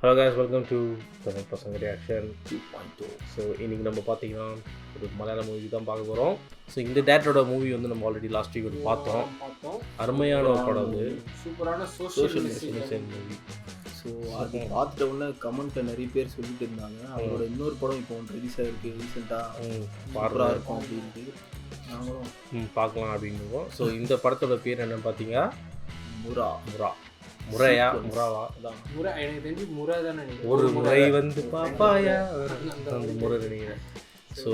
Hello guys, welcome to Tamil பசங்க reaction 2.0. So இன்றைக்கி நம்ம பார்த்தீங்கன்னா ஒரு மலையாள மூவி தான் பார்க்க போகிறோம். ஸோ இந்த டேரக்டரோட மூவி வந்து நம்ம ஆல்ரெடி லாஸ்ட் வீக் வந்து பார்த்தோம். அருமையான ஒரு படம் வந்து சூப்பரான சோஷியல் மூவி. ஸோ அது பார்த்துட்ட உடனே கமெண்ட்டில் நிறைய பேர் சொல்லிட்டு இருந்தாங்க அவரோட இன்னொரு படம் இப்போ ஒன்று ரிலீஸ் ஆகிருக்கு ரீசெண்டாக பார்க்கலாம் இருக்கும் அப்படின்ட்டு நாங்களும் பார்க்கலாம் அப்படின்னுவோம். ஸோ இந்த படத்தோட பேர் என்னன்னு பார்த்தீங்கன்னா முறையா முறாவா அதான் முறை. எனக்கு தெரிஞ்சு முறை தானே ஒரு முறை வந்து பாப்பாயா அந்த முறை நினைக்கிறேன். ஸோ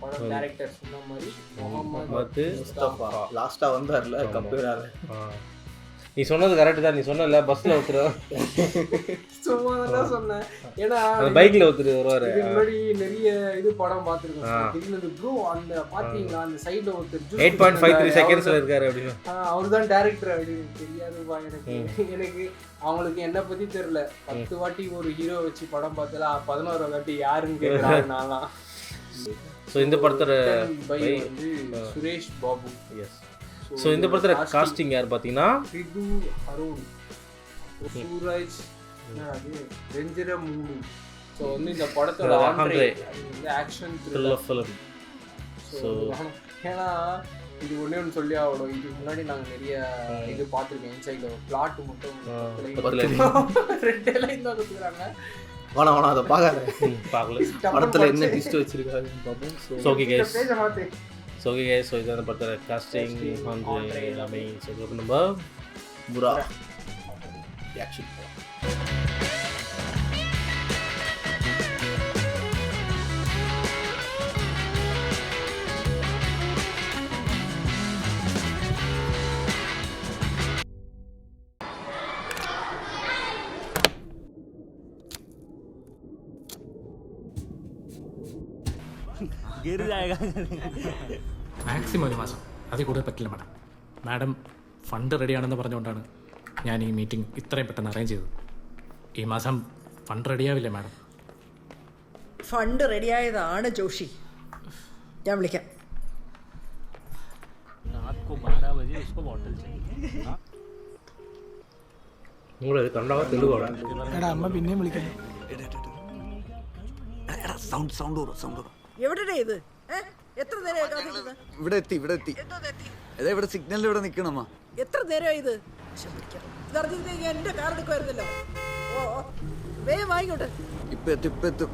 படம் டைரக்டர் சொன்ன மாதிரி முகமது முஸ்தபா லாஸ்ட்டாக வந்தார்ல கம்பேரால. நீ சொன்னது கரெக்டு தான். நீ சொன்னல பஸ்ஸில் ஒருத்தர் சும்மா தான் சொன்னேன். ஏன்னா பைக்கில் ஒருத்தர் வருவார். முன்னாடி நிறைய இது படம் பார்த்துருக்கோம். ப்ரோ அந்த பார்த்தீங்களா அந்த சைடில் ஒருத்தர் 8.53 செகண்ட்ஸில் இருக்காரு அப்படின்னு. அவர் தான் டேரக்டர் அப்படின்னு தெரியாதுப்பா எனக்கு அவங்களுக்கு என்ன பற்றி தெரில. 10 வாட்டி ஒரு ஹீரோ வச்சு படம் பார்த்தல 11 வாட்டி யாருன்னு கேட்குறாங்க நான்லாம். ஸோ இந்த படத்தோட வந்து சுரேஷ் பாபு. எஸ். ஸோ இந்த படத்தில் காஸ்டிங் யார் பார்த்தீங்கன்னா ரிது அருண், சூரஜ், ரெஞ்சர மூணு. ஸோ வந்து இந்த படத்தோட ஆண்ட்ரே வந்து ஆக்ஷன் த்ரில்லர் ஃபிலிம். ஸோ ஏன்னா இது ஒன்று சொல்லி ஆகணும். இதுக்கு முன்னாடி நாங்கள் நிறைய இது பார்த்துருக்கேன். இன்சைடில் பிளாட் மட்டும் 2 லைன் தான் கொடுத்துக்கிறாங்க. வேணாம் அதை பார்க்கல படத்தில் என்ன ட்விஸ்ட் ட்விஸ்ட் வச்சிருக்காங்கன்னு பார்ப்போம். ஸோ ஓகே கைஸ், ஸோ இதான படத்தோட காஸ்டிங் வந்து எல்லாமே. ஸோ நம்ம முரா ரியாக்ஷன் മാക്സിമം ഒരു മാസം അതിൽ കൂടുതൽ പറ്റില്ല മാഡം. മാഡം ഫണ്ട് റെഡിയാണെന്ന് പറഞ്ഞുകൊണ്ടാണ് ഞാൻ ഈ മീറ്റിംഗ് ഇത്രയും പെട്ടെന്ന് അറേഞ്ച് ചെയ്തത്. ഈ മാസം ഫണ്ട് റെഡിയാവില്ലേ മാഡം? ഫണ്ട് റെഡിയായതാണ് ജോഷി. ഞാൻ വിളിക്കാം. കണ്ടാവോ തെളിവാണ്. എടാ അമ്മ പിന്നെയും വിളിക്കുന്നു. എവിടെ ഇത്? എത്ര നേരം ഇവിടെ എത്തി അതെ ഇവിടെ സിഗ്നലിൽ ഇവിടെ നിൽക്കണമ്മ. എത്ര നേരമായി ഇത്? എന്റെ കാർ എടുക്കുമായിരുന്നല്ലോ. ഓ വേഗം വാങ്ങിക്കോട്ടെ. ഇപ്പൊ എത്തും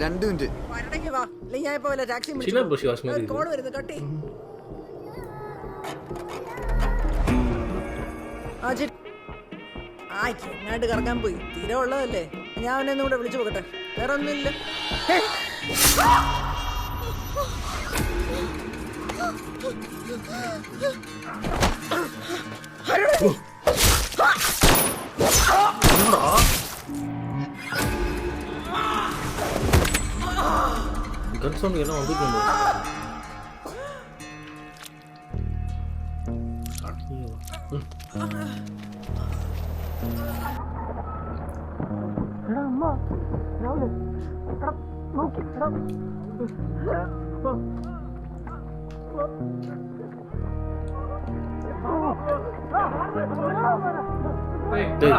2 മിനിറ്റ്. വരണമെങ്കിൽ വാ, അല്ലെങ്കിൽ ഞാൻ ഇപ്പൊ വല്ല ടാക്സി കോൾ വരുന്നു. കട്ടി എങ്ങാണ്ട് കറങ്ങാൻ പോയി. തീരെ ഉള്ളതല്ലേ. ഞാൻ അവനെ ഒന്നും കൂടെ വിളിച്ചു പോകട്ടെ. വേറെ ഒന്നുമില്ല. கன்சோன் எல்லாம் வந்துட்டு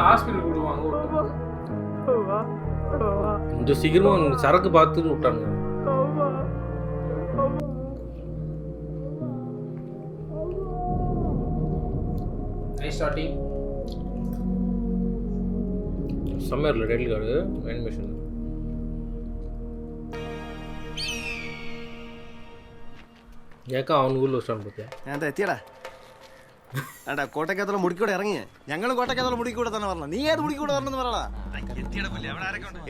ஹாஸ்பிட்டல் விடுவாங்க. இந்த சீக்கிரமா சரக்கு பார்த்துட்டு விட்டாங்க. ஸ்டார்டிங் சம்மர்ல ரயில் கார்டு அனிமேஷன். ஏக்கா அவன் ஊரில் வச்சான் பார்த்தியா? ഞാൻ എത്തിയടാ. ആടാ കോട്ടക്കകത്തുള്ള മുടിക്കൂടെ ഇറങ്ങിയേ. ഞങ്ങൾ കോട്ടക്കകത്തുള്ള മുടിക്കൂടെ തന്നെ പറഞ്ഞു. നീ ഏത് മുടിക്കൂടെ പറഞ്ഞെന്ന് പറയടാ.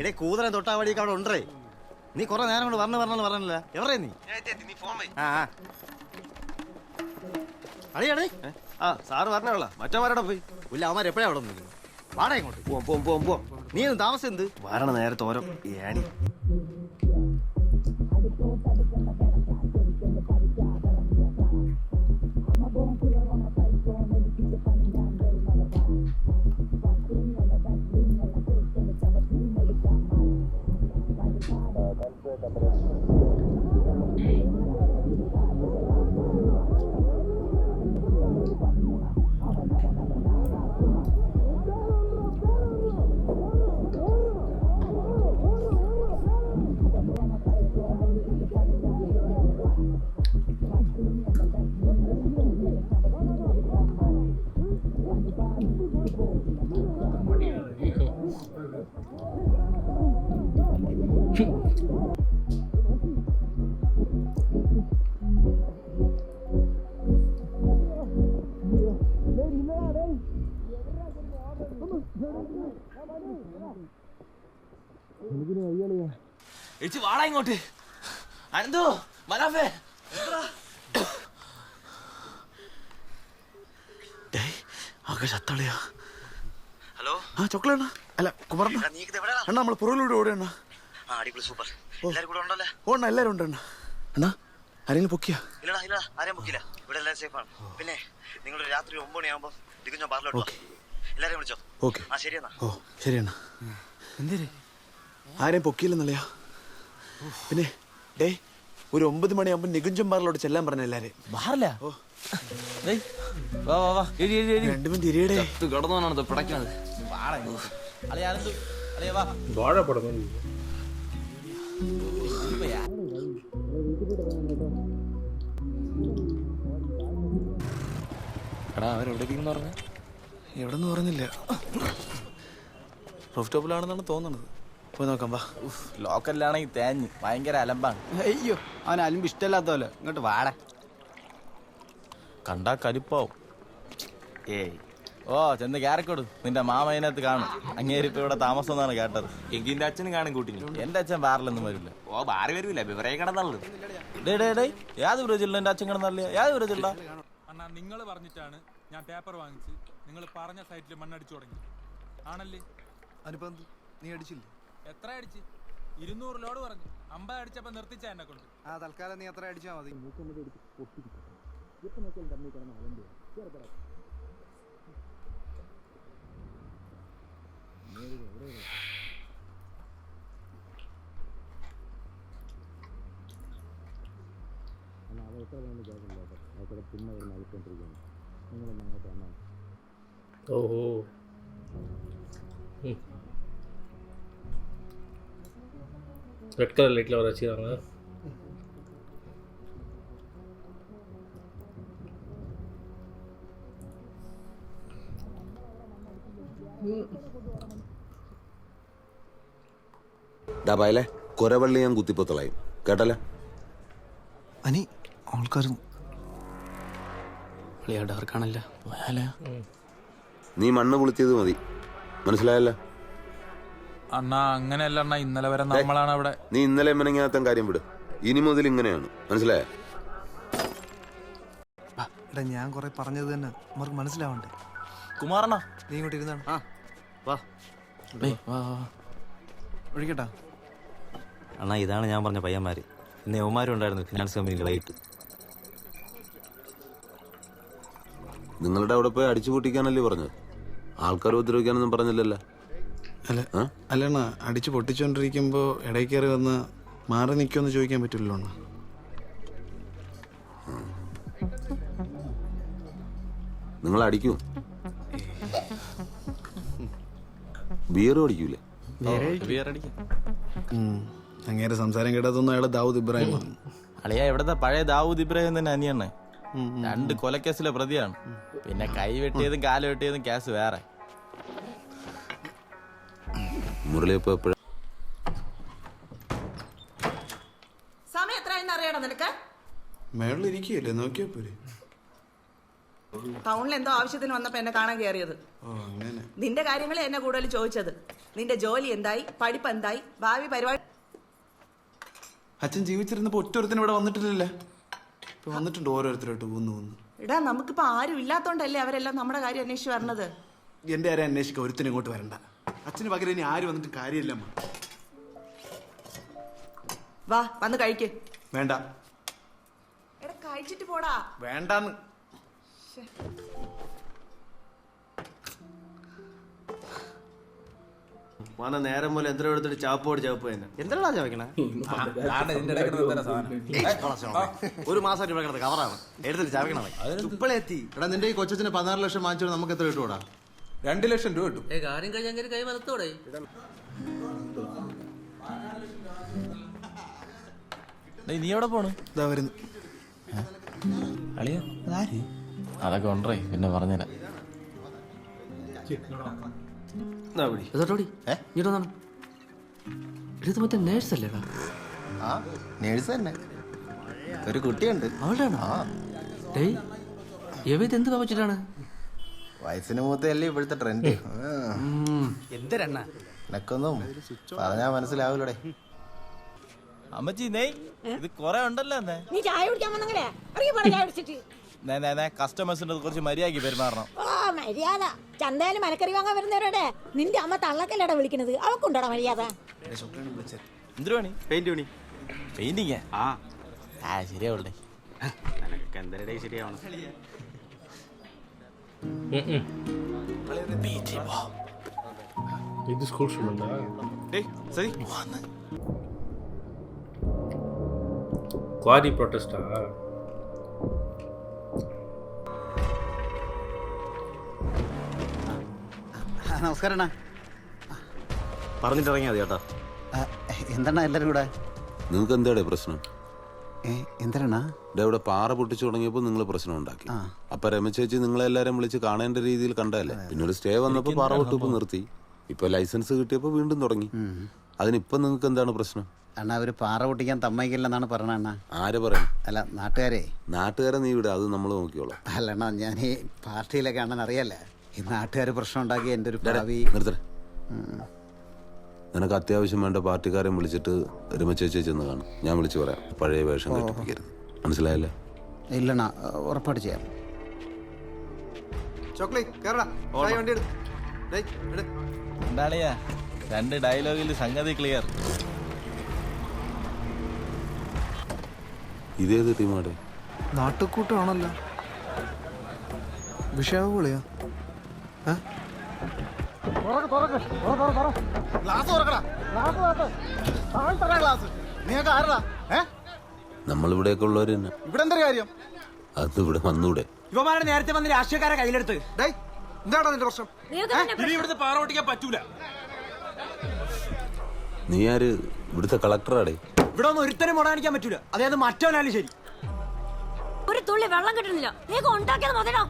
എടേ കൂതറ തൊട്ടാവടിയൊക്കെ അവിടെ ഉണ്ടേ. നീ കുറെ നേരം കൊണ്ട് പറഞ്ഞെന്ന് പറഞ്ഞില്ല. എവറേ നീ? അടിയാടേ. ആ സാറ് പറഞ്ഞോളാം. മറ്റന്മാരുടെ പോയി ഇല്ല അവന്മാർ എപ്പോഴാ അവിടെ നിൽക്കുന്നു. വാടാ ഇങ്ങോട്ട്. പോവാം. നീ ഒന്ന് താമസം എന്ത് വരണ നേരത്തെ ഓരോ ഏണി. എച്ച് വാടാ ഇങ്ങോട്ട്. അനന്തോ മലാഫേ ആകെ ചത്തളിയാ. ഹലോ ആ ചോക്ലേണ്ണ അല്ല കുമാരണ്ണ നീ എവിടെയാ? അണ്ണ നമ്മളെ പുറകിലൂടെ ഓടിയണ്ണ. ആ അടിപൊളി സൂപ്പർ. എല്ലാരും കൂടെ ഉണ്ടല്ലേ? ഓണ്ണ എല്ലാരും ഉണ്ട് അണ്ണ. അണ്ണാ ആരെങ്കിലും പൊക്കിയാ? ഇല്ലടാ ഇല്ലടാ ആരെയും പൊക്കില്ല. ഇവിടെ എല്ലാവരും സേഫാണ്. പിന്നെ നിങ്ങൾ രാത്രി 9 മണിയാകുമ്പോൾ ദിഗുഞ്ഞ ബാറിലോട്ട് വാ. എല്ലാരെയും വിളിച്ചോ? ഓക്കെ. ആ ശരി എന്നാ. ഓ ശരി അണ്ണ. എന്തേ ആരെയും പൊക്കിയില്ലെന്നല്ലയാ? പിന്നെ ഡേ ഒരു 9 മണിയാകുമ്പോൾ നികുഞ്ചം ബാറിലോട്ട് ചെല്ലാൻ പറഞ്ഞ എല്ലാരെയും. ബാറില്ല? ഓ വാ വാ വാ. രണ്ടും തിരിയടേ കിടന്നോന്നാണ് പിടയ്ക്കണത്. വാഴപ്പടം എടാ അവരെവിടേക്കെന്ന് പറഞ്ഞ? എവിടെന്ന് പറഞ്ഞില്ല. റൂഫ് ടോപ്പിലാണെന്നാണ് തോന്നുന്നത്. പോയി നോക്കാം വാ. ലോക്കലിലാണെങ്കിൽ തേഞ്ഞ് ഭയങ്കര അലമ്പാണ്. അയ്യോ അവൻ അലുമ്പ് ഇഷ്ടമല്ലാത്തല്ലോ. ഇങ്ങോട്ട് വാടാ. കണ്ടാ കലിപ്പാവും. ഏയ് ഓ ചെന്ന് ക്യാരക്കോട് നിന്റെ മാമ അതിനകത്ത് കാണും. അങ്ങേരിപ്പോ ഇവിടെ താമസം എന്നാണ് കേട്ടത്. എങ്കിൽ എന്റെ അച്ഛനും കാണും കൂട്ടിന്. എന്റെ അച്ഛൻ ബാറിലൊന്നും വരില്ല. ഓ ബാറി വരൂല വിവരേ കിടന്നുള്ളത്. യാത് ബ്രജില്ല എന്റെ അച്ഛൻ കിടന്നല്ല. യാത് ബ്രജില്ല. അണ്ണാ നിങ്ങൾ പറഞ്ഞിട്ടാണ് ഞാൻ പേപ്പർ വാങ്ങിച്ച് നിങ്ങൾ പറഞ്ഞ സൈറ്റിൽ മണ്ണടിച്ചു തുടങ്ങി ആണല്ലേ? അനുപം നീ അടിച്ചില്ലേ? എത്ര അടിച്ച്? 200 ലോഡ് പറഞ്ഞു. 50 അടിച്ചപ്പോ നിർത്തിച്ച എന്നെ കൊണ്ട്. ആ തൽക്കാലം നീ അത്ര അടിച്ചാ മതി. ஓஹோ ரெட் கலர் லைட்டில் வர வச்சுக்கிறாங்க. ഡാബായിലെ കൊരവള്ളി ഞാൻ കുത്തിപ്പൊത്തളയും കേട്ടല്ലേ? അനി ആൾക്കാരും ഡാർക്കാണല്ല. നീ മണ്ണ് പൊളിച്ചത് മതി, മനസ്സിലായല്ലോ? അണ്ണാ അങ്ങനെയല്ല അണ്ണാ, ഇന്നലെ വരെ നമ്മളാണ് അവിടെ. നീ ഇന്നലെ മെനങ്ങാത്ത കാര്യം വിട്. ഇനി മുതൽ ഇങ്ങനെയാണ്, മനസ്സിലായ? എടാ ഞാൻ കുറെ പറഞ്ഞത് തന്നെ അവർക്ക് മനസ്സിലാവണ്ടേ? കുമാറണ്ണ നീ ഇങ്ങോട്ട് ഇരുന്നാണ്. ഒഴിക്കട്ടാ. അണ്ണാ ഇതാണ് ഞാൻ പറഞ്ഞ പയ്യന്മാര്. ഇന്ന് യവന്മാരും ഉണ്ടായിരുന്നു ഫിനാൻസ് കമ്പനികളായിട്ട്. നിങ്ങളുടെ അവിടെ പോയി അടിച്ചു പൊട്ടിക്കാനല്ലേ പറഞ്ഞത്? ആൾക്കാർ ഉപദ്രവിക്കാനൊന്നും പറഞ്ഞില്ലല്ലോ. അല്ല അല്ലണ്ണ, അടിച്ച് പൊട്ടിച്ചോണ്ടിരിക്കുമ്പോ ഇടയിൽ കയറി വന്ന് മാറി നിൽക്കുമെന്ന് ചോദിക്കാൻ പറ്റില്ലല്ലോ അണ്ണ. നിങ്ങൾ അടിക്കൂ? ബിയറും അടിക്കൂലേ? അങ്ങേരെ സംസാരം കേട്ടതൊന്നും അയാളെ ദാവൂദ് ഇബ്രാഹിം ആണ്. അളിയ ഇവിടത്തെ പഴയ ദാവൂദ് ഇബ്രാഹിം തന്നെ അനിയണ്ണേ. 2 കൊലക്കേസിലെ പ്രതിയാണ്. പിന്നെ കൈ വെട്ടിയതും കാല് വെട്ടിയതും കേസ് വേറെ. മുരളിയപ്പോ സമയം എത്രയെന്ന് അറിയണം നിനക്ക്? മേളിലിരിക്കുകയല്ലേ, നോക്കിയാ പോരെ. ടൗണിൽ എന്തോ ആവശ്യത്തിന് വന്നപ്പോ എന്നെ കാണാൻ കയറിയത്. അങ്ങനെ നിന്റെ കാര്യങ്ങളെ എന്നെ കൂടുതൽ ചോദിച്ചത്. നിന്റെ ജോലി എന്തായി, പഠിപ്പ് എന്തായി, ഭാവി പരിപാടി. അച്ഛൻ ജീവിച്ചിരുന്നപ്പോ ഒറ്റൊരുത്തിന് ഇവിടെ വന്നിട്ടില്ലല്ലേ? ഇപ്പൊ വന്നിട്ടുണ്ട് ഓരോരുത്തരായിട്ട് ഊന്ന്. എടാ നമുക്കിപ്പോ ആരും ഇല്ലാത്തോണ്ടല്ലേ അവരെല്ലാം നമ്മുടെ കാര്യം അന്വേഷിച്ച് വരണത്. എന്റെ ആരെ അന്വേഷിക്കാൻ ഒരുത്തിനും ഇങ്ങോട്ട് വരണ്ട. അച്ഛന് പകരം ഇനി ആര് വന്നിട്ട് കാര്യമില്ല. വാ വന്ന് കഴിക്ക്. വേണ്ട. എടാ കഴിച്ചിട്ട് പോടാ. വേണ്ടാന്ന്. നേരം പോലെ എത്ര എടുത്തിട്ട് ചാപ്പോട് ചാപ്പ് തന്നെ എന്താ ചോദിക്കണേ? ഒരു മാസമായിട്ട് ഇവിടെ കിടന്ന് കവറാണ് എടുത്തിട്ട് ചാവിക്കണേ. ഇപ്പോഴെത്തി. എടാ നിന്റെ ഈ കൊച്ചത്തിന് 16 ലക്ഷം വാങ്ങിച്ചോ, നമുക്ക് എത്ര കിട്ടൂടാ? 2 ലക്ഷം രൂപ കിട്ടും. കാര്യം കഴിഞ്ഞ കൈ വലത്തോടെ. നീ എവിടെ പോണു? ഇതാ വരുന്നു. അളിയ അതൊക്കെ ഉണ്ടേ, പിന്നെ പറഞ്ഞുതരാം. മറ്റേ നേഴ്സല്ലേടാ? ആ നേഴ്സ് തന്നെ. ഒരു കുട്ടിയുണ്ട്. അവളുടെ എന്ത് വെച്ചിട്ടാണ്? വയസ്സിന് മൂത്തല്ലേ ഇപ്പോഴത്തെ ട്രെൻഡ്. എന്തിനെണ്ണ എനക്കൊന്നും പറഞ്ഞാ മനസ്സിലാവൂലേ. അമ്മച്ചി നെയ് ഇത് കൊറേ ഉണ്ടല്ലോ. നീ ചായ കുടിക്കാൻ വന്നെങ്കിലേ അറിയ പോണ ചായ കുടിച്ചിട്ട്. കസ്റ്റമേഴ്സിന്റെ കുറച്ച് മര്യാദയ്ക്ക് പെരുമാറണം. ഓ മര്യാദ ചന്തയില് മലക്കറി വാങ്ങാൻ വരുന്നവരോടെ നിന്റെ അമ്മ തള്ളക്കല്ലടാ വിളിക്കണത്. അവക്കുണ്ടോടാ മര്യാദ? എന്തൊരു പണി? പെയിന്റ് പണി. പെയിന്റിങ് ശരിയാവട്ടെ. എന്തരടേ ശരിയാവണം. ഇത് സ്കൂൾ സ്റ്റുഡൻ്റാ? ക്വാരി പ്രൊട്ടസ്റ്റാ? നമസ്കാരം. പറഞ്ഞിട്ടിറങ്ങിയാ മതി ചേട്ടാ. എന്താണ് എല്ലാരും കൂടെ? നിങ്ങൾക്ക് എന്താടേ പ്രശ്നം? എന്താണ് ഇവിടെ പാറ പൊട്ടിച്ചു തുടങ്ങിയപ്പോൾ നിങ്ങൾ പ്രശ്നം ഉണ്ടാക്കി. അപ്പൊ രമചേച്ചി നിങ്ങളെല്ലാരും വിളിച്ച് കാണേണ്ട രീതിയിൽ കണ്ടല്ലേ. പിന്നെ ഒരു സ്റ്റേ വന്നപ്പോൾ പാറ പൊട്ടിപ്പ് നിർത്തി. ഇപ്പൊ ലൈസൻസ് കിട്ടിയപ്പോൾ വീണ്ടും തുടങ്ങി. അതിനിപ്പൊ നിങ്ങൾക്ക് എന്താണ് പ്രശ്നം? അണ്ണാ അവര് പാറ പൊട്ടിക്കാൻ തമ്മയ്ക്കില്ലെന്നാണ് പറഞ്ഞ. അണ്ണാ ആര് പറയും? അല്ല നാട്ടുകാരെ. നാട്ടുകാരെ നീ ഇവിടെ, അത് നമ്മൾ നോക്കിയോളാം. അല്ല അണ്ണാ ഞാൻ ഈ പാർട്ടിയിലൊക്കെ അണ്ണൻ അറിയാല്ലേ, ഈ നാട്ടുകാർ പ്രശ്നം ഉണ്ടാക്കി എൻ്റെ ഒരു ഭാവി. നിർത്തേ. നിനക്ക് അത്യാവശ്യം വേണ്ട പാർട്ടിക്കാരെ വിളിച്ചിട്ട് രമചേച്ചിയെ ചെന്ന് കാണും. ഞാൻ വിളിച്ചു പറയാം. പഴയ വേഷം കെട്ടിപ്പിക്കരുത്. മനസ്സിലായല്ലേ? ഇല്ലണ്ണ ഉറപ്പായിട്ട് ചെയ്യാം. എന്താളിയാ 2 ഡയലോഗിൽ സംഗതി ക്ലിയർ. ഇതേത് ടീമാടെ? നാട്ടുകൂട്ടമാണല്ലോ. വിഷയവിളിയാ? നമ്മളിവിടെയൊക്കെ ഉള്ളവര് തന്നെ. ഇവിടെ എന്താ കാര്യം? അത് ഇവിടെ വന്നൂടെ? ഇവന്മാരെ നേരത്തെ വന്ന് രാഷ്ട്രീയക്കാരെ കയ്യിലെടുത്ത്. എന്താണ് നിന്റെ പ്രശ്നം? ഇനി ഇവിടുത്തെ പാറ പൊട്ടിക്കാൻ പറ്റൂല. നീ ആര്? ഇവിടുത്തെ കളക്ടറാടേ. ഇവിടെ ഒന്നും ഒരുത്തനും മുടാനിക്കാൻ പറ്റൂല. അതായത് മറ്റവനാലും ശരി. ഒരു തുള്ളി വെള്ളം കിട്ടുന്നില്ല. നീ ഉണ്ടാക്കിയത് മതിയോ?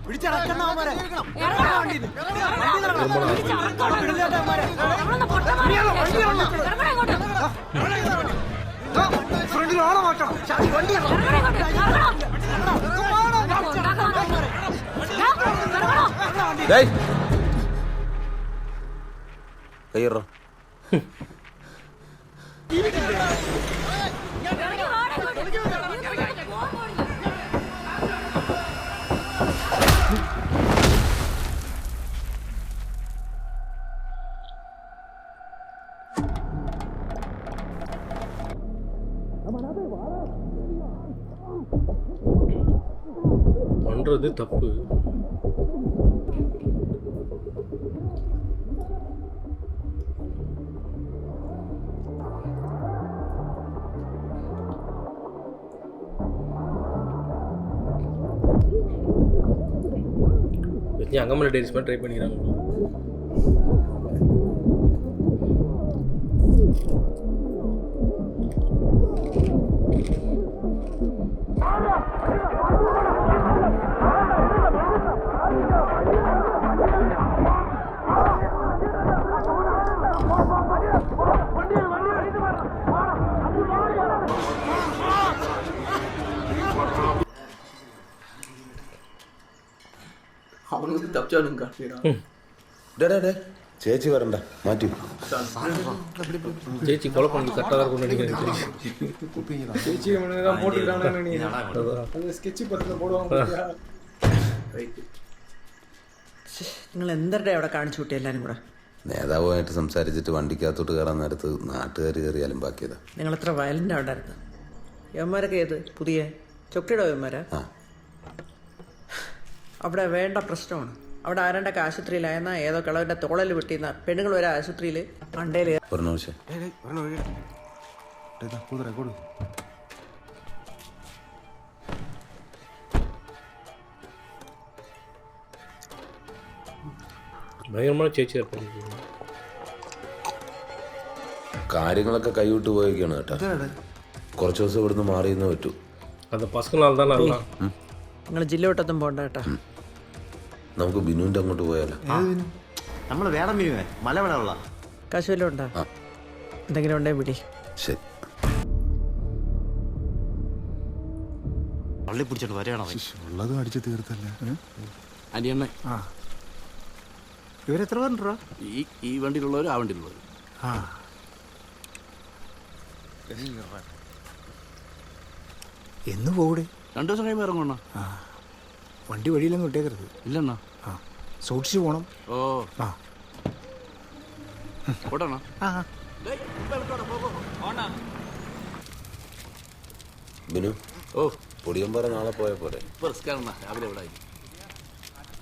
കയ്യറ. பண்றது தப்பு. அங்கமலை டேரிஸ் மாதிரி ட்ரை பண்ணிக்கிறாங்க. അവർക്ക് തപ്പിച്ചാലും കാട്ടിടാ. ചേച്ചി വരണ്ട, മാറ്റി. ചേച്ചി கொலை பண்ணி கரெக்டாக தான் கொண்டு நினைக்கிறேன். ചേച്ചി പോട്ടിട്ടാണ് സ്കെച്ച് പറ്റുന്ന പോടുവാங்க. നിങ്ങൾ എന്തരുടെ അവിടെ കാണിച്ചു കൂട്ടി എല്ലാവരും കൂടെ? നേതാവുമായിട്ട് സംസാരിച്ചിട്ട് വണ്ടിക്കകത്തോട്ട് കയറാൻ നേരത്ത് നാട്ടുകാർ കയറിയാലും ബാക്കിയതാ. നിങ്ങൾ എത്ര വയലൻ്റ് ഉണ്ടായിരുന്നു. യവന്മാരൊക്കെ ഏത് പുതിയ ചൊക്കയുടെ യവന്മാരാ? അവിടെ വേണ്ട പ്രശ്നമാണ്. അവിടെ ആരണ്ടൊക്കെ ആശുപത്രിയിലായെന്നാ ഏതോ കിളവിൻ്റെ തോളൽ വിട്ടിരുന്ന പെണ്ണുങ്ങൾ വരെ ആശുപത്രിയിൽ അണ്ടയിൽ. ഭയങ്കരമായ ചേച്ചി കാര്യങ്ങളൊക്കെ കൈവിട്ട് പോയൊക്കെയാണ് കേട്ടോ. കുറച്ച് ദിവസം ഇവിടുന്ന് മാറിയെന്നേ പറ്റൂ. അത് പസങ്ങളാൽ തന്നെ അല്ല. നിങ്ങൾ ജില്ല വിട്ടൊന്നും പോകണ്ട കേട്ടോ. നമുക്ക് ബിനുവിൻ്റെ അങ്ങോട്ട് പോയാലോ? നമ്മൾ വേണം ബിനുവേ. മല വിളവുള്ള കാശ് വല്ലതും ഉണ്ടോ? എന്തെങ്കിലും ഉണ്ടേ പിടി. ശരി. പള്ളി പിടിച്ചോണ്ട് വരണോ? ഉള്ളതും അടിച്ചു തീർത്തല്ലേ. അനിയണ്ണ ഇവരെത്ര പറഞ്ഞോ? ഈ വണ്ടിയിലുള്ളവരും ആ വണ്ടിയിലുള്ളവരും. ആ എന്ന് പോകൂടെ? 2 ദിവസം കഴിയുമ്പോൾ ഇറങ്ങണ. ആ വണ്ടി വഴിയിലൊന്നും വിട്ടേക്കരുത്. ഇല്ലണ്ണ. ആ സൂക്ഷിച്ച് പോണം. ഓ ആ പോട്ടണ. ആ ബിനു, ഓ പൊടിയമ്പാറ നാളെ പോയ പോലെ. ഇപ്പൊ റിസ്ക്കാണ്. രാവിലെ ഇവിടെ ആയി.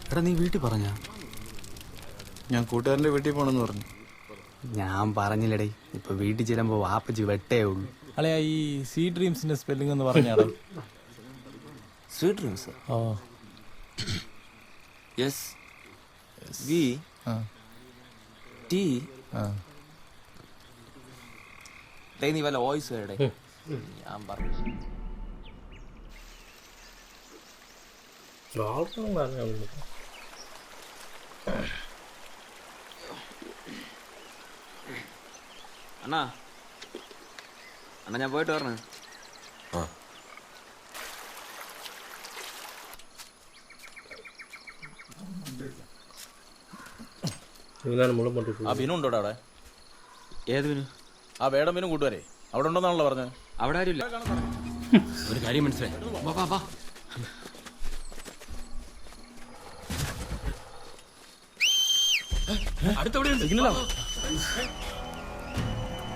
എടാ നീ വീട്ടിൽ പറഞ്ഞ? ഞാൻ കൂട്ടുകാരൻ്റെ വീട്ടിൽ പോകണമെന്ന് പറഞ്ഞു. ഞാൻ പറഞ്ഞില്ലടേ, ഇപ്പൊ വീട്ടിൽ ചെല്ലുമ്പോ വാപ്പച്ചി വെട്ടേ ഉള്ളൂ. അളയാ ഈ സീ ഡ്രീംസിന്റെ സ്പെല്ലിംഗ് എന്ന് പറഞ്ഞാടാ. Sweet dreams. Oh yes V T. നീ വല്ല വോയിസ് വേടേ? ഞാൻ പറഞ്ഞു. അണ്ണാ അണ്ണാ ഞാൻ പോയിട്ട് പറഞ്ഞു. ആ ബിനു ഉണ്ടോടാ അവിടെ? ഏത് ബിനു? ആ വേടം ബിനു കൂട്ടുകാരെ അവിടെ ഉണ്ടോന്നാണല്ലോ പറഞ്ഞത്. അവിടെ ആരുമില്ല. ഒരു കാര്യം മനസ്സിലായി.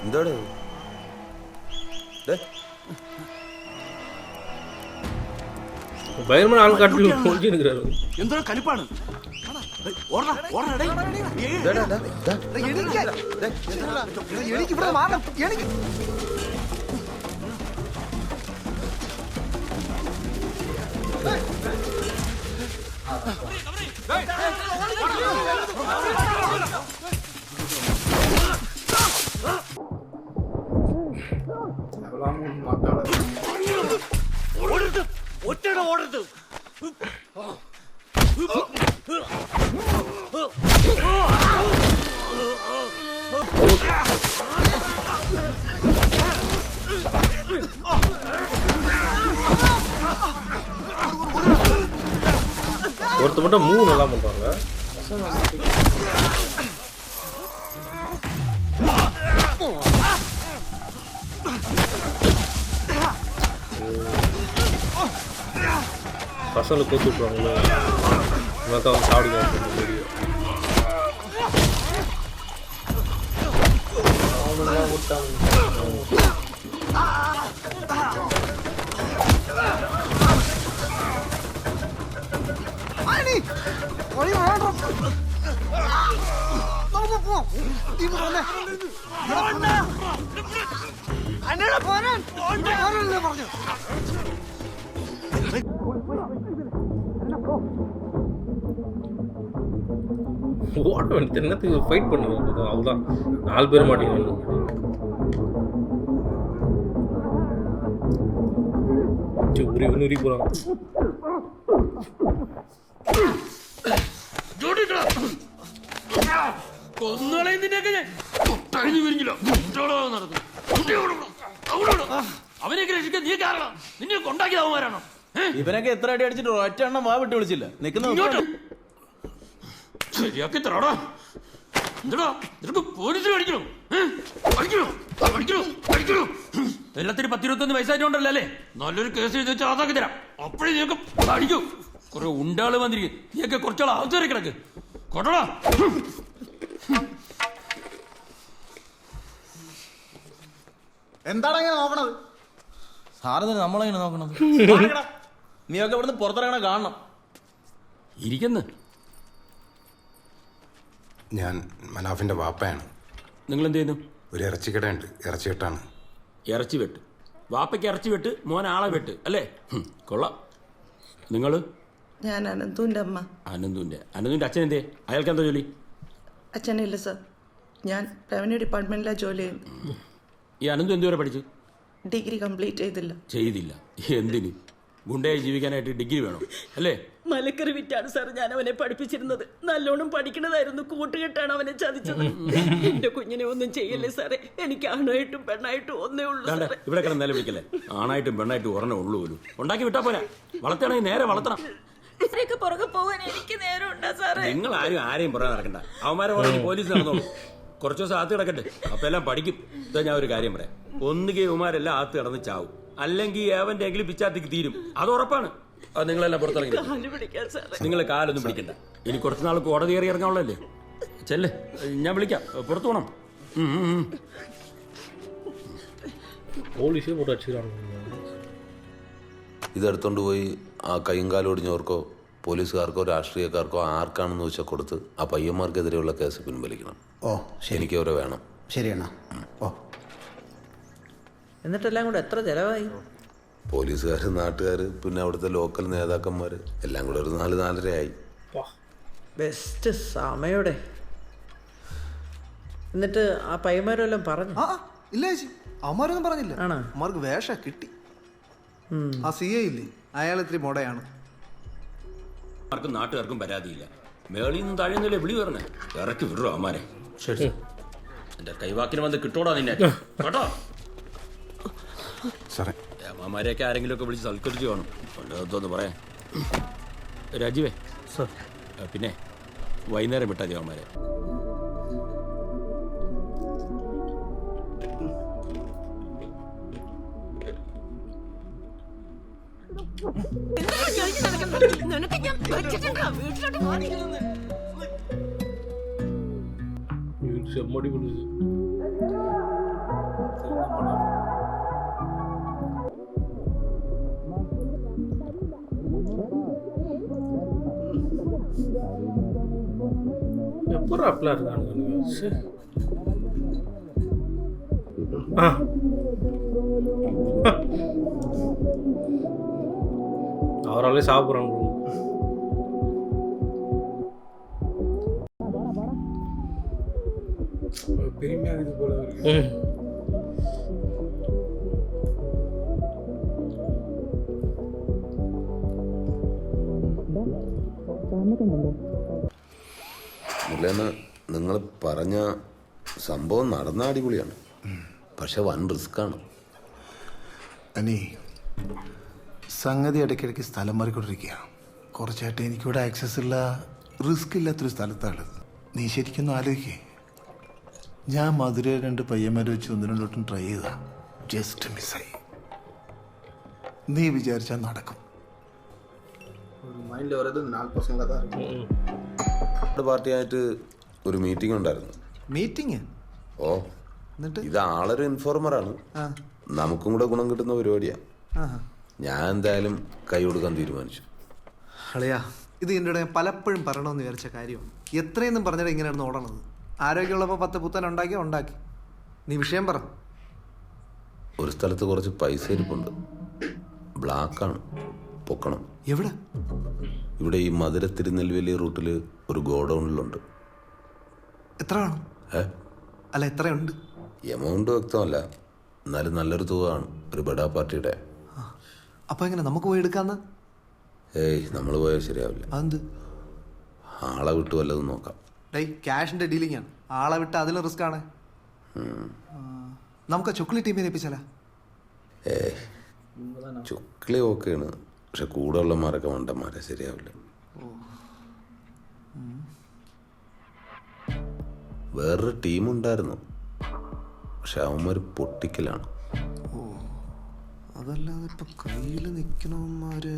എന്താണ് பயங்கரமான ஆள் காட்டி ஒழிஞ்சிருக்கிறாரு. എന്തോ കലിപ്പാണ്. ഒറ്റയുടെ ഓടരുത്. ஒருத்த மட்டும் 3 நல்லா பண்றாங்க. பசங்களை கூத்து விட்ருவாங்களோ இவன் வந்து சாப்பிடுவாங்க வீடியோ. அவங்களாம் விட்டாங்க. ஓட வேண்டிய என்னத்துக்கு ஃபைட் பண்ணுங்க, அவ்வளோதான் 4 பேர் மாட்டீங்க. உரி போகிறான். അവനെയൊക്കെ രക്ഷിക്കാൻ നീ കാരണം, നിന്നെ കൊണ്ടാക്കിയവന്മാരാണോ? ഇവനൊക്കെ എത്ര അടി അടിച്ചിട്ട് ഒറ്റ എണ്ണം വാ വിട്ട് വിളിച്ചില്ല. നിൽക്കുന്ന ശരിയാക്കി തരാടാ. എന്താ നിനക്ക് പോലീസിൽ അടിക്കണോ? എല്ലാത്തിനും 10-21 വയസ്സായിട്ടുണ്ടല്ലോ അല്ലേ? നല്ലൊരു കേസ് എഴുതി വെച്ചാൽ അതാക്കി തരാം. അപ്പോഴേ നീയൊക്കെ അടിക്കൂ. കുറെ ഉണ്ടാള് വന്നിരിക്കും. നീയൊക്കെ കുറച്ചാൾ ആവശ്യം കിടക്ക് കൊട്ടടാ. എന്താണ് അങ്ങനെ നോക്കണത്? സാറിന് നമ്മളെങ്ങനെ നോക്കണത്? നീയൊക്കെ ഇവിടുന്ന് പുറത്തിറങ്ങണ കാണണം. ഇരിക്കുന്നു. ഞാൻ മനാഫിന്റെ വാപ്പയാണ്. നിങ്ങൾ എന്ത് ചെയ്യുന്നു? ഒരു ഇറച്ചിക്കടയുണ്ട്, ഇറച്ചിക്കെട്ടാണ്. ഇറച്ചി വെട്ട്. വാപ്പയ്ക്ക് ഇറച്ചി വെട്ട്, മോൻ ആളെ വെട്ട് അല്ലേ? കൊള്ളാം. നിങ്ങൾ? ഞാൻ അനന്തുവിൻ്റെ അമ്മ. അനന്തുവിൻ്റെ അച്ഛൻ എന്തേ? അയാൾക്ക് എന്താ ജോലി? അച്ഛനില്ല സർ, ഞാൻ റവന്യൂ ഡിപ്പാർട്ട്മെന്റിലാണ് ജോലി ചെയ്യുന്നത്. ഈ അനന്തു എന്തുവരെ പഠിച്ചു? ഡിഗ്രി കംപ്ലീറ്റ് ചെയ്തില്ല. എന്തിന്? ഗുണ്ടയായി ജീവിക്കാനായിട്ട് ഡിഗ്രി വേണം അല്ലേ? മലക്കറി വിറ്റാണ് സാർ ഞാൻ അവനെ പഠിപ്പിച്ചിരുന്നത്. നല്ലോണം പഠിക്കണതായിരുന്നു. കൂട്ടുകെട്ടാണ് അവനെ ചതിച്ചത്. എന്റെ കുഞ്ഞിനെ ഒന്നും ചെയ്യല്ലേ സാറേ. എനിക്ക് ആണായിട്ടും പെണ്ണായിട്ടും ഒന്നേ ഉള്ളൂ. ഇവിടെ കിടന്ന് നില വിളിക്കല്ലേ. ആണായിട്ടും പെണ്ണായിട്ടും ഒരെണ്ണേ ഉള്ളൂ പോലും. ഉണ്ടാക്കി വിട്ടാ പോലെ. വളർത്തണമെങ്കിൽ നേരെ വളർത്തണം. ഇതിനൊക്കെ പുറകെ പോകാൻ എനിക്ക് നേരമുണ്ടോ സാറേ? നിങ്ങൾ ആരെയും പറയാൻ നടക്കണ്ട. അവന്മാരെ പറഞ്ഞ് പോലീസ് നടന്നോളൂ. കുറച്ച് ദിവസം ആത്ത് കിടക്കട്ടെ, അപ്പൊ എല്ലാം പഠിക്കും. ഇതാ ഞാൻ ഒരു കാര്യം പറയാം, ഒന്നുകിൽ ഇവന്മാരെല്ലാം ആത്ത് കിടന്ന് ചാവും, അല്ലെങ്കിൽ ഏവന്റെ എങ്കിലും പിച്ചാത്തിക്ക് തീരും. അത് ഉറപ്പാണ്. അത് നിങ്ങളെല്ലാം പുറത്തിറങ്ങി. നിങ്ങൾ കാലൊന്നും പിടിക്കണ്ട. ഇനി കുറച്ച് നാൾ കോടതി കയറി ഇറങ്ങാനുള്ളല്ലേ. ചെല്ലേ, ഞാൻ വിളിക്കാം. പുറത്തു പോകണം. Police pot അടിച്ചിട്ടാണ്. ഇതെടുത്തോണ്ട് പോയി ആ കൈയും കാലും ഒടിഞ്ഞവർക്കോ പോലീസുകാർക്കോ രാഷ്ട്രീയക്കാർക്കോ ആർക്കാണെന്ന് വെച്ചാൽ കൊടുത്ത് ആ പയ്യന്മാർക്കെതിരെയുള്ള കേസ് പിൻവലിക്കണം. ഓ എനിക്ക് അവരെ വേണം. ശരിയാണോ? ഓ എന്നിട്ടെല്ലാം കൂടെ എത്ര ചിലവായി? പോലീസുകാർ, നാട്ടുകാർ, പിന്നെ അവിടുത്തെ ലോക്കൽ നേതാക്കന്മാർ എല്ലാം കൂടെ ഒരു 4-4.5 ആയി. ബെസ്റ്റ് സമയോടെ. എന്നിട്ട് ആ പയ്യന്മാരെല്ലാം പറഞ്ഞു? ഇല്ല ചേച്ചി, അവന്മാരൊന്നും പറഞ്ഞില്ല. അവന്മാർക്ക് വേഷ കിട്ടി. ആ CA ഇല്ലേ, അയാൾ ഇത്തിരി മുടയാണ്. ആർക്കും നാട്ടുകാർക്കും പരാതിയില്ല. മേളിൽ നിന്നും താഴെന്നല്ലേ വിളി പറഞ്ഞേ. ഇറക്കി വിടുറോ അവന്മാരെ. ശരി, എന്റെ കൈവാക്കിന് വന്ന് കിട്ടോടാ നിന്നെ കേട്ടോ. അവന്മാരെയൊക്കെ ആരെങ്കിലും ഒക്കെ വിളിച്ച് സൽക്കരിച്ച് കാണും. എന്തോന്ന് പറയാൻ. രാജീവേ പിന്നെ വൈകുന്നേരം വിട്ടാ അവന്മാരെ. ചെമ്മടി വിളിച്ചു. எப்போ அப்ளா இருக்கானுங்க. அவராலே சாப்பிட்றாங்க. பெருமையா இது போல இருக்கு. മുല്ലേന, നിങ്ങൾ പറഞ്ഞ സംഭവം നടന്ന അടിപൊളിയാണ്, പക്ഷെ വൻ റിസ്ക്കാണ്. അനി സംഗതി ഇടയ്ക്കിടയ്ക്ക് സ്ഥലം മാറിക്കൊണ്ടിരിക്കുക. കുറച്ചായിട്ട് എനിക്കിവിടെ ആക്സസ് ഉള്ള റിസ്ക് ഇല്ലാത്തൊരു സ്ഥലത്താണ്. നീ ശരിക്കൊന്നും ആലോചിക്കേ. ഞാൻ മധുരയിൽ 2 പയ്യന്മാരെ വെച്ച് 1-2 ട്രൈ ചെയ്താ, ജസ്റ്റ് മിസ്സായി. നീ വിചാരിച്ചാൽ നടക്കും. പാർട്ടിയായിട്ട് ഒരു മീറ്റിംഗ് ഉണ്ടായിരുന്നു. മീറ്റിംഗ്? ഓ, ഇത് ആളൊരു ഇൻഫോർമറാണ്. നമുക്കും കൂടെ ഗുണം കിട്ടുന്ന പരിപാടിയാ. ഞാൻ എന്തായാലും കൈ കൊടുക്കാൻ തീരുമാനിച്ചു. അളിയാ, ഇത് എൻ്റെ പലപ്പോഴും പറയണമെന്ന് വിചാരിച്ച കാര്യം. എത്രയെന്നും പറഞ്ഞിട്ട് ഇങ്ങനെയായിരുന്നു ഓടണത്. ആരോഗ്യമുള്ളപ്പോൾ 10 പുത്തൻ ഉണ്ടാക്കി. നീ വിഷയം പറ. ഒരു സ്ഥലത്ത് കുറച്ച് പൈസ ഇരിപ്പുണ്ട്. ബ്ലാക്കാണ്, പൊക്കണം. എവിടെ? ഇവിടെ ഈ മധുര തിരുനെൽവേലി റൂട്ടിൽ ഒരു ഗോഡൗണിലുണ്ട്. എത്ര വേണം? അല്ല, എത്രയുണ്ട്? എമൗണ്ട് വ്യക്തമല്ല, എന്നാലും നല്ലൊരു തുകയാണ്. ഒരു ബഡാ പാർട്ടിയുടെ. അപ്പൊ എങ്ങനെ നമുക്ക് പോയി എടുക്കാന്ന്? ഏയ്, നമ്മൾ പോയാൽ ശരിയാവില്ല. അതെന്ത്? ആളെ വിട്ട് വല്ലതും നോക്കാം. ക്യാഷിന്റെ ഡീലിംഗ് ആണ്. ആളെ വിട്ട് അതിലും റിസ്ക് ആണ്. നമുക്ക് ചുക്ലി ടീമിനെ ഏൽപ്പിച്ചാലോ? ചുക്ലി ഓക്കെയാണ്, പക്ഷെ കൂടെ ഉള്ളമാരൊക്കെ മണ്ടന്മാരെ, ശരിയാവില്ല. വേറൊരു ടീമുണ്ടായിരുന്നു, പക്ഷെ അവന്മാർ പൊട്ടിക്കലാണ്. അതല്ലാതെ ഇപ്പൊ കയ്യിൽ നിൽക്കണവന്മാര്.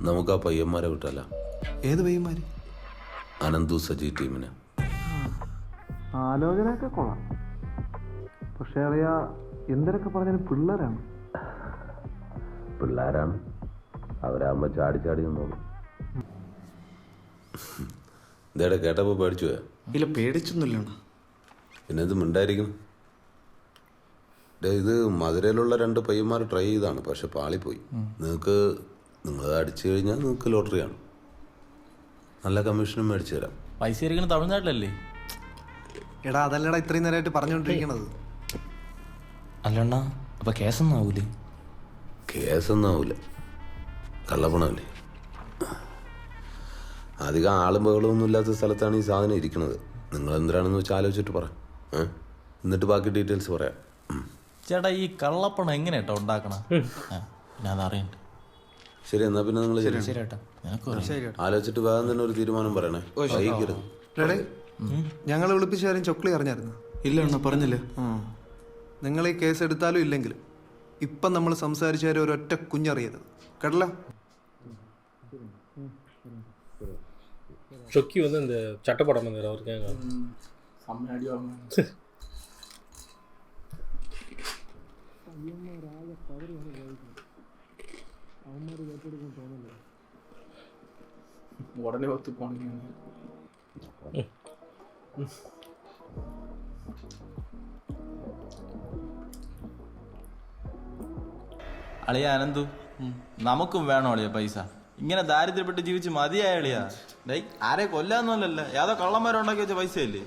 നമുക്ക് ആ പയ്യന്മാരെ വിട്ടല്ല. ഏത് പയ്യന്മാര്? അനന്തു സജി ടീമിന്. ആലോചനയൊക്കെ കൊള്ളാം, പക്ഷെ അറിയാ എന്തൊക്കെ പറഞ്ഞാലും പിള്ളേരാണ്. അവരാകുമ്പോ ചാടി നോക്കും. ഇതേടെ കേട്ടപ്പോ പേടിച്ചു പോയാ? ഇല്ല, പേടിച്ചൊന്നുമില്ല. പിന്നെ ഇത് മിണ്ടായിരിക്കും. ഇത് മധുരയിലുള്ള 2 പയ്യന്മാർ ട്രൈ ചെയ്താണ്, പക്ഷെ പാളിപ്പോയി. നിങ്ങൾ അടിച്ചു കഴിഞ്ഞാൽ നിങ്ങൾക്ക് ലോട്ടറിയാണ്. നല്ല കമ്മീഷനും മേടിച്ചു തരാം. പൈസ ഇരിക്കുന്നത് തമിഴ്നാട്ടിലല്ലേ? എടാ, അതല്ലടാ ഇത്രയും നേരമായിട്ട് പറഞ്ഞുകൊണ്ടിരിക്കണത്. അല്ലണ്ണ, അപ്പൊ കേസൊന്നും ആവൂലേ? കേസൊന്നും ആവൂല, കള്ളപ്പണമല്ലേ. അധികം ആളും ബഹളമൊന്നും ഇല്ലാത്ത സ്ഥലത്താണ് ഈ സാധനം ഇരിക്കുന്നത്. നിങ്ങൾ എന്തിനാണെന്ന് വെച്ചാൽ ആലോചിച്ചിട്ട് പറ, എന്നിട്ട് ബാക്കി ഡീറ്റെയിൽസ് പറയാം. ചേട്ടാ, ഈ കള്ളപ്പണം എങ്ങനെയാട്ടോ ഉണ്ടാക്കണം? ഞാൻ അതറിയണ്ട. ശരി എന്നാ പിന്നെ നിങ്ങൾ ശരി ശരി ഏട്ടാ. ആലോചിച്ചിട്ട് വേഗം തന്നെ ഒരു തീരുമാനം പറയണേ വൈകിക്കരുത്. ഞങ്ങൾ വിളിപ്പിച്ച കാര്യം ചൊക്ലി അറിഞ്ഞായിരുന്നു? ഇല്ല അണ്ണ പറഞ്ഞില്ല. നിങ്ങൾ ഈ കേസ് എടുത്താലും ഇല്ലെങ്കിലും ഇപ്പം നമ്മൾ സംസാരിച്ച കാര്യം ഒരൊറ്റ കുഞ്ഞറിയരുത് കേട്ടല്ലോ. சொக்கி வந்து இந்த சட்டப்படம் வந்து அவருக்கு ഉടനെ ഒത്തു പോണെങ്കിൽ അളിയ അനന്തു, നമുക്കും വേണോ അളിയ പൈസ? ഇങ്ങനെ ദാരിദ്ര്യപ്പെട്ട് ജീവിച്ച് മതിയായ അളിയാ. ഡേയ് ആരെ കൊല്ലാന്നല്ലല്ലോ, യാതോ കള്ളന്മാരുണ്ടാക്കി വെച്ച പൈസയല്ലേ.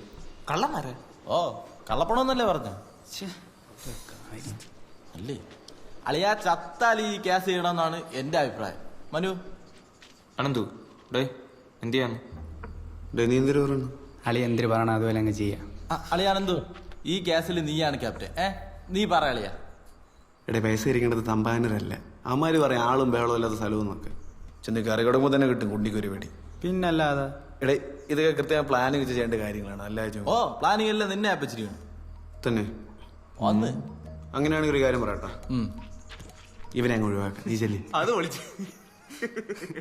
കള്ളന്മാരെ? ഓ കള്ളപ്പണമെന്നല്ലേ പറഞ്ഞ അല്ലേ? അളിയാ ചത്താൽ ഈ കേസ് ചെയ്യണമെന്നാണ് എന്റെ അഭിപ്രായം. മനു അനന്തു ഡേ എന്ത് ചെയ്യാന്ന്? നീ എന്തിനു പറയുന്നു? അളി എന്തിനു പറയണം അതുപോലെ അങ്ങ് ചെയ്യാം. അളിയ അനന്തു, ഈ കേസിൽ നീയാണ് ക്യാപ്റ്റൻ. നീ പറ അളിയ. എടേ പൈസ ഇരിക്കേണ്ടത് തമ്പാനരല്ല. അമ്മാര് പറയാം ആളും ബഹളവും ഇല്ലാത്ത സ്ഥലവും എന്നൊക്കെ. ചെന്ന് കറി കൊടുക്കുമ്പോൾ തന്നെ കിട്ടും കുണ്ടിക്കൊരു വെടി. പിന്നല്ലാതെ എടേ ഇതൊക്കെ കൃത്യമായി പ്ലാനിങ് വെച്ച് ചെയ്യേണ്ട കാര്യങ്ങളാണ്. അല്ലാതെ ഓ പ്ലാനിങ് എല്ലാം നിന്നെ അപ്പച്ചിരിക്കണം തന്നെ വന്ന്. അങ്ങനെയാണെങ്കിൽ ഒരു കാര്യം പറയട്ടാ, ഇവനെ അങ്ങ് ഒഴിവാക്കാം. നീ ചെല്ലി അത് വിളിച്ചു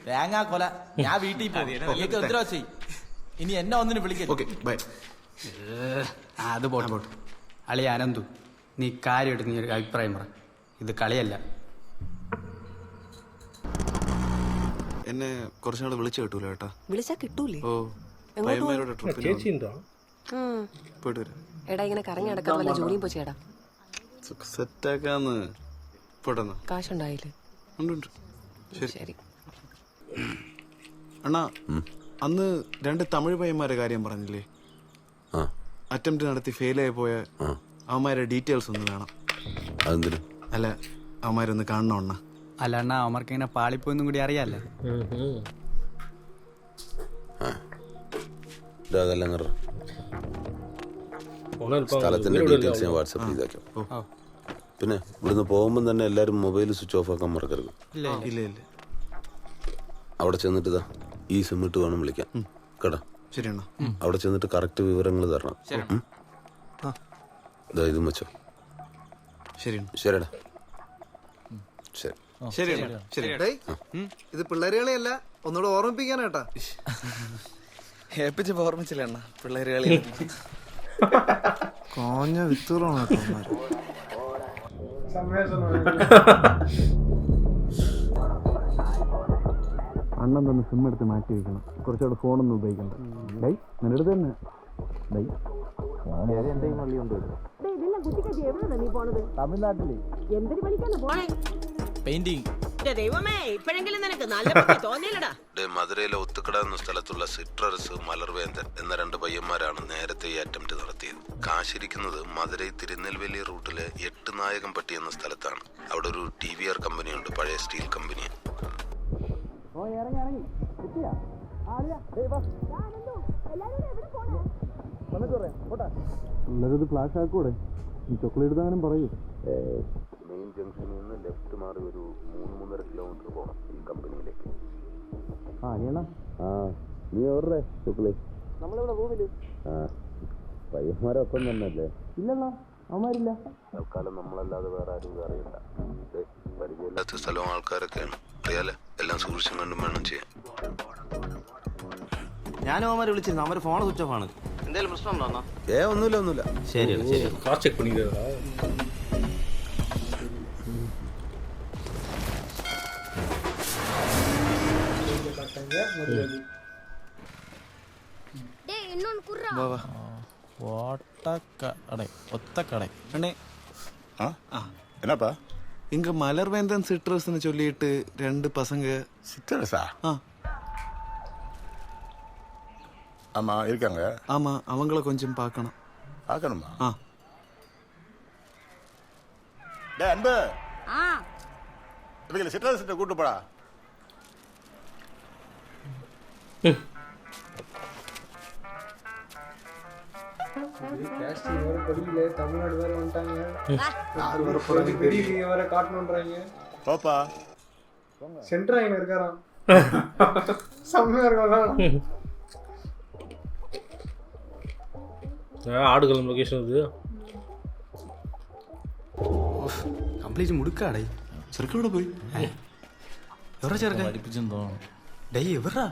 തേങ്ങാ കൊല. ഞാൻ വീട്ടിൽ ഉത്തരവാ ചെയ്യും. ഇനി എന്നെ ഒന്നിന് വിളിക്കാം. Okay bye. അത് പോട്ടെ പോട്ടെ. അളി അനന്തു, നീ കാര്യമായിട്ട് നീ ഒരു അഭിപ്രായം പറ. ഇത് കളിയല്ല. എന്നെ കുറച്ചുനാൾ വിളിച്ചു കിട്ടൂല കേട്ടാ. വിളിച്ചാ കിട്ടൂലേ? ഓ പയ്യന്മാരുടെ ചേച്ചിണ്ടോ? പോയിട്ട് വരാം. എടാ ഇങ്ങനെ കറങ്ങി നടക്കാൻ വല്ല ജോലിയും പോയി ചേടാ. സെറ്റാക്കാന്ന് പോട്ടെന്നാ. കാശുണ്ടായില്ലേ? ഉണ്ട്. ശരി അണ്ണാ, അന്ന് 2 തമിഴ് പയ്യന്മാരുടെ കാര്യം പറഞ്ഞില്ലേ? അറ്റംപ്റ്റ് നടത്തി ഫെയിലായി പോയ അവന്മാരുടെ ഡീറ്റെയിൽസ് ഒന്ന് വേണം. അല്ല അവന്മാരൊന്ന് കാണണം അണ്ണ. അല്ല അണ്ണാ, അവന്മാർക്ക് ഇങ്ങനെ പാളിപ്പോയെന്നും കൂടി അറിയാല്ലേ. സ്ഥലത്തിന്റെ ഡീറ്റെയിൽസ് ഞാൻ വാട്സാപ്പ് ചെയ്തേക്കാം. പിന്നെ ഇവിടുന്ന് പോകുമ്പോൾ തന്നെ എല്ലാരും മൊബൈൽ സ്വിച്ച് ഓഫ് ആക്കാൻ മറക്കരുത്. ഇല്ല. അവിടെ ചെന്നിട്ട് ഈ സിം ഇട്ട് വേണം വിളിക്കാൻ കേട്ടാ. ശരി അണ്ണാ. അവിടെ ചെന്നിട്ട് കറക്റ്റ് വിവരങ്ങൾ തരണം. ഇതും വെച്ചോ. ശരിടാ. ശരി ശരി ശരി. ഇത് പിള്ളേരുകളെയല്ല, ഒന്നുകൂടെ ഓർമ്മിപ്പിക്കാനാട്ടാ. ഏപ്പിച്ച് ഓർമ്മിച്ചില്ല അണ്ണ. പിള്ളേര് കളി കോഞ്ഞ വിത്തൂറാണ് കേട്ടോ. അണ്ണൻ തന്നെ സിം എടുത്ത് മാറ്റി വെക്കണം. കുറച്ചുകൂടെ ഫോണൊന്നും ഉപയോഗിക്കണ്ട. ഡൈ നിന്റെ അടുത്ത് തന്നെ ഡൈ എന്തെങ്കിലും വള്ളിയുണ്ടോ? തമിഴ്നാട്ടില് പെയിന്റിങ്. ദൈവമേ, ഇപ്പോഴെങ്കിലും നിനക്ക് നല്ല തോന്നിയില്ലടാ. മധുരയിലെ ഒത്തുകട എന്ന സ്ഥലത്തുള്ള സിട്രസ് മലർവേന്ദൻ എന്ന 2 പയ്യന്മാരാണ് നേരത്തെ ഈ അറ്റംപ്റ്റ് നടത്തിയത്. കാശിരിക്കുന്നത് മധുരൈ തിരുനെൽവേലി റൂട്ടിലെ 8 നായകംപട്ടി എന്ന സ്ഥലത്താണ്. അവിടെ ഒരു TVR കമ്പനിയുണ്ട്, പഴയ സ്റ്റീൽ കമ്പനി. പിള്ളേരത് ഫ്ലാഷ് ആക്കൂടെ? ഈ ചോക്ലേറ്റ് താനും പറയൂ. മെയിൻ ജംഗ്ഷനിൽ നിന്ന് ലെഫ്റ്റ് മാറി ഒരു 3-3.5 കിലോമീറ്റർ പോകണം ഈ കമ്പനിയിലേക്ക്. നീ ഓർഡറേ ചോക്ലേറ്റ് പയ്യന്മാരൊപ്പം തന്നെയല്ലേ? ഇല്ലല്ലോ, അവന്മാരില്ല. തൽക്കാലം നമ്മളല്ലാതെ വേറെ ആരും അറിയില്ല. പരിചയമില്ലാത്ത സ്ഥലവും ആൾക്കാരൊക്കെയാണ്. അറിയാലേ, എല്ലാം സൂക്ഷിച്ചും കണ്ടും വേണം ചെയ്യാൻ. ഞാനും അവന്മാരെ വിളിച്ചിരുന്നു. അവന്മാർ ഫോൺ സ്വിച്ച് ഓഫ് ആണ്. എന്തെങ്കിലും പ്രശ്നം ഉണ്ടോ? ഒന്നുമില്ല. ശരി ശരി. ക്രോസ് ചെക്ക് பண்ணிக்கிறதா? என்னப்பா இங்க மலர்வேந்தன் சிட்ரஸ்னு சொல்லிட்டு 2 பசங்க. சிட்ரஸா? ஆமா இருக்காங்க. ஆமா, அவங்கள கொஞ்சம் பார்க்கணும். பார்க்கணுமா? டே அன்பு, இவங்களை சிட்ரஸ் கூட்டு போடா. தமிழ்நாடு வேற வந்துட்டாங்க. தெரியல, வேற காட்டணும்ன்றாங்க. போப்பா சென்டர் அங்க இருக்காராம். செம்மையா இருக்கும். ஆடுகளம் லொகேஷன் இது. കംപ്ലീറ്റ് മുടുക്കാടേ. ചെറുക്കവിടെ പോയി എവറാ ചെറുക്കൻ? പഠിപ്പിച്ചെന്ന് തോന്നുന്നു. ഡേയ് എവറാ?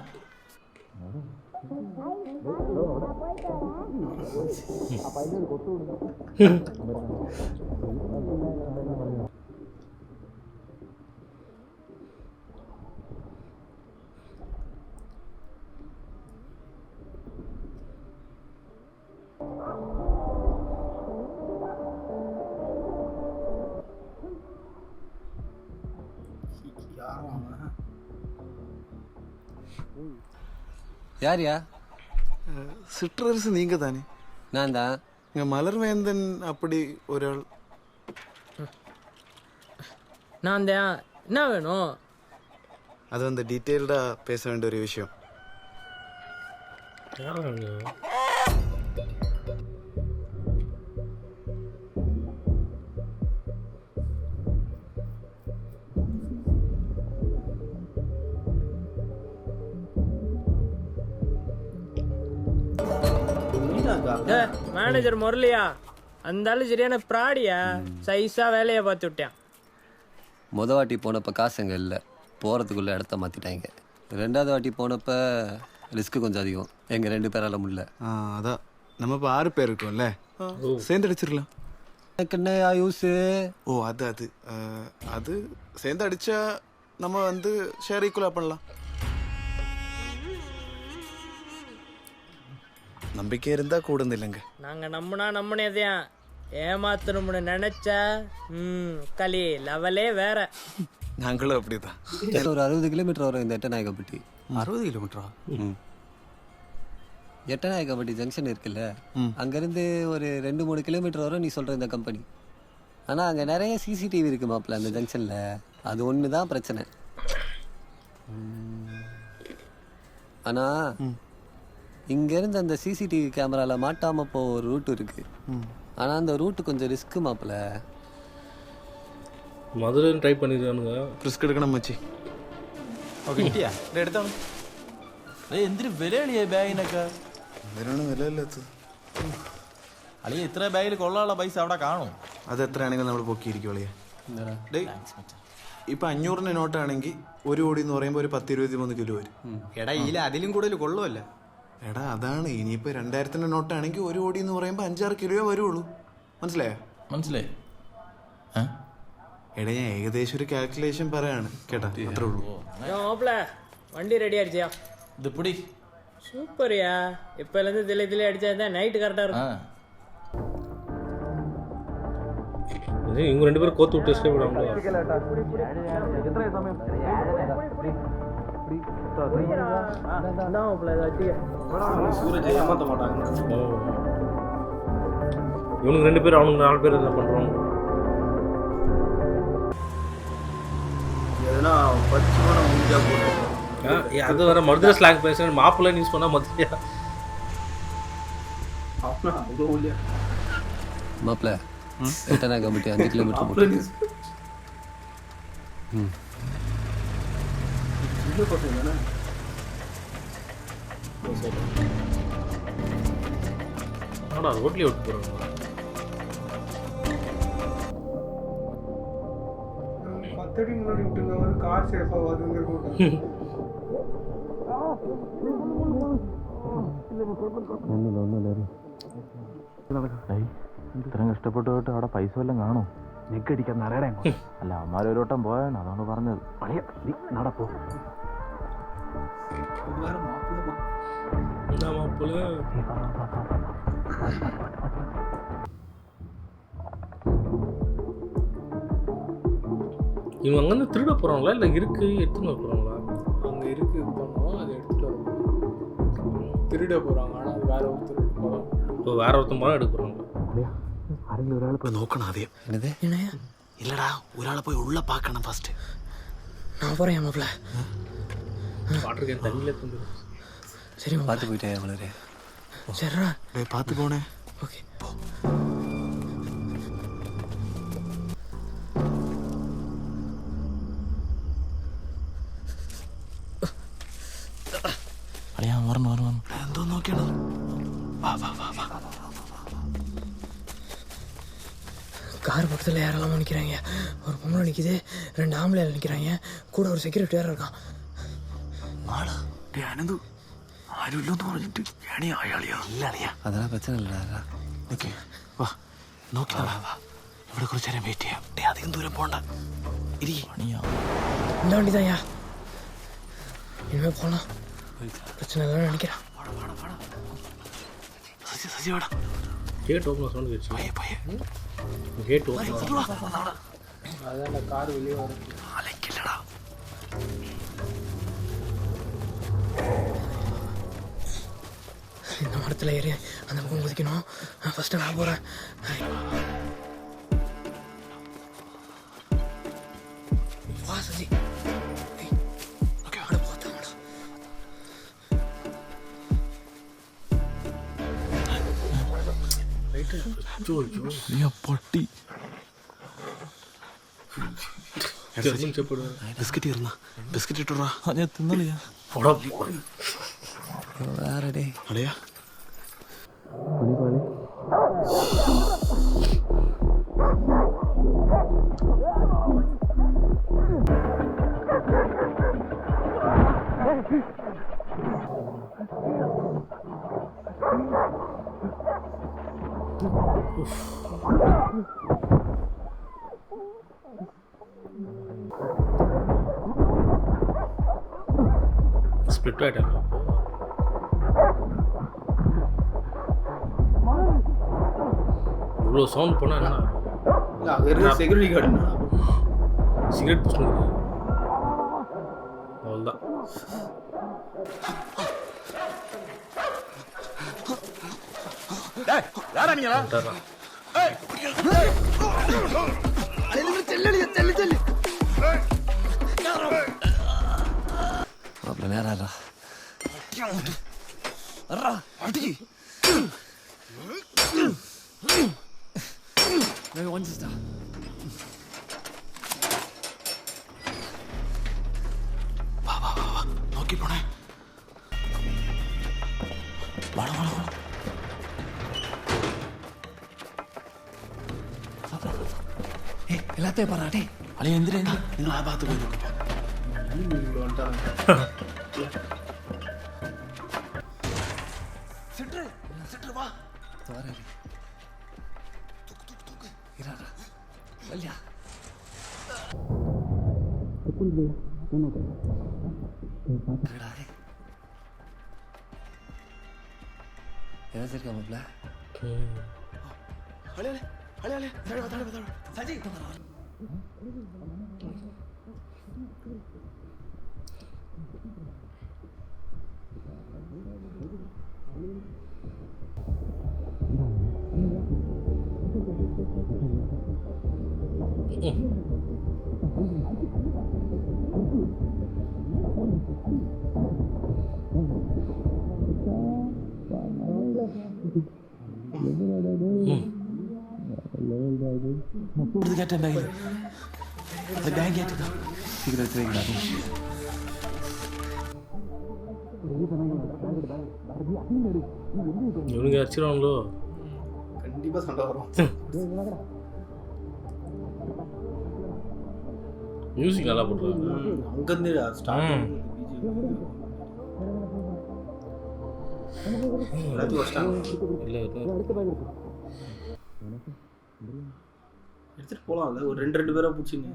யாரியா? சிற்றரசு நீங்க தானே? நான் தான். இங்க மலர்வேந்தன் அப்படி ஒரு ஆள். நான் தான். என்ன வேணும்? அது வந்து டீட்டெயில்டா பேச வேண்டிய ஒரு விஷயம். மேனேஜர் முரளியா? அந்த ஆளு சரியான பிராடியா? சைஸா வேலையை பார்த்து விட்டேன். முத வாட்டி போனப்ப காசுங்க இல்லை, போகிறதுக்குள்ள இடத்த மாற்றிட்டாங்க. ரெண்டாவது வாட்டி போனப்ப ரிஸ்க்கு கொஞ்சம் அதிகம், எங்கள் 2 பேரால முடியல. அதான் நம்ம இப்போ 6 பேர் இருக்கோம்ல, சேர்ந்து அடிச்சிடலாம். எனக்கு என்ன யூஸு? ஓ அது அது அது சேர்ந்து அடிச்சா நம்ம வந்து ஷேர் ஈக்குவலாக பண்ணலாம். நம்பிக்கை இருந்தா கூடந்து இல்லைங்க. நாங்க நம்பினதையும் ஏமாத்தணும்னு நினைச்சா களி லெவலே வேற. நாங்களும் அப்படிதான். ஒரு 60 கிலோமீட்டர் வரும் இந்த எட்டநாயகப்பட்டி. 60 கிலோமீட்டரா? எட்டநாயகப்பட்டி ஜங்ஷன் இருக்குல்ல, அங்கேருந்து ஒரு 2-3 கிலோமீட்டர் வரும் நீ சொல்கிற இந்த கம்பெனி. ஆனால் அங்கே நிறைய சிசிடிவி இருக்கு மாப்பிள்ள அந்த ஜங்ஷனில். அது ஒன்று தான் பிரச்சனை. ஆனால் இங்கேருந்து அந்த சிசிடிவி கேமராவில் மாட்டாமல் போக ஒரு ரூட் இருக்குது. ஆனால் அந்த ரூட்டு கொஞ்சம் ரிஸ்க்கு மாப்பிள்ள. மதுரைன்னு ட்ரை பண்ணிடுவானுங்க. ரிஸ்க் எடுக்கணும் மச்சி. ഓക്കെ കിട്ടിയാ? എടുത്താണ്. എന്തിനു വില അളിയാ ബാഗിനൊക്കെ? ഇതിനാണ് വില ഇല്ലാത്തത്. അളിയ ഇത്ര ബാഗിൽ കൊള്ളാനുള്ള പൈസ അവിടെ കാണും. അത് എത്രയാണെങ്കിലും നമ്മൾ പൊക്കിയിരിക്കും അളിയ. ഇപ്പൊ 500 നോട്ടാണെങ്കിൽ 1 കോടി എന്ന് പറയുമ്പോൾ ഒരു 10-23 കിലോ വരും. എടാ ഇതിൽ അതിലും കൂടുതൽ കൊള്ളുമല്ല. എടാ അതാണ്. ഇനിയിപ്പോ 2000 നോട്ടാണെങ്കിൽ 1 കോടി എന്ന് പറയുമ്പോൾ 5-6 കിലോയെ വരുള്ളൂ. മനസ്സിലായോ? മനസ്സിലായി. എടാ ഞാൻ ഏകദേശം ഒരു കാൽക്കുലേഷൻ പറയാണ് കേട്ടാ, അത്രേ ഉള്ളൂ. வண்டி ரெடி ஆயிடுச்சியா? இது பிடி. சூப்பர்யா. இப்போலேருந்து திலே அடிச்சா தான் நைட்டு கரெக்டாக இருக்கும். இவங்க 2 பேரும் கோத்து விட்டு எஸ்கேப் ஆவாங்க. இவனுக்கு 2 பேர் அவனுக்கு 4 பேர் என்ன பண்றாங்க? எதனா படிச்சுனா முடிஞ்சா போறோம். அது வர மதுரை ஸ்லாங் பேசுற மாப்பிள்ளை யூஸ் பண்ணா மதுரையா? அப்பனா அது ஓலியா. மாப்பிள்ள எட்டநாயகப்பட்டி 5 கிலோமீட்டர் போட்டு. இது போட்டுங்கண்ணா. ஆனா ரோட்லயே விட்டு போறாங்க. 10 அடி முன்னாடி விட்டுங்க, ஒரு கார் சேஃபா வருங்க இருக்கும். ഇത്രയും കഷ്ടപ്പെട്ട് പോയിട്ട് അവിടെ പൈസ വല്ലതും കാണും? നെക്കടിക്കാൻ നിറയടേ. അല്ല അമ്മാര് ഒരു വട്ടം പോയാണ്, അതാണ് പറഞ്ഞത്. നടപ്പോ இவங்க அங்கே திருட போகிறாங்களா இல்லை இருக்கு எடுத்துன்னு போகிறாங்களா? அங்கே இருக்கு பண்ணுவோம், அதை எடுத்துகிட்டு வரோம். திருட போகிறாங்க, ஆனால் அது வேற ஒருத்தர் போகிறோம். இப்போ வேற ஒருத்தன் போனால் எடுக்க போகிறாங்க. ആരെങ്കിലും ഒരാളെ പോയി നോക്കണം ആദ്യം. ഇല്ലടാ, ഒരാളെ പോയി ഉള്ള പാക്കണം ഫസ്റ്റ്. நான் போகிறேன் மாப்பிள்ள. வாட்டர் கேன் தண்ணியில் தந்து. சரி பார்த்து போயிட்டே வளரே. சரிடா. பார்த்து போனே. ஓகே. അളിയാ പറഞ്ഞു എന്തോ നോക്കിയാണോ? വാ വാ വാ വാ. கார் பக்கத்தில் யாரெல்லாம் நிற்கிறாங்க. ஒரு பொம்பளை நிற்கிது, 2 ஆம்பளை நிற்கிறாங்க, கூட ஒரு செக்யூரிட்டி வேறு இருக்கான். അനന്തു ആരുമില്ലെന്ന് പറഞ്ഞിട്ട് ഞാനേ അയാളിയാ. ഇല്ല അളിയാ, அதெல்லாம் பிரச்சனை இல்லைடா. ഓക്കെ വാ നോക്കി വാ വാ. ഇവിടെ കുറച്ച് നേരം വെയിറ്റ് ചെയ്യാം. അധികം ദൂരം പോണ്ട. இந்த வண்டி தான்யா, இனிமேல் போகலாம். பிரச்சனை இல்லைன்னு நினைக்கிறேன். സജി വേടാ. கேட் ஓப்பன் சவுண்ட் கேட்ச்சு. Gate open. அதான் கார் வெளியே வரும். അലക്കില്ലടാ. இந்த மரத்தில் ஏறி அந்த பக்கம் குதிக்கணும். நான் ஃபஸ்ட்டு நான் போகிறேன். வா சஜி. പൊട്ടി ബിസ്ക്കറ്റ് ഇരുന്ന ബിസ്ക്കറ്റ് ഇട്ടുറാ. ഞാൻ തിന്നളിയാ. வேறடே അളിയാ ஸ்ப்ளிட் ஆகிட்டாங்க. இவ்வளோ சவுண்ட் போனால் என்ன? செக்யூரிட்டி கார்டு சிகரெட் பிடிச்சிட்டு அவ்வளோதான். மாப்பிள்ள நேராடா. വാ വാ വാ വാ. നോക്കി പോണേ. വാടാ വാടാ വാടാ. எல்லாத்தையும் பாராட்டே. അളിയ എന്തിനാ? നിങ്ങൾ ആ ഭാഗത്ത് പോയി നോക്കി. வா தோரே இராடா வல்யா ஏதாவது இருக்கா மாப்ள? சஜி இவனுங்க அடிச்சிருவாங்களோ? கண்டிப்பா சண்டை வரும். மியூசிக் நல்லா போட்டுருக்காங்க. அங்கேருந்து ஸ்டார்ட் எல்லாத்தையும் வச்சிட்டாங்க. இல்லை எடுத்துட்டு போலாம்ல, ஒரு ரெண்டு பேரா பிடிச்சிங்க.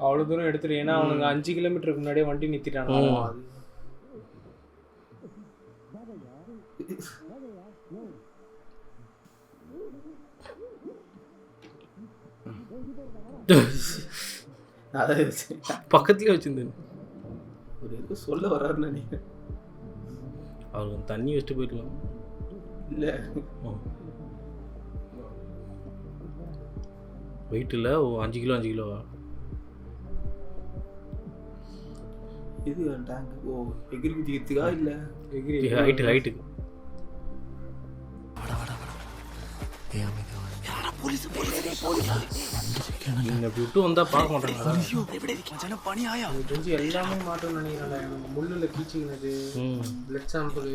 அவ்வளோ தூரம் எடுத்துட்டு, ஏன்னா அவனுங்க 5 கிலோமீட்டருக்கு முன்னாடியே வண்டி நிறுத்திட்டாங்க. பக்கத்துலேயே வச்சிருந்தேன். ஒரு எதுவும் சொல்ல வர்றாருன்னு நினைக்கிறேன். அவருக்கு தண்ணி வச்சுட்டு போயிடலாம். இல்லை வெயிட் இல்லை, 5 கிலோ 5 கிலோவா? இது டேங்க். ஓ, எகிரி குதிக்கிறதுக்கா? இல்லை எகிரி ஹைட்டுக்கு. நீங்க அப்படி விட்டு வந்தா பார்க்க மாட்டாங்க. எனக்கு தெரிஞ்சு எல்லாமே மாட்டோம்னு நினைக்கிறேன். நம்ம முள்ளில் கீச்சிக்கினது, பிளட் சாம்பிள்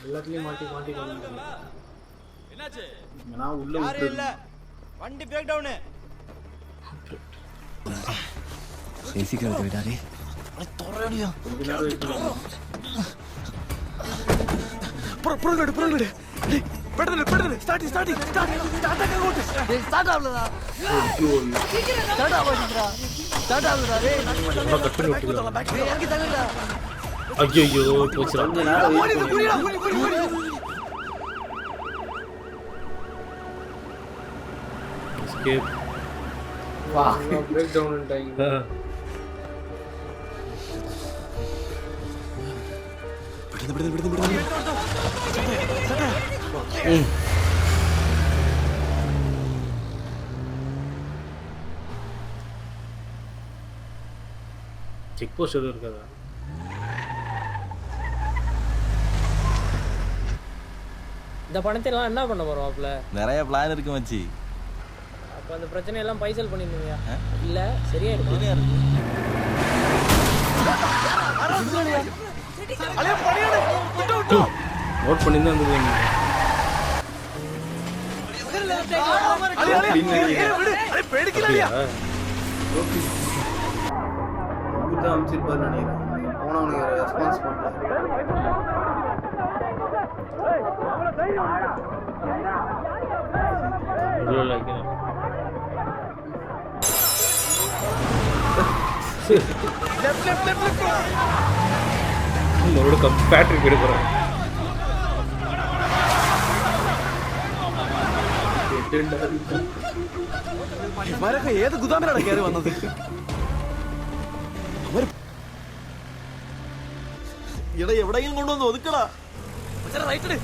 எல்லாத்துலேயும் மாட்டி மாட்டி கொண்டு நான் உள்ள விட்டு வண்டி பிரேக் டவுனு. சீக்கிரம் போயிட்டாரே. தொறடியா கொஞ்ச நேரம் வெயிட் பண்ணு. புறங்கடு பெடல் ஸ்டார்ட் ஆகலடா. ஸ்டார்ட் ஆகலடா. டேய் ரொம்ப கட் பண்ணி விட்டுக்கலாம். இறங்கி தங்கடா. ஐயோ போச்சுடா. கொஞ்ச நேரம் ஓடி குடிடா. எஸ்கேப். வா. Break down time. Check post எதுவும் இருக்காதா? இந்த பணத்தையெல்லாம் என்ன பண்ண போறோம் மாப்ள? நிறைய பிளான் இருக்கு மச்சி. அப்ப அந்த பிரச்சனையெல்லாம் பைசல் பண்ணிருந்தீங்க இல்ல? சரியா இருக்கு. நோட் பண்ணி தான் இருந்தது. தான் அமைச்சிருப்பாருன்னு நினைக்கிறேன். போனவனுக்கு ரெஸ்பான்ஸ் பண்ணல. பேட்டரி எடுக்கிறேன். ഏത് ഗുദാമിലാണ് കയറി വന്നത്? ഇവിടെ എവിടെയെങ്കിലും കൊണ്ടുവന്ന് ഒതുക്കടാ. റൈറ്റ്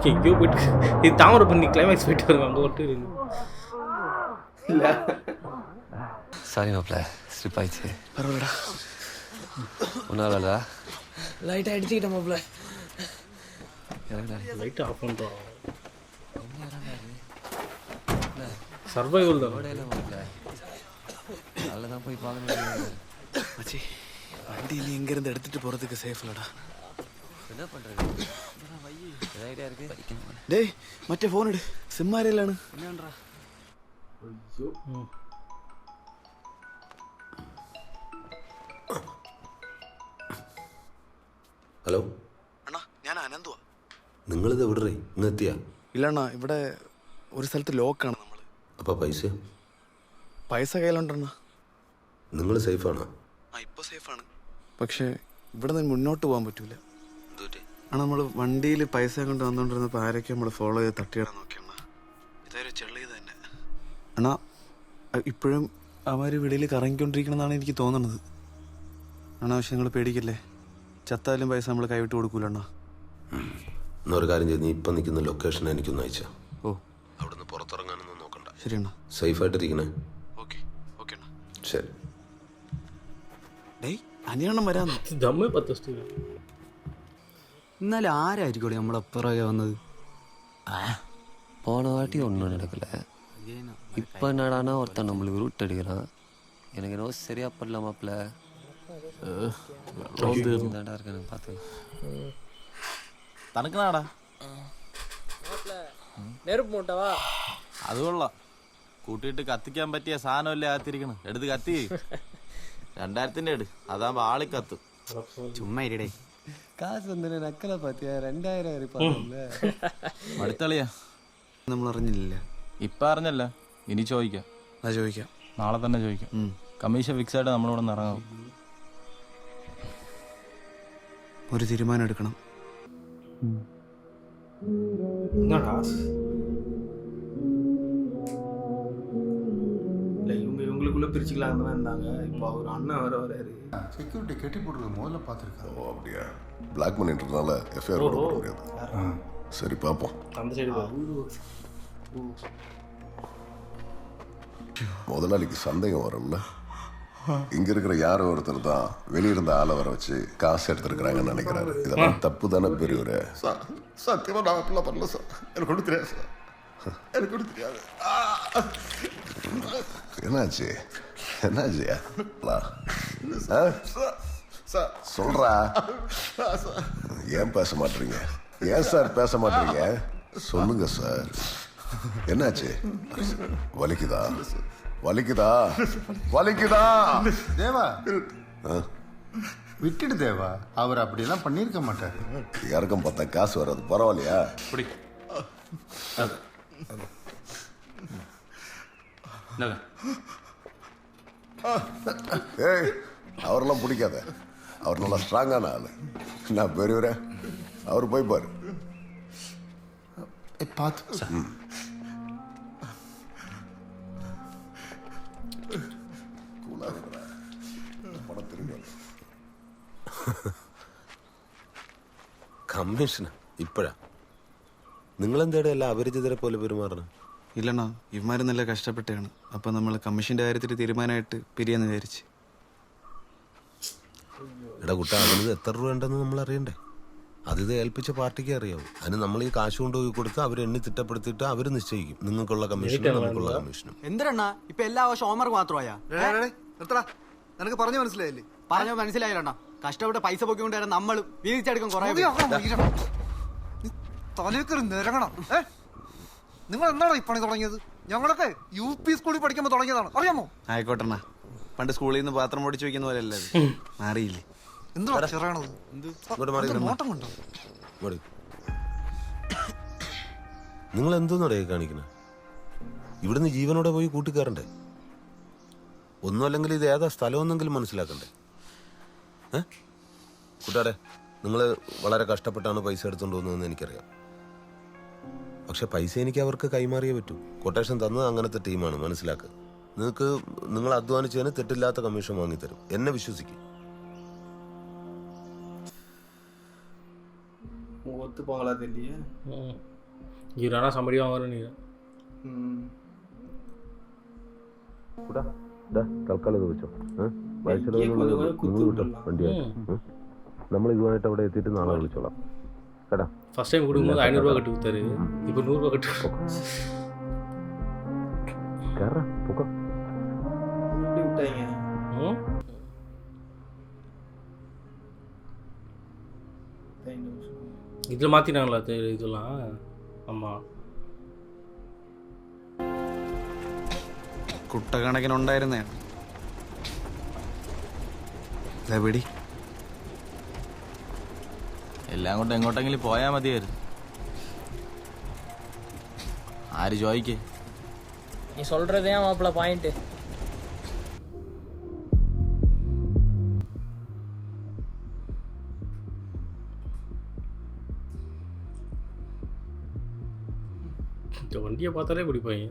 எங்கேயோ போயிட்டு இது தாமரை பண்ணி கிளைமேக்ஸ் போயிட்டு வருங்க. அங்கே ஒட்டு இல்லை சாரி மாப்ள, ஸ்லிப் ஆயிடுச்சு. பரவாயில்லடா. ஒன்றாலடா லைட்டாக அடிச்சுக்கிட்டேன் மாப்ள. லைட் ஆஃப் பண்ணுறோம். சர்வைவல் தான் மாப்ள. அதில் தான் போய் பார்க்கணும். மச்சி வண்டி நீ இங்கேருந்து எடுத்துகிட்டு போகிறதுக்கு சேஃப் இல்லடா. என்ன பண்ணுறது? ஐடியா இருக்கு. டேய் மറ്റേ ഫോൺ എട്. സിം ആരെല്ലാണ്? என்னன்றா? ഹലോ അണ്ണാ ഞാൻ അനന്തുവാ. നിങ്ങളിത് എവിടെ ഇന്ന് എത്തിയാ? ഇല്ലണ്ണാ ഇവിടെ ഒരു സ്ഥലത്ത് ലോക്കാണ് നമ്മൾ. അപ്പോൾ പൈസ കയ്യിലുണ്ടണ്ണാ. നിങ്ങൾ സേഫാണോ? ആ ഇപ്പോൾ സേഫാണ്. പക്ഷേ ഇവിടെ നിന്ന് മുന്നോട്ട് പോകാൻ പറ്റൂല. അണ്ണാ നമ്മൾ വണ്ടിയിൽ പൈസ കൊണ്ട് വന്നുകൊണ്ടിരുന്നപ്പോൾ ആരൊക്കെ നമ്മൾ ഫോളോ ചെയ്ത് തട്ടിയിടാൻ നോക്കിയണ്ണ. ഇതൊരു ചെള്ളി തന്നെ അണ്ണാ. ഇപ്പോഴും അവർ വെളിയിൽ കറങ്ങിക്കൊണ്ടിരിക്കണമെന്നാണ് എനിക്ക് തോന്നുന്നത്. അണ്ണാ പക്ഷെ നിങ്ങൾ പേടിക്കല്ലേ, ചത്താലും പൈസ നമ്മൾ കൈവിട്ട് കൊടുക്കൂലണ്ണ. എന്നൊരു കാര്യം ചെയ്ത് നീ ഇപ്പം നിൽക്കുന്ന ലൊക്കേഷൻ എനിക്കൊന്ന് അയച്ചാ. ഓ അവിടുന്ന് പുറത്തിറങ്ങാനൊന്നും നോക്കണ്ട. ശരി അണ്ണാ. സേഫായിട്ടിരിക്കണേ. ഓക്കെ ഓക്കെ അണ്ണാ. ശരി. ഡേയ് അനിയണ്ണം വരാന്ന്. ദമ്മേ 10 എന്നാലും ആരായിരിക്കും നമ്മളെ പുറകെ വന്നത്? போன வாட்டி ஒன்றும் நடக்கலை. இப்போ என்னடானா ஒருத்தன் நம்மளுக்கு ரூட் அடிக்கிறான். எனக்கு என்னவோ சரியா படல மாப்பிள்ள. தாண்டா இருக்கேன் பார்த்து. തണുക്കണാടാ. நெருப்பு மூட்டவா? അത് കൊള്ളാം. കൂട്ടിയിട്ട് കത്തിക്കാൻ പറ്റിയ സാധനമല്ലേ ആത്തിരിക്കണം. എടുത്ത് കത്തി. 2000-ന്റെ എടു. അതാകുമ്പോ ആളി കത്തും. ചുമ്മാ ഇരിടേ. കാശ് വന്നതിന് നക്കല പറ്റിയ 2000 ഇരുപ്പാല്ലേ. അടുത്തളിയാ നമ്മൾ അറിഞ്ഞില്ല. ഇപ്പം അറിഞ്ഞല്ല, ഇനി ചോദിക്കാം. അത് ചോദിക്കാം, നാളെ തന്നെ ചോദിക്കാം. കമ്മീഷൻ ഫിക്സ് ആയിട്ട് നമ്മളിവിടെ നിന്ന് ഇറങ്ങാം. ഒരു തീരുമാനം എടുക്കണം. இல்லை இவங்களுக்குள்ள பிரிச்சுக்கலாம்னு தான் இருந்தாங்க. இப்போ அவர் அண்ணன் வர வராரு. செக்யூரிட்டி கட்டி போடுறது முதல்ல பார்த்துருக்காரு. ஓ அப்படியா? பிளாக் பண்ணின்றதுனால எஃப்ஐஆர் போட முடியாது. சரி பார்ப்போம். அந்த சைடு முதலாளிக்கு சந்தேகம் வரும்ல. இங்க இருக்கிற யாரோ ஒருத்தர் தான் வெளியிருந்த ஆளை வர வச்சு காசு எடுத்துருக்கிறாங்கன்னு நினைக்கிறாரு. இதெல்லாம் தப்பு தானே பெரியவரே? சத்தியமா நான் அப்படிலாம் பண்ணல சார். எனக்கு ஒன்றும் தெரியாது சார். எனக்கு ஒன்றும் தெரியாது. என்னாச்சு என்னாச்சியா சொல்றா? ஏன் பேச மாட்டீங்க? ஏன் சார் பேச மாட்டீங்க? சொல்லுங்க சார். என்னாச்சு? வலிக்குதா வலிக்குதா வலிக்குதா? தேவா விட்டுடு தேவா, அவர் அப்படியெல்லாம் பண்ணியிருக்க மாட்டார். யாருக்கும் பார்த்தா காசு வராது, பரவாயில்லையா? ஏய் அவரெல்லாம் பிடிக்காத. அவர் நல்லா ஸ்ட்ராங்கான ஆளு. நான் பெரியவரே, அவர் போய் பாரு. பார்த்து കമ്മീഷന് ഇപ്പോഴാ നിങ്ങളെന്താടെ എല്ലാം അപരിചിതരെ പോലെ പെരുമാറണം? ഇല്ലണ്ണാ, ഇവന്മാർ നല്ല കഷ്ടപ്പെട്ടാണ്. അപ്പം നമ്മൾ കമ്മീഷൻ്റെ കാര്യത്തിൽ തീരുമാനമായിട്ട് പിരിയാന്ന് വിചാരിച്ച്. എടാ കുട്ട, അതിന് എത്ര രൂപ ഉണ്ടെന്ന് നമ്മൾ അറിയണ്ടേ? അത് ഏൽപ്പിച്ച പാർട്ടിക്ക് അറിയാവും. അതിന് നമ്മൾ ഈ കാശ് കൊണ്ടുപോയി കൊടുത്ത് അവർ എണ്ണി തിട്ടപ്പെടുത്തിയിട്ട് അവർ നിശ്ചയിക്കും നിങ്ങൾക്കുള്ള കമ്മീഷനും നമുക്കുള്ള കമ്മീഷനും. എന്തിനാ ഇപ്പൊ എല്ലാ വർഷം ഓമർക്ക് മാത്രമായാ? നിനക്ക് പറഞ്ഞു മനസ്സിലായില്ലേ? പറഞ്ഞ മനസ്സിലായില്ലണ്ണ. കഷ്ടപ്പെട്ട് പൈസ പൊക്കിക്കൊണ്ടുവരാൻ നമ്മൾ വീതിച്ചെടുക്കും കുറെ. തലേക്കൊരു നിരങ്ങണം. നിങ്ങൾ എന്നാണോ ഈ പണി തുടങ്ങിയത്? ഞങ്ങളൊക്കെ UP സ്കൂളിൽ പഠിക്കുമ്പോൾ തുടങ്ങിയതാണ്, അറിയാമോ? ആയിക്കോട്ടെണ്ണ, പണ്ട് സ്കൂളിൽ നിന്ന് പാത്രം പൊടിച്ചു വയ്ക്കുന്ന പോലെ അല്ലേ? മാറിയില്ലേ? എന്താണ് ചെറയണത്? നോട്ടം കൊണ്ടോ? നിങ്ങൾ എന്തോന്നടേ കാണിക്കണേ? ഇവിടുന്ന് ജീവനോടെ പോയി കൂട്ടിക്കയറണ്ടേ? ഒന്നും അല്ലെങ്കിൽ ഇത് ഏതാ സ്ഥലമൊന്നെങ്കിലും മനസ്സിലാക്കണ്ടേ? കൂട്ടാരെ, നിങ്ങൾ വളരെ കഷ്ടപ്പെട്ടാണ് പൈസ എടുത്തുകൊണ്ട് വന്നതെന്ന് എനിക്കറിയാം. പക്ഷെ പൈസ എനിക്ക് അവർക്ക് കൈമാറിയേ പറ്റൂ. കൊട്ടേഷൻ തന്നത് അങ്ങനത്തെ ടീമാണ്, മനസ്സിലാക്കുക. നിങ്ങൾക്ക് നിങ്ങൾ അധ്വാനിച്ചതിന് തെറ്റില്ലാത്ത കമ്മീഷൻ വാങ്ങിത്തരും, എന്നെ വിശ്വസിക്കും. ஒத்துப்பாங்களா தெரியல. இவரானா சம்படி வாங்குறேன் நீ. തൽക്കാലം ഇത് വെച്ചോ. വണ്ടിയായിട്ട് നമ്മൾ ഇതുമായിട്ട് അവിടെ എത്തിയിട്ട് നാളെ വിളിച്ചോളാം കേട്ടാ. ഫസ്റ്റ് ടൈം കൊടുക്കുമ്പോൾ 500 രൂപ കെട്ടി കൊടുത്താரு. ഇപ്പൊ 100 രൂപ കെട്ടി இதில் மாற்றினாங்களா இதெல்லாம்? ஆமாம், കുട്ടക്കണക്കിനുണ്ടായിരുന്നേ. എവിടെ എല്ലാം കൊണ്ട് എങ്ങോട്ടെങ്കിലും പോയാൽ മതിയായിരുന്നു. ആര് ചോദിക്കേ? நீ சொல்றதே மாப்பிள்ள பாயிண்ட். இந்த வண்டியை பார்த்தாலே பிடிப்பாங்க.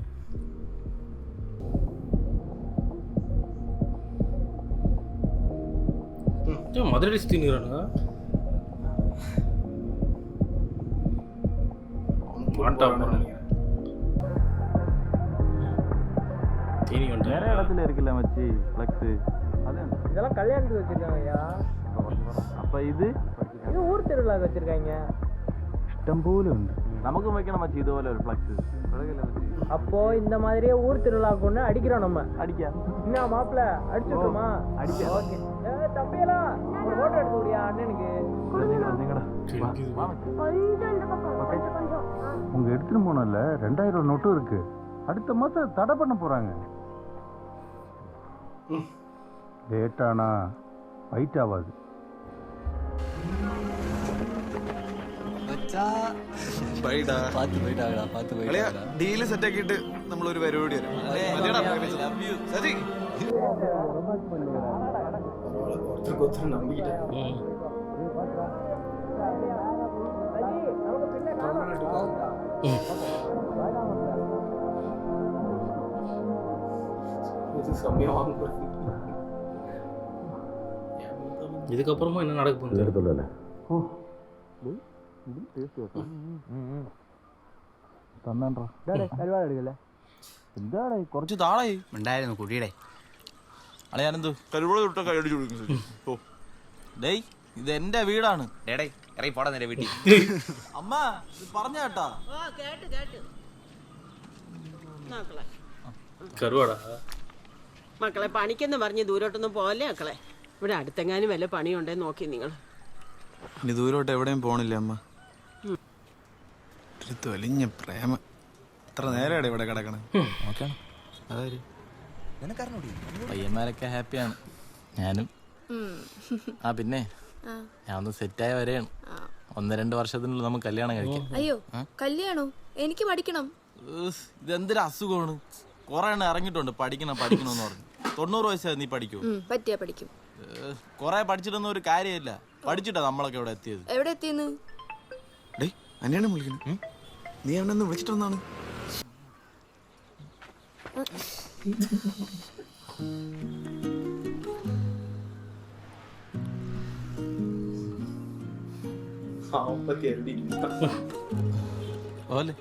மதுரை டிஸ்ட் தின்னுறானுங்க. மாட்டா தீனி வந்து வேற இடத்துல இருக்குல்ல மச்சி ஃப்ளக்ஸ். இதெல்லாம் கல்யாணத்துக்கு வச்சிருக்காங்கய்யா. அப்ப இது ஊர் திருவிழாக்கு வச்சிருக்காங்க. ഇഷ്ടം പോലെ ഉണ്ട്. നമുക്കും വെക്കണം മച്ചി ഇതുപോലെ ഒരു ഫ്ലക്സ്. அப்போ இந்த மாதிரியே ஊர் திருவிழாக்கு ஒன்று அடிக்கிறோம். நம்ம அடிக்கலாம். என்ன மாப்பிள்ள அடிச்சுட்டோமா? அடிக்க. ஓகே. தம்பியெல்லாம் ஒரு ஃபோட்டோ எடுத்து விடியா அண்ணனுக்கு. உங்க எடுத்துட்டு போனல 2000 நோட்டும் இருக்கு. அடுத்த மாசம் தடை பண்ண போறாங்க. லேட் ஆனா ஃபைட் ஆகாது. பார்த்து போயிட்டாங்கடா, பார்த்து போயிட்டாங்கடா. ഡീല് സെറ്റ് ആക്കിയിട്ട് നമ്മളൊരു പരിപാടി വരും. ஒருத்தருக்கு ஒருத்தர் நம்பிக்கிட்டேன். செம்மையா வாங்க இதுக்கப்புறமா என்ன நடக்க போகுது? എന്താടാ കുറച്ച് താളായി ഉണ്ടായിരുന്നു കുടിയുടെ അളയാനന്തു ഡേയ് ഇത് എന്റെ വീടാണ് ഇറങ്ങി പോടാ നിന്റെ വീട്ടിൽ. അമ്മ ഇത് പറഞ്ഞ കേട്ടാ കരുവാടാ മക്കളെ പണിക്കെന്ന് പറഞ്ഞ് ദൂരോട്ടൊന്നും പോകല്ലേ മക്കളെ. ഇവിടെ അടുത്തെങ്ങാനും വല്ല പണിയുണ്ടേ നോക്കി നിങ്ങൾ. ഇനി ദൂരോട്ട് എവിടെയും പോണില്ല അമ്മ. ഒരു തൊലിഞ്ഞ പ്രേമ എത്ര നേരമാണ് ഇവിടെ കിടക്കണം. അതായത് പയ്യന്മാരൊക്കെ ഹാപ്പിയാണ്, ഞാനും. ആ പിന്നെ ഞാൻ ഒന്ന് സെറ്റായ വരെയാണ്. 1-2 വർഷത്തിനുള്ളിൽ നമുക്ക് കല്യാണം കഴിക്കാം. അയ്യോ കല്യാണോ? എനിക്ക് പഠിക്കണം. ഇതെന്തൊരു അസുഖമാണ്. കുറെ എണ്ണം ഇറങ്ങിയിട്ടുണ്ട് പഠിക്കണം പഠിക്കണമെന്ന് പറഞ്ഞു. 90 വയസ്സായി നീ പഠിക്കൂ? പറ്റിയാ പഠിക്കും. കൊറേ പഠിച്ചിട്ടൊന്നും ഒരു കാര്യമില്ല. പഠിച്ചിട്ടാ നമ്മളൊക്കെ ഇവിടെ എത്തിയത്. എവിടെ എത്തിയെന്ന്? അന്നെയാണ് വിളിക്കുന്നത്. നീ അവനൊന്ന് വിളിച്ചിട്ടൊന്നാണ്. ഓലെ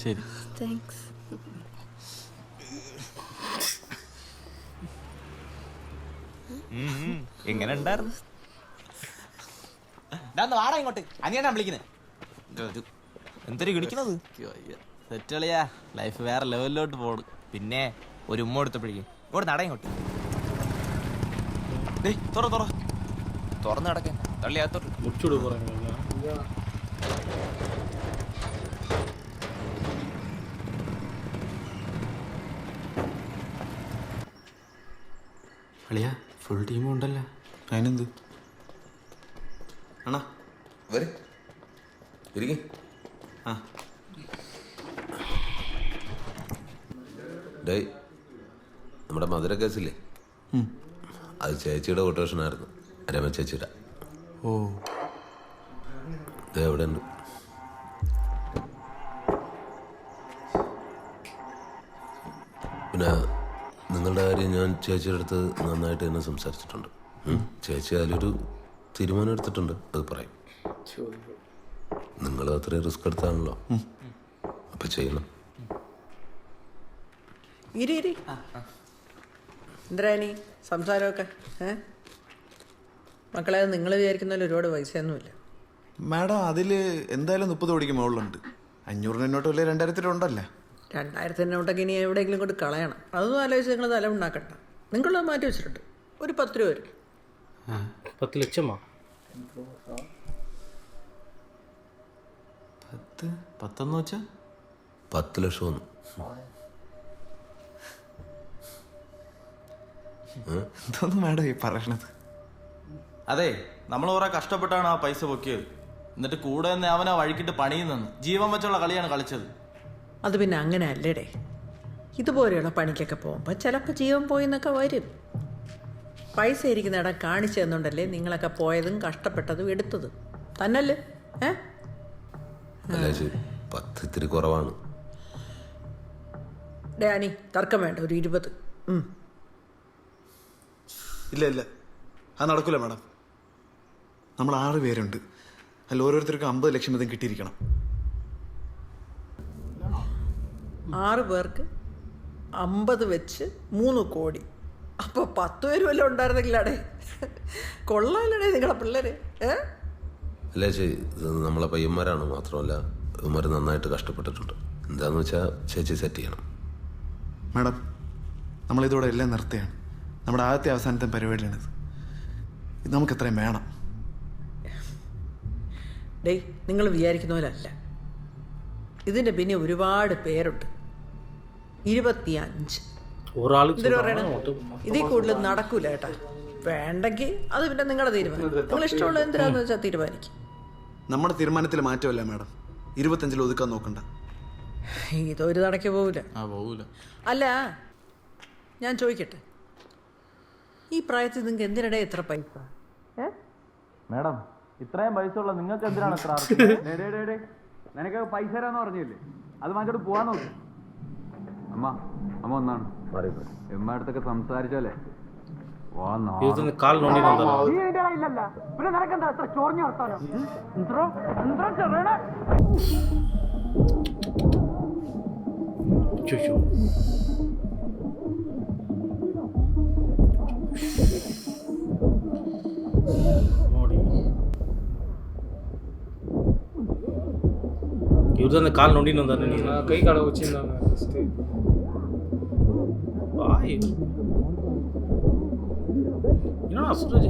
ശരി. താങ്ക്സ്. എങ്ങനെ ഉണ്ടായിരുന്നു? വാടാ ഇങ്ങോട്ട്. അനിയാണാ വിളിക്കുന്നത്. എന്തൊരു കിണിക്കണത്? സെറ്റളിയാ ലൈഫ് വേറെ ലെവലിലോട്ട് പോണ്. പിന്നെ ഒരു ഉമ്മ എടുത്തപ്പോഴേക്കും ഇവിടെ നട ഇങ്ങോട്ട്. തുറന്ന് നടക്കാൻ തള്ളിയാത്തോട്ട് മുച്ചൂട് പറഞ്ഞു. അളിയാ ഫുൾ ടീമും ഉണ്ടല്ലോ. അതിനെന്ത് ആണാ ആ ഡേയ് നമ്മുടെ മധുര കേസില്ലേ, അത് ചേച്ചിയുടെ കൊട്ടേഷനായിരുന്നു. രമ ചേച്ചിയുടെ. ഓ എവിടെ ഉണ്ട്? പിന്നെ നിങ്ങളുടെ കാര്യം ഞാൻ ചേച്ചിയുടെ അടുത്ത് നന്നായിട്ട് തന്നെ സംസാരിച്ചിട്ടുണ്ട്. ചേച്ചി അതിലൊരു തീരുമാനം എടുത്തിട്ടുണ്ട്, അത് പറയും. നിങ്ങൾ അത്രയും റിസ്ക് എടുത്താണല്ലോ, അപ്പൊ ചെയ്യണം. എന്തരാനി സംസാരമൊക്കെ? മക്കളെ നിങ്ങൾ വിചാരിക്കുന്ന ഒരുപാട് പൈസയൊന്നുമില്ല. മാഡം അതിൽ എന്തായാലും 30 കോടിക്ക് മുകളിലുണ്ട്. 500 നോട്ട് വല്ല 2000 ഉണ്ടല്ലേ. 2000 നോട്ടൊക്കെ ഇനി എവിടെയെങ്കിലും കൊണ്ട് കളയണം. അതൊന്നും ആലോചിച്ച് നിങ്ങൾ തല ഉണ്ടാക്കണ്ട. നിങ്ങളുള്ളത് മാറ്റി വെച്ചിട്ടുണ്ട്. ഒരു 10 രൂപ വരും. 10 ലക്ഷമാ? 10 വെച്ചാ 10 ലക്ഷം. എന്തോന്ന് മാഡം ഈ പറയണത്? അതെ, നമ്മൾ കുറെ കഷ്ടപ്പെട്ടാണ് ആ പൈസ പൊക്കിയത്. എന്നിട്ട് കൂടെ നിന്ന് അവനാ വഴിക്കിട്ട് പണിയിൽ നിന്ന് ജീവൻ വെച്ചുള്ള കളിയാണ് കളിച്ചത്. അത് പിന്നെ അങ്ങനെ അല്ലേടേ. ഇതുപോലെയുള്ള പണിക്കൊക്കെ പോകുമ്പോൾ ചിലപ്പോൾ ജീവൻ പോയി എന്നൊക്കെ വരും. പൈസ ഇരിക്കുന്ന ഇടം കാണിച്ചു തന്നുകൊണ്ടല്ലേ നിങ്ങളൊക്കെ പോയതും കഷ്ടപ്പെട്ടതും എടുത്തതും തന്നല്ലേ? 10 ഇത്തിരി കുറവാണ്. ഡേ അനി തർക്കം വേണ്ട, ഒരു 20. ഇല്ല ഇല്ല, അത് നടക്കൂല മാഡം. നമ്മൾ 6 പേരുണ്ട്. അതിൽ ഓരോരുത്തർക്കും 50 ലക്ഷം വീതം കിട്ടിയിരിക്കണം. 6 പേർക്ക് 50 വെച്ച് 3 കോടി. അപ്പോൾ 10 പേര് വല്ലതും ഉണ്ടായിരുന്നെങ്കിലാടേ. കൊള്ളാമല്ലേ നിങ്ങളെ പിള്ളേര്? അല്ലേ ചേച്ചി, ഇത് നമ്മളെ പയ്യന്മാരാണ്. മാത്രമല്ല ഇവന്മാർ നന്നായിട്ട് കഷ്ടപ്പെട്ടിട്ടുണ്ട്. എന്താന്ന് വെച്ചാൽ ചേച്ചി സെറ്റ് ചെയ്യണം. മാഡം നമ്മളിതോടെ എല്ലാം നിർത്തുകയാണ്. നമ്മുടെ ആദ്യത്തെ അവസാനത്തെ പരിപാടിയാണിത്. ഇത് നമുക്ക് എത്രയും വേണം. ഡേ നിങ്ങൾ വിചാരിക്കുന്ന പോലെ അല്ല. ഇതിൻ്റെ പിന്നെ ഒരുപാട് പേരുണ്ട്. 25. ഇതിൽ പറയണം ഇതിൽ കൂടുതൽ നടക്കൂല കേട്ടാ. വേണ്ടെങ്കിൽ അത് പിന്നെ നിങ്ങളുടെ തീരുമാനം. നിങ്ങൾ ഇഷ്ടമുള്ള എന്തിനാന്ന് വെച്ചാൽ തീരുമാനിക്കും. നമ്മുടെ തീരുമാനത്തിൽ മാറ്റമല്ല മാഡം. 25 ഒതുക്കാൻ നോക്കണ്ട. ഇതൊരു നടക്ക് പോവില്ല. അല്ല ഞാൻ ചോദിക്കട്ടെ, ഈ പ്രായത്തിൽ നിങ്ങൾക്ക് എന്തിനിടെ എത്ര പൈസ? മാഡം ഇത്രയും പൈസ ഉള്ള നിങ്ങൾക്ക് എന്തിനാണ് എത്ര? നിനക്ക് പൈസ തരാന്ന് പറഞ്ഞില്ലേ? അത് വാങ്ങിച്ചോട്ട് പോവാൻ നോക്കി. അമ്മ ഒന്നാണ് എമ്മടുത്തൊക്കെ സംസാരിച്ചാലേ ഇവരുടെ കാൽ നോണ്ടി വന്നോ ചുച്ചു இவர்தான் அந்த கால் நொண்டின்னு வந்தாரு நீங்க கை காலை வச்சிருந்தாங்க ஃபர்ஸ்ட் வாய் என்னடா சுரஜ்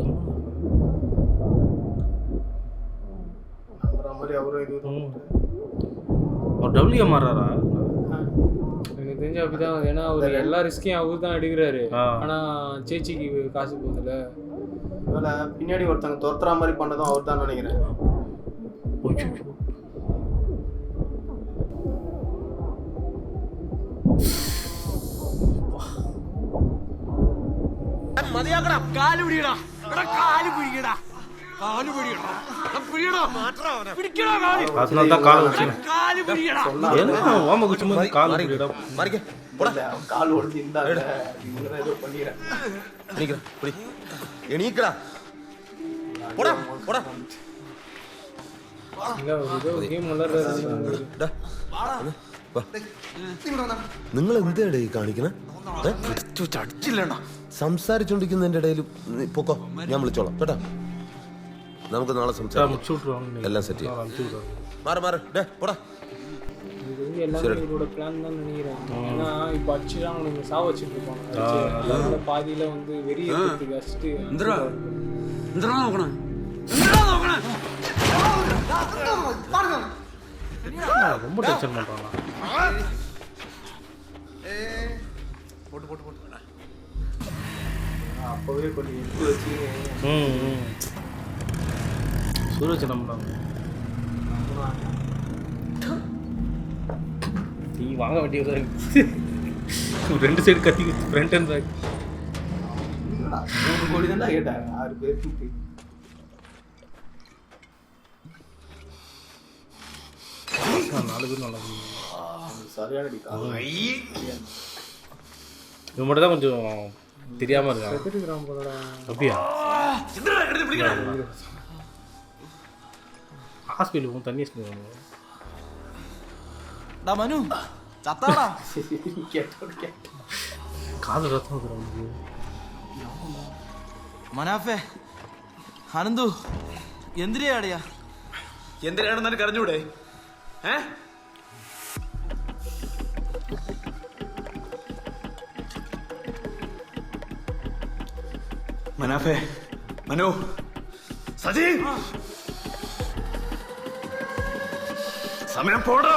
மாதிரி அவரும் இது அவர் டபிள்யூ மாறாரா எனக்கு தெரிஞ்ச அப்படிதான். ஏன்னா அவர் எல்லா ரிஸ்கையும் அவர் தான் எடுக்கிறாரு. ஆனா சேச்சிக்கு காசு போகுதுல, அதனால பின்னாடி ஒருத்தங்க துரத்துற மாதிரி பண்ணதும் அவர் தான் நினைக்கிறேன். മതിയാക്കടാ, കാല് പിടിക്കടാ, കാല് പിടിക്കടാ, കാല് പിടിക്കടാ, പിടിക്കടാ, പിടിക്കടാ കാല്, அதனாலதான் கால் வச்சு കാല് പിടിക്കടാ. என்ன ஓம குச்சுமா கால் பிடிடா மறிக்க போடா, கால் ஒடிஞ்சு இந்தாங்க இவங்க ஏதோ பண்ணிறேன். நீக்கடா, புடி எனிக்கடா, போடா போடா. இல்ல ஏதோ கேம் விளையாடுறாரு. നിങ്ങൾ എന്താ കാണിക്കണേ? സംസാരിച്ചോണ്ടിരിക്കുന്നതിന്റെ ഇടയിൽ പൊക്കോ, ഞാൻ വിളിച്ചോളാം കേട്ടോ. നമുക്ക് നാളെ സംസാരിക്കാം, എല്ലാം സെറ്റ് ചെയ്യാം. മാറി മാറി പോടാ. எல்லாரும் இவரோட பிளான் தான் நினைக்கிறேன். ஏன்னா இப்போ அடிச்சுதான் அவனுக்கு சாவ வச்சுட்டு இருப்பாங்க. பாதியில வந்து வெறி ஏற்றுறதுக்கு அடிச்சுட்டு ரொம்ப டென்ஷன் பண்றாங்க. போட்டு போட்டு போட்டு அப்பவே கொஞ்சம் எடுத்து வச்சு சூரஜ் நம்ம நீ வாங்க வேண்டியதா ரெண்டு சைடு கத்தி ஃப்ரண்ட் அண்ட் பேக் 3 கோடி தான் கேட்டாங்க 6 பேருக்கு. நாலு பேர் நல்லா சரியான இது மட்டும் தான் கொஞ்சம் தெரியாம இருக்கான். அப்படியா? ஹாஸ்பிட்டல் போகும் தண்ணி മനു ചത്താടാ. കാത് രസം മനാഫേ അനന്തു എന്തിനാടിയാ? എന്തിനാണെന്ന് എനിക്ക് അറിഞ്ഞൂടെ? മനാഫേ, മനു, സജി, സമയം പോടാ.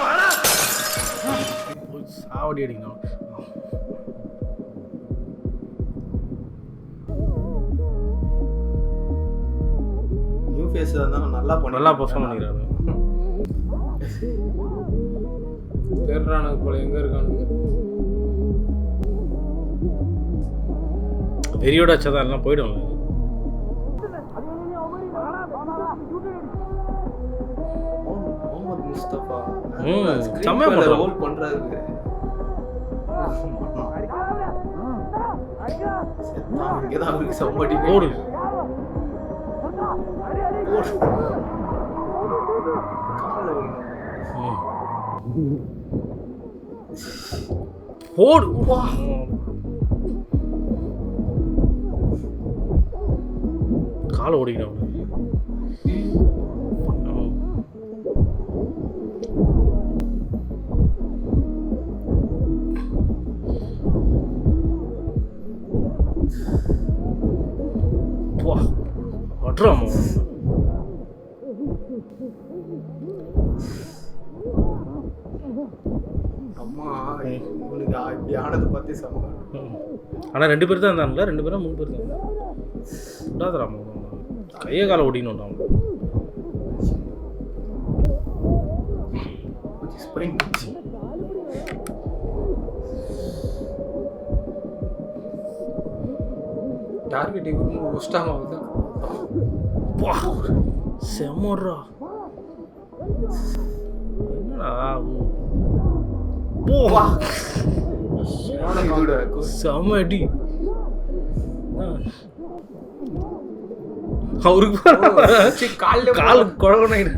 சாவடி அடிக்கணும். நியூ ஃபேஸ் தான் நல்லா பெர்ஃபார்ம் பண்ணிக்கிறாங்க. தேடுறானுங்க போல, எங்க இருக்கானுங்க? வெறியோட வச்சதான் எல்லாம் போயிடுவாங்க. முகமது முஸ்தபா செம்மையா பண்றாரு. ரோல் பண்றாரு. இங்கதான் அவருக்கு சம்படி ஓடு ஓடு காலை ஓடிக்கிறோம். வட்றாமோ அம்மா இவனுக்கு இப்படி ஆனதை பார்த்து சமம். ஆனால் 2 பேர் தான் இருந்தாங்களா? 2 பேரா 3 பேர் தான் விடாதராம கையை காலை ஓடிக்கணும். அவங்க டார்கெட் இவரு ஒஸ்டாம ஆகுது. செம்மறா என்னடா செம அடி அவருக்கு கால் குழகுனாயிடு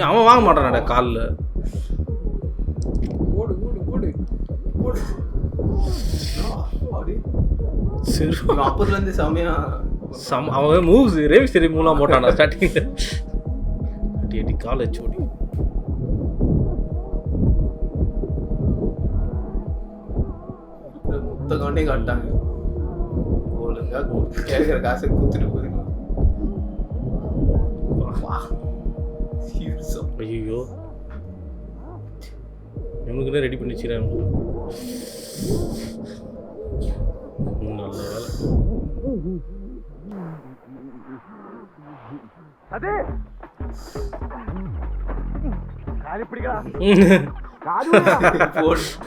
அவன் வாங்க மாட்டானடா காலில். அப்பதுலேருந்து செமையா அவன் மூவ்ஸ் ரேவி சரி மூலாம் போட்டான்டா ஸ்டார்டிங்ல. அடி அடி கால் வச்சு ஓடி மொத்த காண்டே காட்டாங்க. ஒழுங்கா கேட்குற காசை குத்துட்டு போயிருக்கலாம். ஐயோ இவனுக்குன்னே ரெடி பண்ணி வச்சுக்கிறேன். நல்ல வேலை. அதே காலி பிடிக்கடா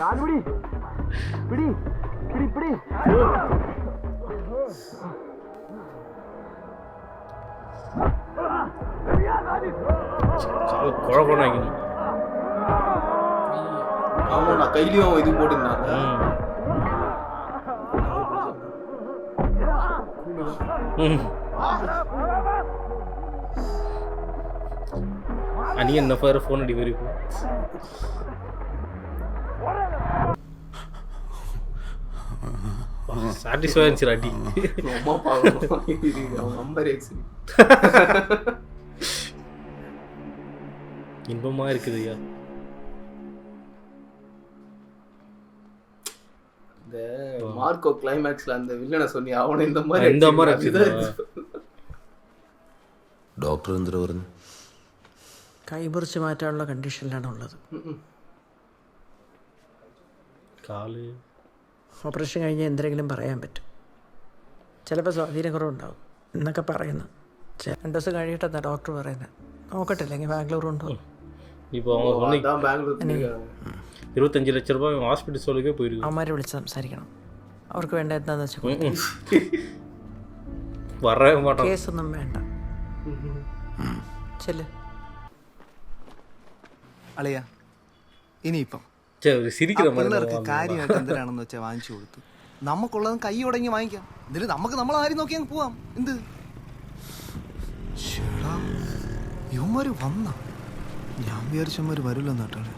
காலுடி பிடி பிடி பிடி குழப்பம். ஆமா நான் கையிலையும் இது போட்டுருந்தாங்க. அனியன் நஃபர் ஃபோன் அடி வரைக்கும் சாட்டிஸ்ஃபை ஆயிடுச்சு அடி. ரொம்ப பாவம் நம்பர் எக்ஸி இன்பமா இருக்குதுயா. இந்த மார்க்கோ கிளைமேக்ஸ்ல அந்த வில்லனை சொன்னி அவனை இந்த மாதிரி ഡോക്ടർ എന്തിനാ പറഞ്ഞു? കൈ മുറിച്ച് മാറ്റാനുള്ള കണ്ടീഷനിലാണ് ഉള്ളത്. കാല് ഓപ്പറേഷൻ കഴിഞ്ഞ് എന്തെങ്കിലും പറയാൻ പറ്റും. ചിലപ്പോൾ സ്വാധീനം കുറവുണ്ടാവും എന്നൊക്കെ പറയുന്നു. 2 ദിവസം കഴിയട്ടെന്നാ ഡോക്ടർ പറയുന്നത്. നോക്കട്ടെ, അല്ലെങ്കിൽ ബാംഗ്ലൂർ ഉണ്ടോ. இப்போ அவங்க 25 ലക്ഷം രൂപ ഹോസ്പിറ്റൽ സോളിക്കേ പോയിരിക്കും. അവന്മാരെ വിളിച്ച് സംസാരിക്കണം. അവർക്ക് വേണ്ട എന്താണെന്ന് വെച്ചാൽ കേസൊന്നും വേണ്ട. ചെല്ല് അളിയ. ഇനിയിപ്പം പിള്ളേർക്ക് കാര്യമായിട്ട് എന്തിനാണെന്ന് വെച്ചാൽ വാങ്ങിച്ചു കൊടുത്തു. നമുക്കുള്ളതും കൈ ഉടങ്ങി വാങ്ങിക്കാം. ഇതിൽ നമുക്ക് നമ്മളാരും നോക്കി അങ്ങ് പോവാം. എന്ത് ഇവന്മാര് വന്ന ഞാൻ വിചാരിച്ചവന്മാര് വരില്ലെന്ന് കേട്ടാണ്.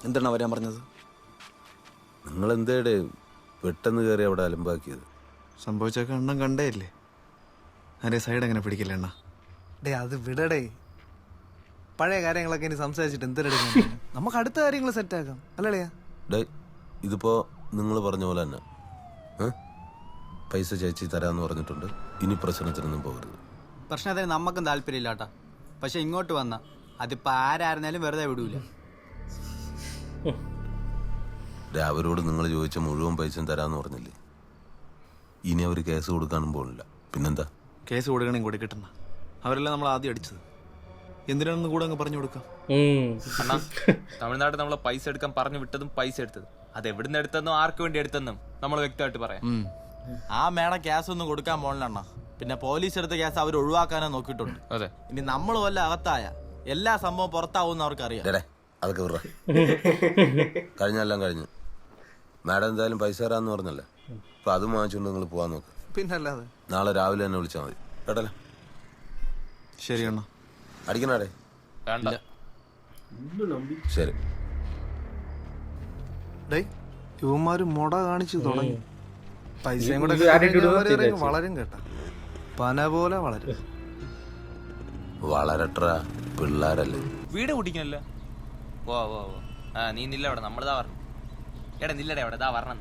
എന്താണ് വരാൻ പറഞ്ഞത്? നിങ്ങൾ എന്തേടെ പെട്ടെന്ന് കയറി അവിടെ അലമ്പാക്കിയത്? സംഭവിച്ചൊക്കെ എണ്ണം കണ്ടേയില്ലേ? ആരെ സൈഡ് എങ്ങനെ പിടിക്കില്ല എണ്ണ? ഡേ അത് വിടടേ. പഴയ കാര്യങ്ങളൊക്കെ ഇനി സംസാരിച്ചിട്ട് എന്തെടുക്കാൻ നമുക്ക് അടുത്ത കാര്യങ്ങൾ സെറ്റാക്കാം അല്ലേ? ഡേ ഇതിപ്പോ നിങ്ങൾ പറഞ്ഞ പോലെ തന്നെ പൈസ ചേച്ചി തരാന്ന് പറഞ്ഞിട്ടുണ്ട്. ഇനി പ്രശ്നത്തിനൊന്നും പോകരുത്. പ്രശ്നത്തിന് നമുക്കും താല്പര്യമില്ല കേട്ടാ. പക്ഷെ ഇങ്ങോട്ട് വന്ന അതിപ്പോ ആരായിരുന്നാലും വെറുതെ വിടൂല. അവരോട് നിങ്ങൾ ചോദിച്ച മുഴുവൻ പൈസയും തരാന്ന് പറഞ്ഞില്ലേ? ഇനി അവർ കേസ് കൊടുക്കാനും പോണില്ല. പിന്നെന്താ? കേസ് കൊടുക്കണമെങ്കിൽ കൊടുക്കട്ടെണ്ണ. അവരെല്ലാം നമ്മൾ ആദ്യം അടിച്ചത്. എന്തിനാണെന്ന് കൂടെ അങ്ങ് പറഞ്ഞു കൊടുക്കാം. അണ്ണാ തമിഴ്നാട് നമ്മളെ പൈസ എടുക്കാൻ പറഞ്ഞു വിട്ടതും പൈസ എടുത്തത് അത് എവിടുന്ന് എടുത്തെന്നും ആർക്ക് വേണ്ടി എടുത്തെന്നും നമ്മൾ വ്യക്തമായിട്ട് പറയാം. ആ മേട ക്യാസ് ഒന്നും കൊടുക്കാൻ പോണില്ലണ്ണ. പിന്നെ പോലീസ് എടുത്ത കേസ് അവർ ഒഴിവാക്കാനേ നോക്കിയിട്ടുണ്ട്. അതെ. ഇനി നമ്മൾ വല്ല അകത്തായ എല്ലാ സംഭവം പുറത്താവും അവർക്കറിയാം. അതൊക്കെ വിട. കഴിഞ്ഞെല്ലാം കഴിഞ്ഞു. മാഡം എന്തായാലും പൈസ തരാന്ന് പറഞ്ഞല്ലേ? അപ്പൊ അതും വാങ്ങിച്ചുകൊണ്ട് നിങ്ങൾ പോവാൻ നോക്ക്. പിന്നല്ലാതെ നാളെ രാവിലെ തന്നെ വിളിച്ചാൽ മതി കേട്ടല്ലേ? ശരി അണ്ണ. അടിക്കണേ? ശരി. ഇവന്മാര് മുട കാണിച്ചു തുടങ്ങി. പൈസയും കൂടെ വളരും കേട്ടാ. പന പോലെ വളരും. വളരട്രാ പിള്ളേരല്ലേ. വീട് കുട്ടിക്കല്ല. ഓ ഓ ഓ ആ നീ നില്ല അവിടെ നമ്മളിതാ പറഞ്ഞു. എടാ നില്ലടേ അവിടെ ഇതാ വരണം.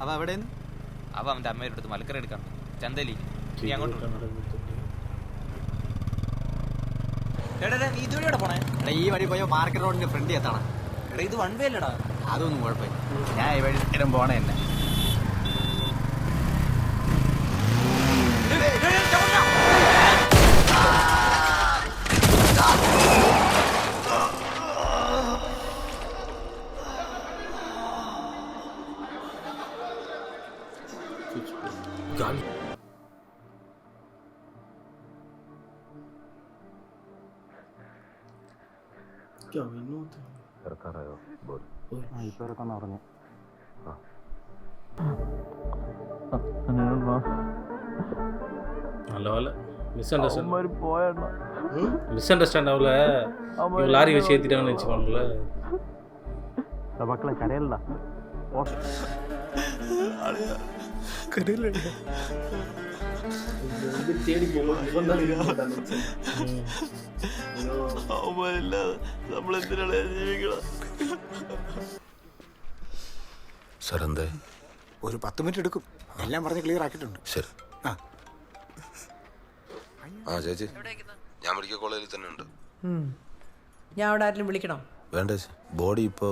അവ എവിടെയെന്ന്? അവ അവൻ്റെ അമ്മയുടെ അടുത്ത് മലക്കറി എടുക്കാം ചന്തയിലേക്ക്. നീ അങ്ങോട്ട് നീ ഇതുവഴിയോടെ പോണേ? ഈ വഴി പോയോ മാർക്കറ്റ് റോഡിന്റെ ഫ്രണ്ട് എത്തണം. എടാ ഇത് വൺ വേ അല്ലടാ. അതൊന്നും കുഴപ്പമില്ല. ഞാൻ ഈ വഴി സ്ഥിരം പോണേ തന്നെ. காலி. ഇറക്കാറായോ ബോഡി? ഇപ്പൊ ഇറക്കാന്ന് പറഞ്ഞു. நல்ல வேலை மிஸ் அண்டர்ஸ்டாண்ட் ஆகல. இவங்க லாரி வச்சு ஏற்றிட்டாங்கன்னு வச்சுக்கோங்கள. മക്കളെ കരയല്ല தேடி போகணும் இவன் தான் നമ്മളെന്തിനാണ് ജീവിക്കണം? സാർ എന്താ? ഒരു 10 മിനിറ്റ് എടുക്കും. എല്ലാം പറഞ്ഞ് ക്ലിയർ ആക്കിയിട്ടുണ്ട്. ശരി. ആ ചേച്ചി, ഞാൻ മെഡിക്കൽ കോളേജിൽ തന്നെ ഉണ്ട്. ഞാൻ അവിടെ ആരെങ്കിലും വിളിക്കണം? വേണ്ട ചേച്ചി, ബോഡി ഇപ്പൊ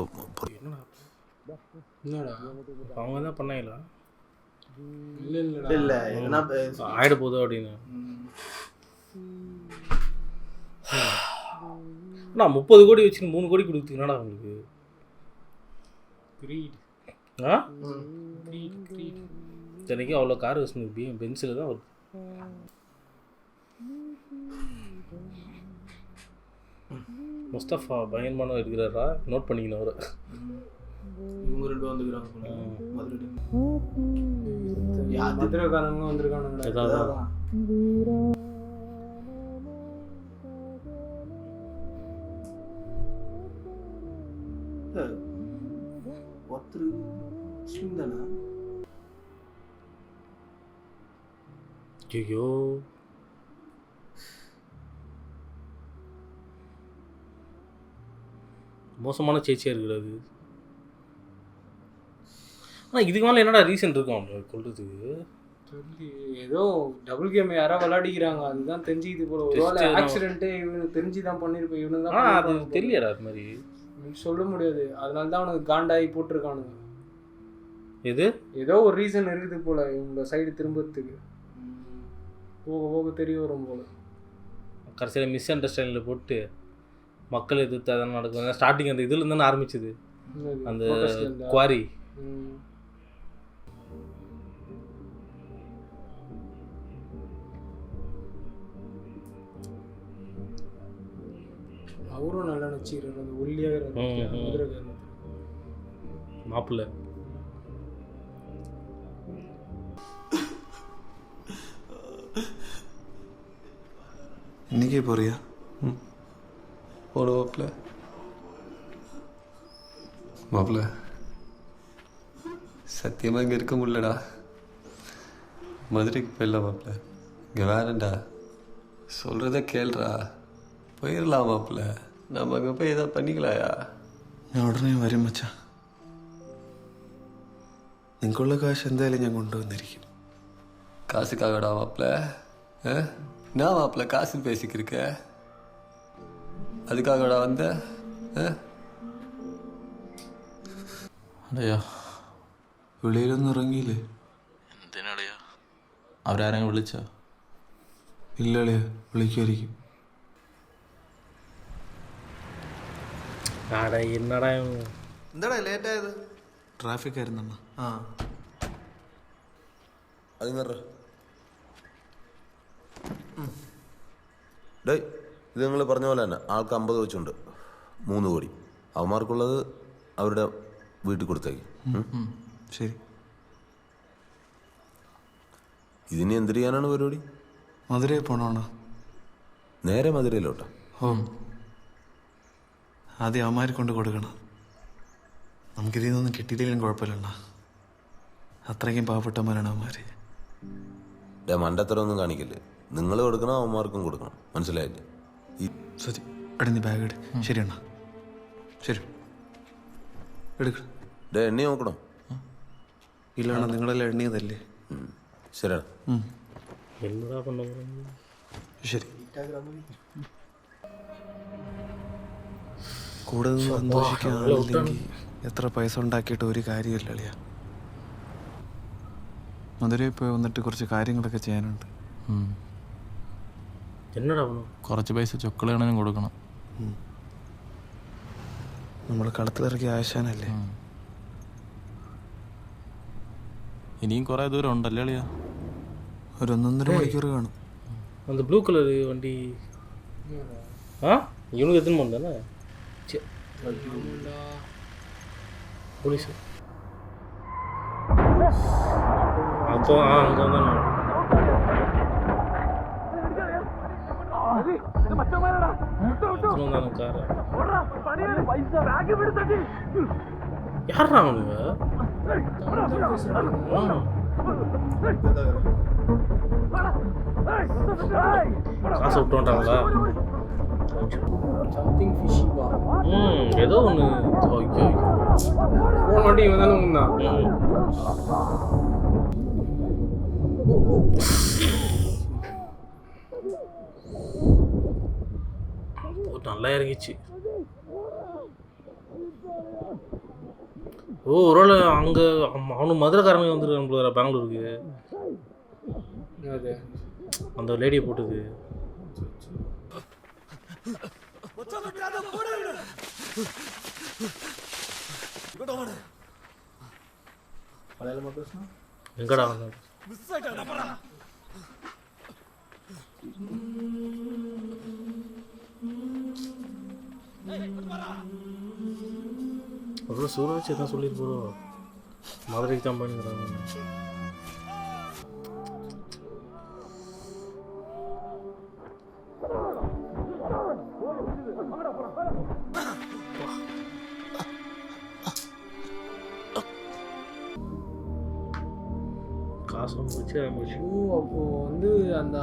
அவங்க தான் பண்ணாங்களா? இல்ல ஆயிட போகுது அப்படின்னு. நான் 30 கோடி வச்சு 3 கோடி கொடுத்தீங்கன்னாடா உங்களுக்கு. இத்தனைக்கும் அவ்வளோ கார் வச்சுருக்கு, பென்சில் தான் வருது. முஸ்தஃபா பயங்கரமானவர் இருக்கிறாரா, நோட் பண்ணிக்கணும் அவரை. இவங்க 2 வந்துக்கிறாங்க மதுரைக்காரங்க வந்திருக்கானுங்க. ஒருத்தர் முஸ்லீம் தானே? ஐயோ மோசமான சேச்சியாக இருக்கிறது. ஆனால் இதுக்கு மேலே என்னடா ரீசன் இருக்கும் அவங்க கொள்றதுக்கு? ஏதோ டபுள் கேம் யாரோ விளையாடிக்கிறாங்க, அதுதான் தெரிஞ்சுக்கிது போல. ஒரு ஆக்சிடென்ட்டு இவனுக்கு தெரிஞ்சு தான் பண்ணியிருப்பேன். இவனு தான் அது தெரியலடா அது மாதிரி சொல்ல முடியாது. அதனால தான் அவனுக்கு காண்டாகி போட்டிருக்கானுங்க. எது ஏதோ ஒரு ரீசன் இருக்குது போல இவங்க சைடு திரும்புறதுக்கு. போக போக தெரிய வரும் போல. கடைசியில் மிஸ் அண்டர்ஸ்டாண்டிங்கில் போட்டு மக்கள் எதிர்த்து அதெல்லாம் நடக்கும். ஸ்டார்டிங் அந்த இதுலேருந்து தானே ஆரம்பிச்சது, அந்த குவாரி. அவரும் நல்லா நடிச்சிருக்காரு, அந்த ஒல்லியாக மாப்பிள்ளை. இன்னைக்கே போறியா? போடு மாப்பிள்ள. மாப்பிள்ள சத்தியமாக இங்கே இருக்க முடியலடா. மதுரைக்கு போயிடலாம் மாப்பிள்ள. இங்கே வேறண்டா, சொல்கிறத கேள்றா. போயிடலாம் மாப்பிள்ள, நம்ம அங்கே போய் எதாவது பண்ணிக்கலாயா? ഞാൻ ഉടനെ വരും മച്ചാ. നിങ്ങൾക്കുള്ള കാശ് എന്തായാലും ഞാൻ കൊണ്ടുവന്നിരിക്കും. காசுக்காகடா மாப்பிள்ள? என்ன மாப்பிள்ள காசு பேசிக்கிருக்க? அதுக்காகடா வந்த? അടയാ വെളിയിലൊന്നും ഇറങ്ങിയില്ലേ? എന്തിനടയാ? അവരാരെങ്കിലും വിളിച്ചോ? ഇല്ലളിയാ, വിളിക്കുമായിരിക്കും. என்னடா എന്താടാ ലേറ്റ് ആയത്? ട്രാഫിക് ആയിരുന്നണ്ണ. അത് ഡേ, ഇത് നിങ്ങൾ പറഞ്ഞ പോലെ തന്നെ ആൾക്ക് 50 വെച്ചുണ്ട്, 3 കോടി. അവന്മാർക്കുള്ളത് അവരുടെ വീട്ടിൽ കൊടുത്തേക്ക്. ശരി. ഇതിനി എന്ത് ചെയ്യാനാണ് പരിപാടി? മധുരയിൽ പോണോണ്ണ. നേരെ മധുരയിലോട്ടാ? ആദ്യം അവന്മാരെ കൊണ്ട് കൊടുക്കണം. നമുക്കിതിൽ നിന്നൊന്നും കിട്ടിയില്ലെങ്കിലും കുഴപ്പമില്ലണ്ണ. അത്രയ്ക്കും പാവപ്പെട്ടവന്മാരാണ് അവന്മാര്. മണ്ടത്തരമൊന്നും കാണിക്കില്ലേ. നിങ്ങൾ കൊടുക്കണം, അവന്മാർക്കും കൊടുക്കണം. മനസ്സിലായില്ലേ? സതി എടാ, നീ ബാഗ് എടു. ശരി അണ്ണ, ശരി എടുക്ക. എണ്ണി നോക്കണം. ഇല്ലണ്ണ, നിങ്ങളെല്ലാം എണ്ണിയതല്ലേ. ശരിയാണ്. ശരി. കൂടുതൽ സന്തോഷിക്കാനില്ലെങ്കിൽ എത്ര പൈസ ഉണ്ടാക്കിയിട്ട് ഒരു കാര്യമില്ല അളിയ. മധുരയിൽ പോയി വന്നിട്ട് കുറച്ച് കാര്യങ്ങളൊക്കെ ചെയ്യാനുണ്ട്. കുറച്ച് പൈസ ചൊക്കളയാണെങ്കിലും കൊടുക്കണം. നമ്മൾ കളത്തിലിറക്കിയ ആശാനല്ലേ. ഇനിയും കുറെ ദൂരം ഉണ്ടല്ലേ അളിയാ? ഒരു 1.5 മണിക്കൂർ കാണും. அந்த ப்ளூ கலர் வண்டி இவனுக்கு எத்தனை மணி தானே போலீஸ் அப்போ அங்கே வந்தானே வந்தானே கார் யாரா அவனுங்க காசு விட்டு வந்துட்டாங்களா? சம்திங் ஃபிஷிவா ஏதோ ஒன்று. ஓகே ஃபோன் வண்டி இவன் தானே உந்தான். நல்லா இறங்கிச்சு. ஒருவேளை அங்கே அவனு மதுரைக்காரங்க வந்துருக்கான் பெங்களூருக்கு. அந்த லேடியை போட்டுது. எங்கடா ஒரு சூரஜ் எதாவது சொல்லிட்டு போகிறோம். மதுரைக்கு தான் பண்ணிக்கிறாங்க. அப்போ வந்து அந்த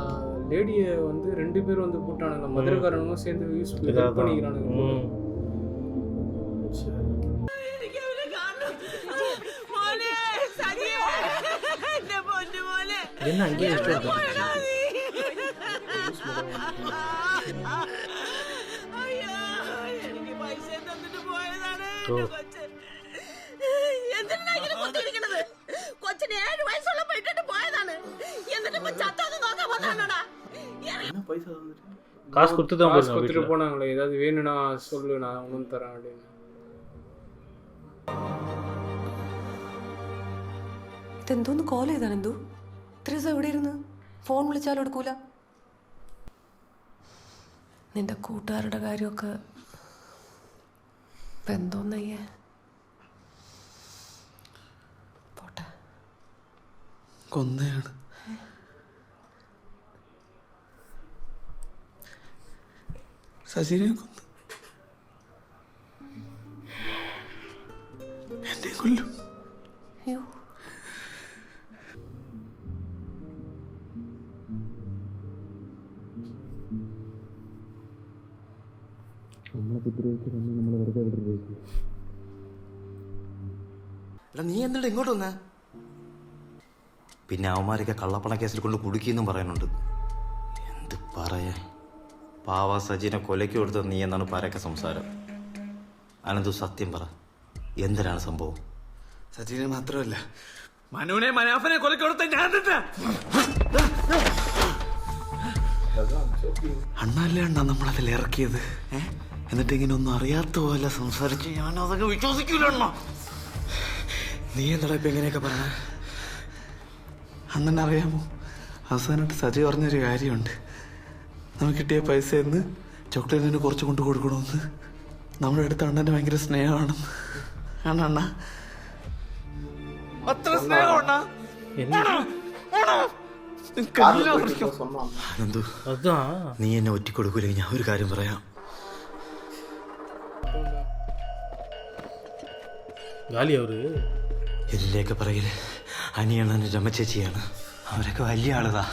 லேடியை வந்து 2 பேர் வந்து போட்டானுங்க. மதுரைக்காரனும் சேர்ந்து யூஸ் பண்ணிக்கிறானுங்க. என்ன அங்கே காசு கொடுத்துட்டு போனாங்களே. ஏதாவது வேணும்னா சொல்லு, நான் ஒன்றும் தரேன் அப்படின்னு. ഇതെന്തോന്ന് കോൾ ചെയ്താണ് എന്തു? ഇത്ര ദിവസം എവിടെ ഇരുന്ന്? ഫോൺ വിളിച്ചാലും എടുക്കൂല. നിന്റെ കൂട്ടുകാരുടെ കാര്യമൊക്കെ ഇപ്പം എന്തോന്നയ്യേ? പോട്ടെ. കൊന്നയാണ്. സജിനെ കൊന്നു. എന്നെ കൊല്ലും. അയ്യോ. നീ എന്തിനാ ഇങ്ങോട്ട് വന്നേ? പിന്നെ അവന്മാരൊക്കെ കള്ളപ്പണ കേസിൽ കൊണ്ട് കുടുക്കിയെന്നും പറയാനുണ്ട്. എന്ത് പറയാ, പാവ സജിനെ കൊലയ്ക്ക് കൊടുത്തത് നീ എന്നാണ് പരക്കെ സംസാരം. അനന്തു സത്യം പറ, എന്തിനാണ് സംഭവം? സജിനെ മാത്രമല്ല, മനുവിനെ മനാഫനെ കൊലയ്ക്ക് കൊടുത്ത ഞാൻ തന്നെ. അണ്ണല്ലേ അണ്ണ നമ്മളതിൽ ഇറക്കിയത്. എന്നിട്ട് ഇങ്ങനെ ഒന്നും അറിയാത്ത പോലെ സംസാരിച്ച് ഞാൻ അതൊക്കെ വിശ്വസിക്കൂല അണ്ണ. നീ എന്താ ഇപ്പം എങ്ങനെയൊക്കെ പറഞ്ഞ? അണ്ണൻ അറിയാമോ, അവസാനമായിട്ട് സജി പറഞ്ഞൊരു കാര്യമുണ്ട്. നമുക്ക് കിട്ടിയ പൈസയെന്ന് ചോക്ലേറ്റിന് കുറച്ച് കൊണ്ട് കൊടുക്കണമെന്ന്. നമ്മുടെ അടുത്ത് അണ്ണൻ്റെ ഭയങ്കര സ്നേഹമാണെന്ന്. ആണ് അണ്ണ, അത്ര സ്നേഹം. നീ എന്നെ ഒറ്റിക്കൊടുക്കൂലെങ്കിൽ ഞാൻ ഒരു കാര്യം പറയാം. ഇതിൻ്റെയൊക്കെ പറയില് അനിയണ്ണനും രമചേച്ചിയാണ്. അവരൊക്കെ വലിയ ആളുതാ.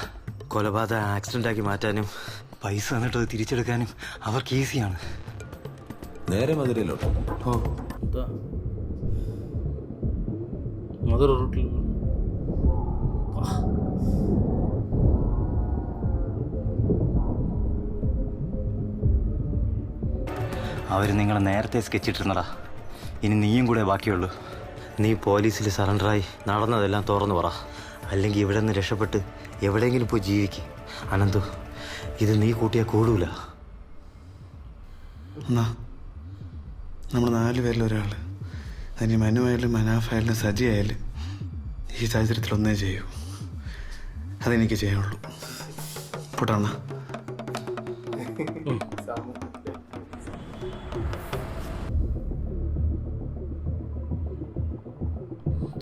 കൊലപാതകം ആക്സിഡന്റ് ആക്കി മാറ്റാനും പൈസ എന്നിട്ട് അത് തിരിച്ചെടുക്കാനും അവർക്ക് ഈസിയാണ്. നേരെ മധുരയിലോട്ടോ? ഓ, മധുര റൂട്ടിൽ. അവർ നിങ്ങളെ നേരത്തെ സ്കെച്ചിട്ടിരുന്നടാ. ഇനി നീയും കൂടെ ബാക്കിയുള്ളൂ. നീ പോലീസിൽ സറണ്ടറായി നടന്നതെല്ലാം തുറന്നു പറ. അല്ലെങ്കിൽ ഇവിടെ നിന്ന് രക്ഷപ്പെട്ട് എവിടെയെങ്കിലും പോയി ജീവിക്കും. അനന്തു, ഇത് നീ കൂട്ടിയാൽ കൂടൂല. എന്നാ നമ്മൾ 4 പേരിൽ ഒരാൾ. അതിന് മനുവായാലും മനാഫായാലും സജി ആയാലും ഈ സാഹചര്യത്തിൽ ഒന്നേ ചെയ്യൂ, അതെനിക്ക് ചെയ്യാനുള്ളൂ. പോട്ടാണ്.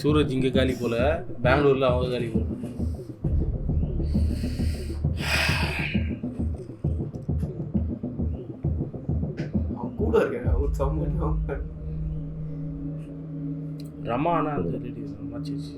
சூரஜ் இங்கே காலி போல, பெங்களூரில் அவங்க காலி போல. கூட இருக்கேன் ஒரு சமூகம் ரமானா அந்த லேடி ரமா சேச்சி.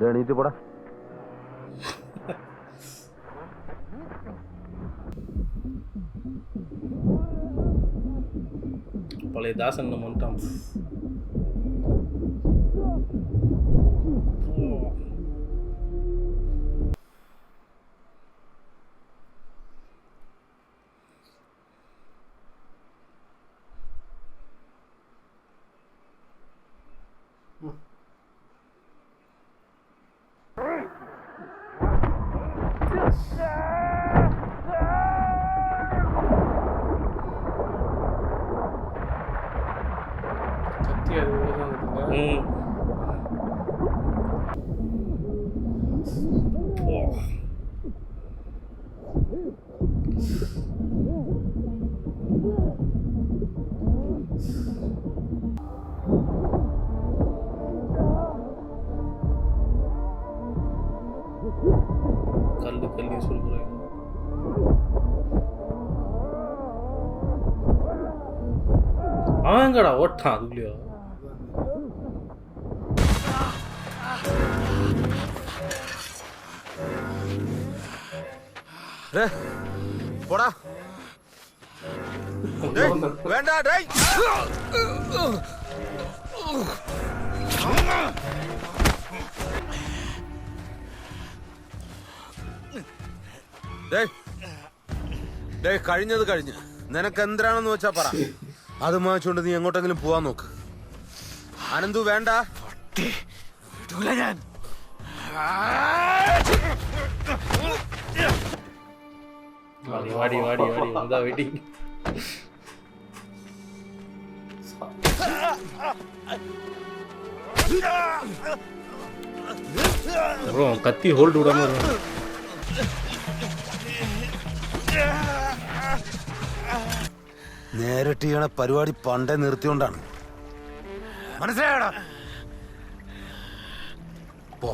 എണീറ്റ് പോടാ. பழைய தாசன் நம்ம வந்துட்டான். கல்லு கல்லி சொல்கிறேன். அவங்கடா ஓட்டான் அதுக்குள்ளேயோ. போடா. வேண்டா டேய். ഡേയ് കഴിഞ്ഞത് കഴിഞ്ഞ്. നിനക്ക് എന്താണെന്ന് വെച്ചാ പറ. അത് മാച്ചുകൊണ്ട് നീ എങ്ങോട്ടെങ്കിലും പോവാൻ നോക്ക്. അനന്തു വേണ്ട. ഞാൻ வாடி வாடி வாடி வாடி வந்தா வெயிட்டிங். ப்ரோ கத்தி ஹோல்ட் விடாம இருக்கு. നേരിട്ട് ചെയ്യണ പരിപാടി പണ്ടേ നിർത്തിയോണ്ടാണ്. മനസ്സിലായടാ? പോ.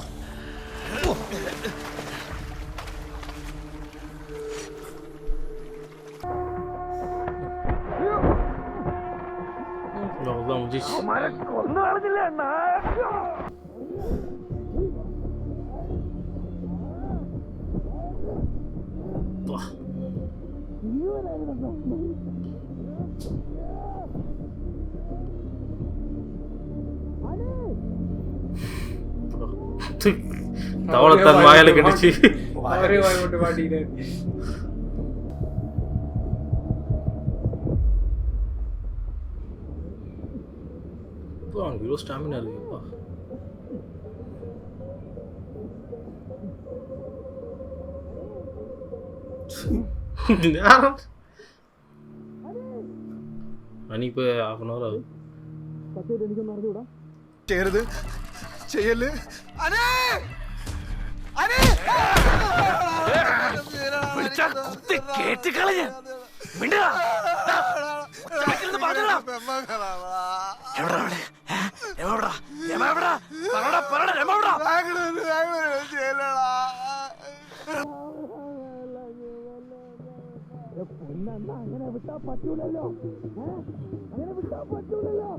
കൊന്നു കളഞ്ഞില്ല അണ്ണാ. தவளத்தான் வாயில கடிச்சு அவரே வாய் விட்டு மாட்டிக்கிட்டாரு. இவ்வளோ ஸ்டாமினா இருக்குப்பா. மணி இப்போ ஹாஃப் அன் ஹவர் ஆகுது. ചെയ്യരുത്, ചെയ്യല്. അങ്ങനെ വിട്ടാ പറ്റൂലല്ലോ, അങ്ങനെ വിട്ടാ പറ്റൂലല്ലോ.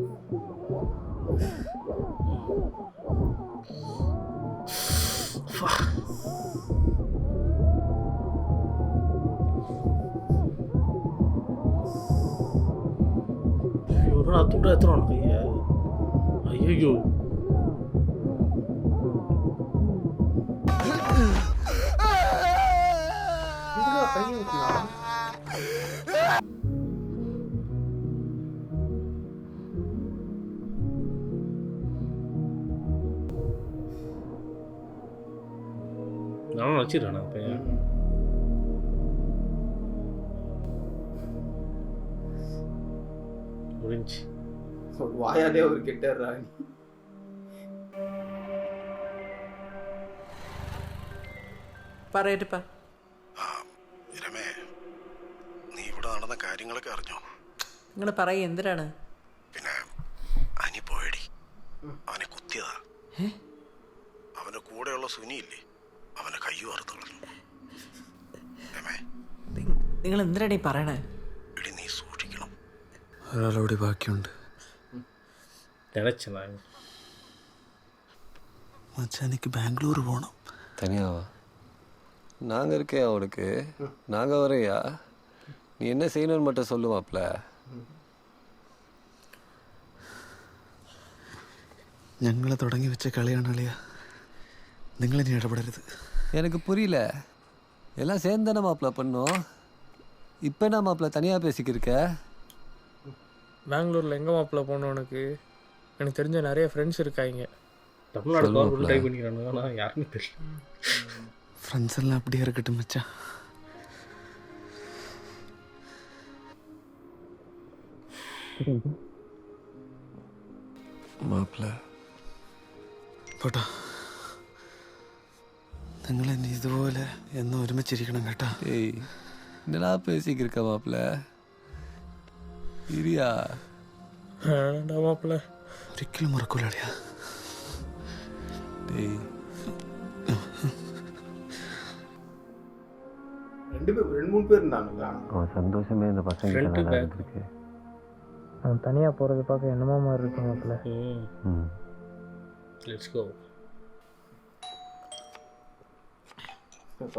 துண்டை எத்துறோம் கையை. ஐயோ நானும் வச்சிடறேன் பையன். முடிஞ்சு வாயாலே ஒரு கெட்டறா. പറയട്ടെപ്പാ. രമേ, നീ ഇവിടെ നടന്ന കാര്യങ്ങളൊക്കെ അറിഞ്ഞോ? നിങ്ങൾ പറയും എന്തിനാണ്? പിന്നെ അനി പോയടി, അവനെ കുത്തിയതാ. അവന്റെ കൂടെയുള്ള സുനിയില്ലേ, അവനെ കൈ വറുത്തു കളഞ്ഞു. രമേ, നിങ്ങൾ എന്തിനാണ് ഈ പറയണേ? എടി നീ സൂക്ഷിക്കണം. ഒരാളോട് ബാക്കിയുണ്ട്. മച്ചാ എനിക്ക് ബാംഗ്ലൂർ പോകണം. தனியாவா? நாங்கள் இருக்கேன் அவனுக்கு. நாங்கள் வரையா? நீ என்ன செய்யணும்னு மட்டும் சொல்லுவாப்ல. ഞങ്ങൾ തുടങ്ങി വെച്ച കളിയാണ് അളിയ. നിങ്ങളിനി ഇടപെടരുത്. எனக்கு புரியல. எல்லாம் சேர்ந்து தானே மாப்பிள்ள பண்ணோம். இப்போ என்ன மாப்பிள்ள தனியாக பேசிக்கிருக்க? பெங்களூரில் எங்கே மாப்பிள்ள போனோம்? எனக்கு தெரிஞ்ச நிறைய ஃப்ரெண்ட்ஸ் இருக்காங்க. தமிழ்நாடு கவர்மெண்ட் ட்ரை பண்ணிக்கிறாங்க, ஆனால் யாருன்னு தெரியல. ഫ്രണ്ട്സ് എല്ലാം அப்படியே இருக்கட்டும் மச்சா. മാപ്പിള പോട്ടോ. നിങ്ങൾ ഇനി ഇതുപോലെ എന്നും ഒരുമിച്ചിരിക്കണം കേട്ടോ. ஏய் என்னடா பேசிக்கிருக்க மாப்பிள்ள? இரியா வேண்டாம் மாப்பிள்ள. ഒരിക്കലും മറക്കൂല അളിയാ. டேய் ரெண்டு மூணு பேர் இருந்தாங்களா? அவன் சந்தோஷமே இந்த பசங்க இருக்கு. அவன் தனியாக போகிறது பார்க்க என்னமோ மாதிரி இருக்கு மாப்பிள்ள. Let's go.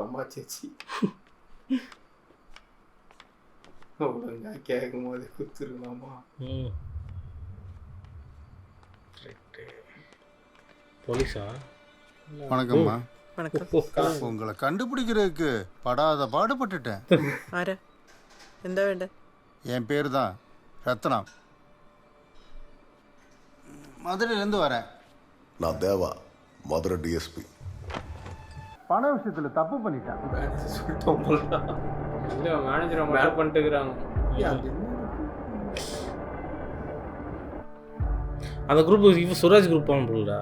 அம்மா சேச்சி ஒழுங்கா கேட்கும் போது குத்துருக்கலாமா? போலீஸா? வணக்கம்மா. வணக்கம். உங்களை கண்டுபிடிக்கிறதுக்கு படாத பாடுபட்டுட்டேன். ആരാ? എന്താ വേണ്ടേ? என் பேர் தான் ரத்னம். மதுரையிலேருந்து வரேன். நான் தேவா, மதுரை டிஎஸ்பி. பண விஷயத்துல தப்பு பண்ணிட்டேன். இல்லை மேனேஜரை மட்டும் பண்ணிட்டு இருக்கிறாங்க. அந்த குரூப் இப்போ சுராஜ் குரூப் போகணும்டா.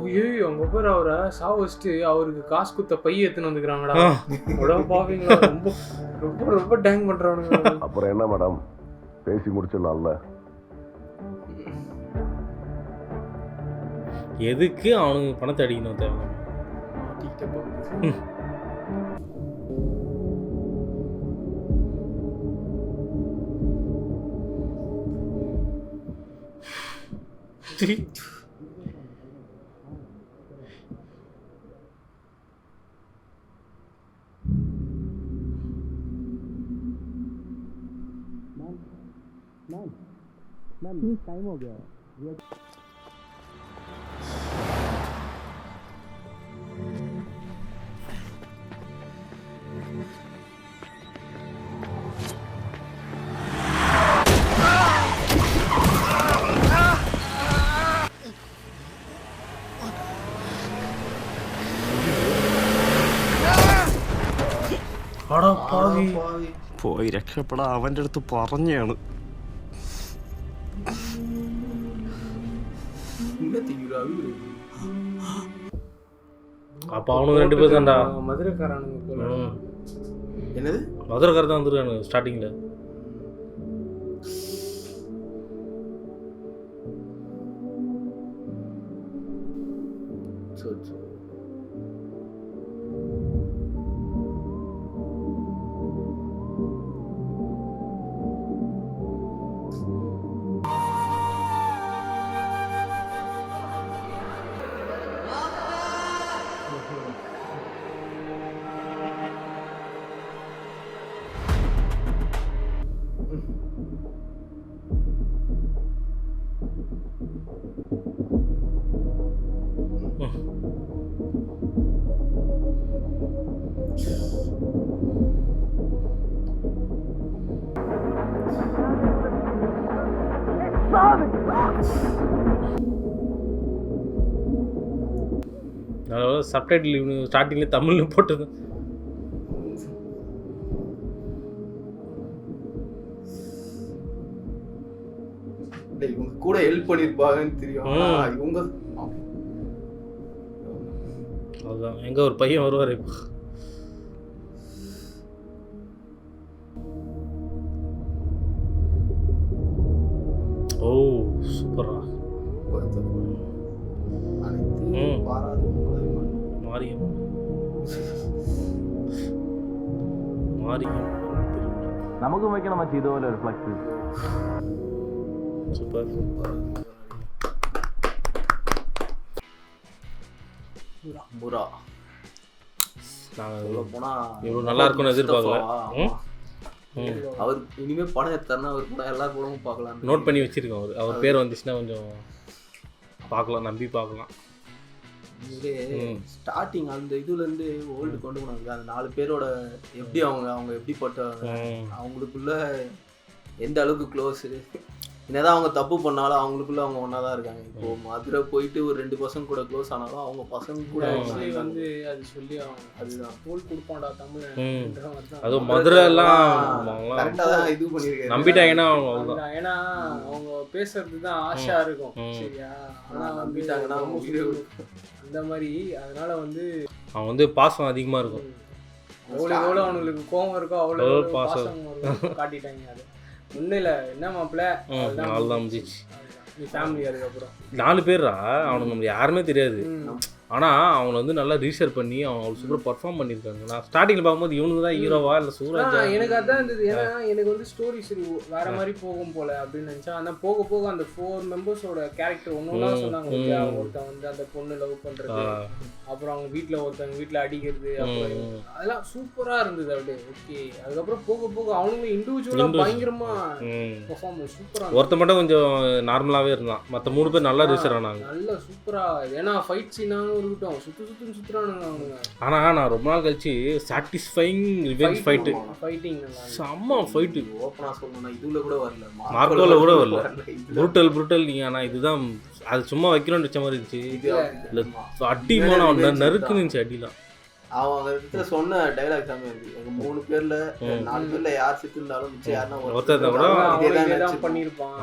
ஐயோ அங்கே போய் அவரை சாவ வச்சுட்டு அவருக்கு காசு குத்த பைய எடுத்துன்னு வந்துக்கிறாங்கடா. உடம்பு பாவீங்களா? ரொம்ப ரொம்ப ரொம்ப டேங் பண்ணுறானுங்க. அப்புறம் என்ன மேடம், பேசி முடிச்சிடலாம்ல? எதுக்கு அவனுக்கு பணத்தை அடிக்கணும் தேவை? टाइम हो गया है. പോയി രക്ഷപ്പെടാൻ അവൻ്റെ അടുത്ത് പറഞ്ഞാണ്. அப்போ அவனுக்கு 2 பேர் தான்டா. மதுரைக்காரனுங்க. என்னது? மதுரைக்காரர் தான் வந்துருக்கானு ஸ்டார்டிங்கில். சப்டைட்டில் ஸ்டார்டிங்லேயே தமிழ்னு போட்டது. இவங்க கூட ஹெல்ப் பண்ணிருப்பாங்கன்னு தெரியும். இவங்க அதுதான் எங்க ஒரு பையன் வருவார் இப்போ. ஓ சூப்பரா. மாரியம் നമുക്കും വെക്കണം മച്ചി ഇതുപോലെ ഒരു ഫ്ലക്സ്. சூப்பர். முரா நாங்கள் போனா இவ்வளோ நல்லா இருக்கும்னு எதிர்பார்க்கல. அவர் இனிமே படம் எடுத்தாருன்னா அவர் கூட எல்லா படமும் பார்க்கலாம். நோட் பண்ணி வச்சிருக்கோம். அவர் பேர் வந்துச்சுன்னா கொஞ்சம் பார்க்கலாம், நம்பி பார்க்கலாம். ஸ்டார்டிங் அந்த இதுல இருந்து ஓல்டு கொண்டு போனாங்க. அந்த 4 பேரோட எப்படி அவங்க எப்படிப்பட்டவங்க, அவங்களுக்குள்ள எந்த அளவுக்கு க்ளோஸு, என்னதான் அவங்க தப்பு பண்ணாலும் அவங்களுக்குள்ள அவங்க ஒன்றா தான் இருக்காங்க. இப்போ மதுரை போயிட்டு ஒரு 2 பசங்க கூட க்ளோஸ் ஆனாலும் அவங்க பசங்க கூட வந்து அது சொல்லி அவங்க அதுதான் தோல் கொடுப்பான்டா தமிழ். அதுவும் மதுரை எல்லாம் கரெக்டாக தான் இது பண்ணியிருக்காங்க, நம்பிட்டாங்கன்னா. ஏன்னா அவங்க பேசுறது தான் ஆஷா இருக்கும் சரியா. ஆனால் நம்பிட்டாங்கன்னா அந்த மாதிரி அதனால வந்து அவன் வந்து பாசம் அதிகமாக இருக்கும். எவ்வளோ அவனுங்களுக்கு கோபம் இருக்கோ அவ்வளோ பாசம் காட்டிட்டாங்க. அது ஒன்றும் இல்லை, என்ன மாப்பிள்ள அவ்வளோதான் முடிச்சு. நீ ஃபேமிலி அதுக்கப்புறம் 4 பேர்ரா அவனுக்கு நம்மளுக்கு யாருமே தெரியாது. ஆனால் அவனை வந்து நல்லா ரீசர்ச் பண்ணி அவன் சூப்பராக பர்ஃபார்ம் பண்ணியிருக்காங்க. நான் ஸ்டார்டிங்கில் பார்க்கும்போது இவனுக்கு தான் ஹீரோவா இல்லை சூரஜா, எனக்கு அதான் இருந்தது. ஏன்னா எனக்கு வந்து ஸ்டோரி சரி வேற மாதிரி போகும் போல அப்படின்னு நினச்சா. ஆனால் போக போக அந்த 4 மெம்பர்ஸோட கேரக்டர் ஒன்று தான் சொன்னாங்க. ஒருத்தன் வந்து அந்த பொண்ணு லவ் பண்ணுறது, அப்புறம் அவங்க வீட்டில் ஒருத்தவங்க வீட்டில் அடிக்கிறது, அப்புறம் அதெல்லாம் சூப்பராக இருந்தது அப்படியே. ஓகே, அதுக்கப்புறம் போக போக அவனுங்களும் இண்டிவிஜுவலாக பயங்கரமாக பர்ஃபார்மன்ஸ் சூப்பராக. ஒருத்த மட்டும் கொஞ்சம் நார்மலாகவே இருந்தான், மற்ற 3 பேர் நல்லா ரீசர் ஆனாங்க. நல்லா சூப்பராக. ஏன்னா ஃபைட் சீனாக இருக்கட்டும் சுற்றுறானுங்க அவனுங்க. ஆனால் நான் ரொம்ப நாள் கழிச்சு சாட்டிஸ்ஃபைங் ரிவெஞ்ச் ஃபைட்டிங் செம்ம ஃபைட்டு. ஓப்பனாக சொல்லணும்னா இதில் கூட வரல, மார்க்கோவில் கூட வரல. ப்ரூட்டல் நீங்கள். ஆனால் இதுதான் அது சும்மா வைக்கணும்னு வச்ச மாதிரி இருந்துச்சு. இல்லை அடிமான நறுக்குன்னு இருந்துச்சு அடிலாம். அவன் அந்த இடத்துல சொன்ன டைலாக் தான் இருக்கு. 3 பேர்ல 4 பேர்ல யார் செத்து இருந்தாலும் மிச்சம் யாருன்னா ஒருத்தர் பண்ணியிருப்பான்.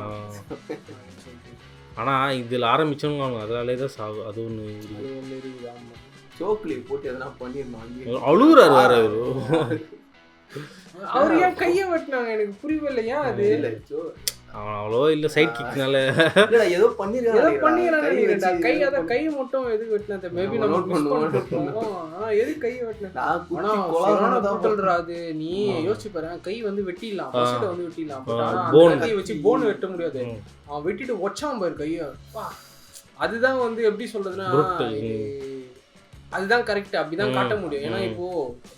ஆனால் இதில் ஆரம்பிச்சவங்க அவங்க அதனாலே தான் சாவு. அது ஒன்று இருக்குது. சோக்லி போட்டு எதனா பண்ணிருந்தோம். அழுகுறாரு வேற அவரு. அவர் ஏன் கையை வெட்டினாங்க எனக்கு புரியவில்லை. ஏன் அது அவன் அவ்வளோ இல்லை சைட் கிக்னால ஏதோ பண்ணிடுறாங்க. கை அதை கை மட்டும் எதுக்கு வெட்டினது மேபி நம்ம எது கை வெட்டினா அது நீ யோசிச்சு பாரு. கை வந்து வெட்டிடலாம், வந்து வெட்டிடலாம், கை வச்சு போன் வெட்ட முடியாது. அவன் வெட்டிட்டு ஒச்சான் பாரு கையை. அதுதான் வந்து எப்படி சொல்றதுன்னா அதுதான் கரெக்ட், அப்படிதான் காட்ட முடியும். ஏன்னா இப்போ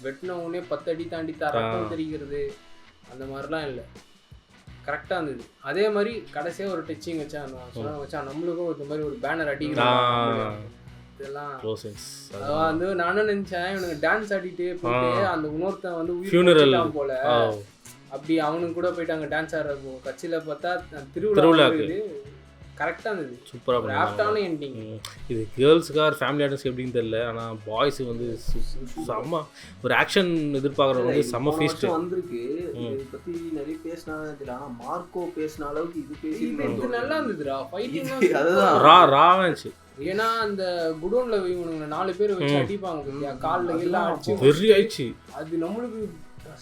வெட்டின உடனே 10 அடி தாண்டி ரத்தம் தெரிகிறது அந்த மாதிரிலாம் இல்லை, கரெக்டாக இருந்தது. அதே மாதிரி கடைசியாக ஒரு டச்சிங் வச்சா நம்மளுக்கும் ஒரு மாதிரி ஒரு பேனர் அடிக்கிறான். இதெல்லாம் வந்து நானும் நினைச்சேன் இவனுக்கு டான்ஸ் ஆடிட்டு போயிட்டு அந்த இன்னொருத்தன் வந்து உயிர் போல அப்படி அவனுக்கு கூட போயிட்டாங்க டான்ஸ் ஆடுறப்போ. கட்சியில் பார்த்தா திருவிழா கரெக்டாக இருந்தது, சூப்பராக ஆப்டான எண்டிங். இது கேர்ள்ஸுக்காக ஃபேமிலி ஆடியன்ஸ் எப்படின்னு தெரியல, ஆனால் பாய்ஸுக்கு வந்து செம்ம ஒரு ஆக்ஷன் எதிர்பார்க்குறவங்க வந்து செம்ம ஃபீஸ்ட் வந்திருக்கு. இதை பற்றி நிறைய பேசினாலும் தெரியல, ஆனால் மார்க்கோ பேசின அளவுக்கு இது நல்லா இருந்ததுடா ஃபைட்டிங். அதுதான் ராவன்ச்சு. ஏன்னா அந்த குடோன்ல இவனுங்க 4 பேர் வச்சு அடிப்பாங்க, காலில் எல்லாம் அடிச்சு வெறி ஆயிடுச்சு. அது நம்மளுக்கு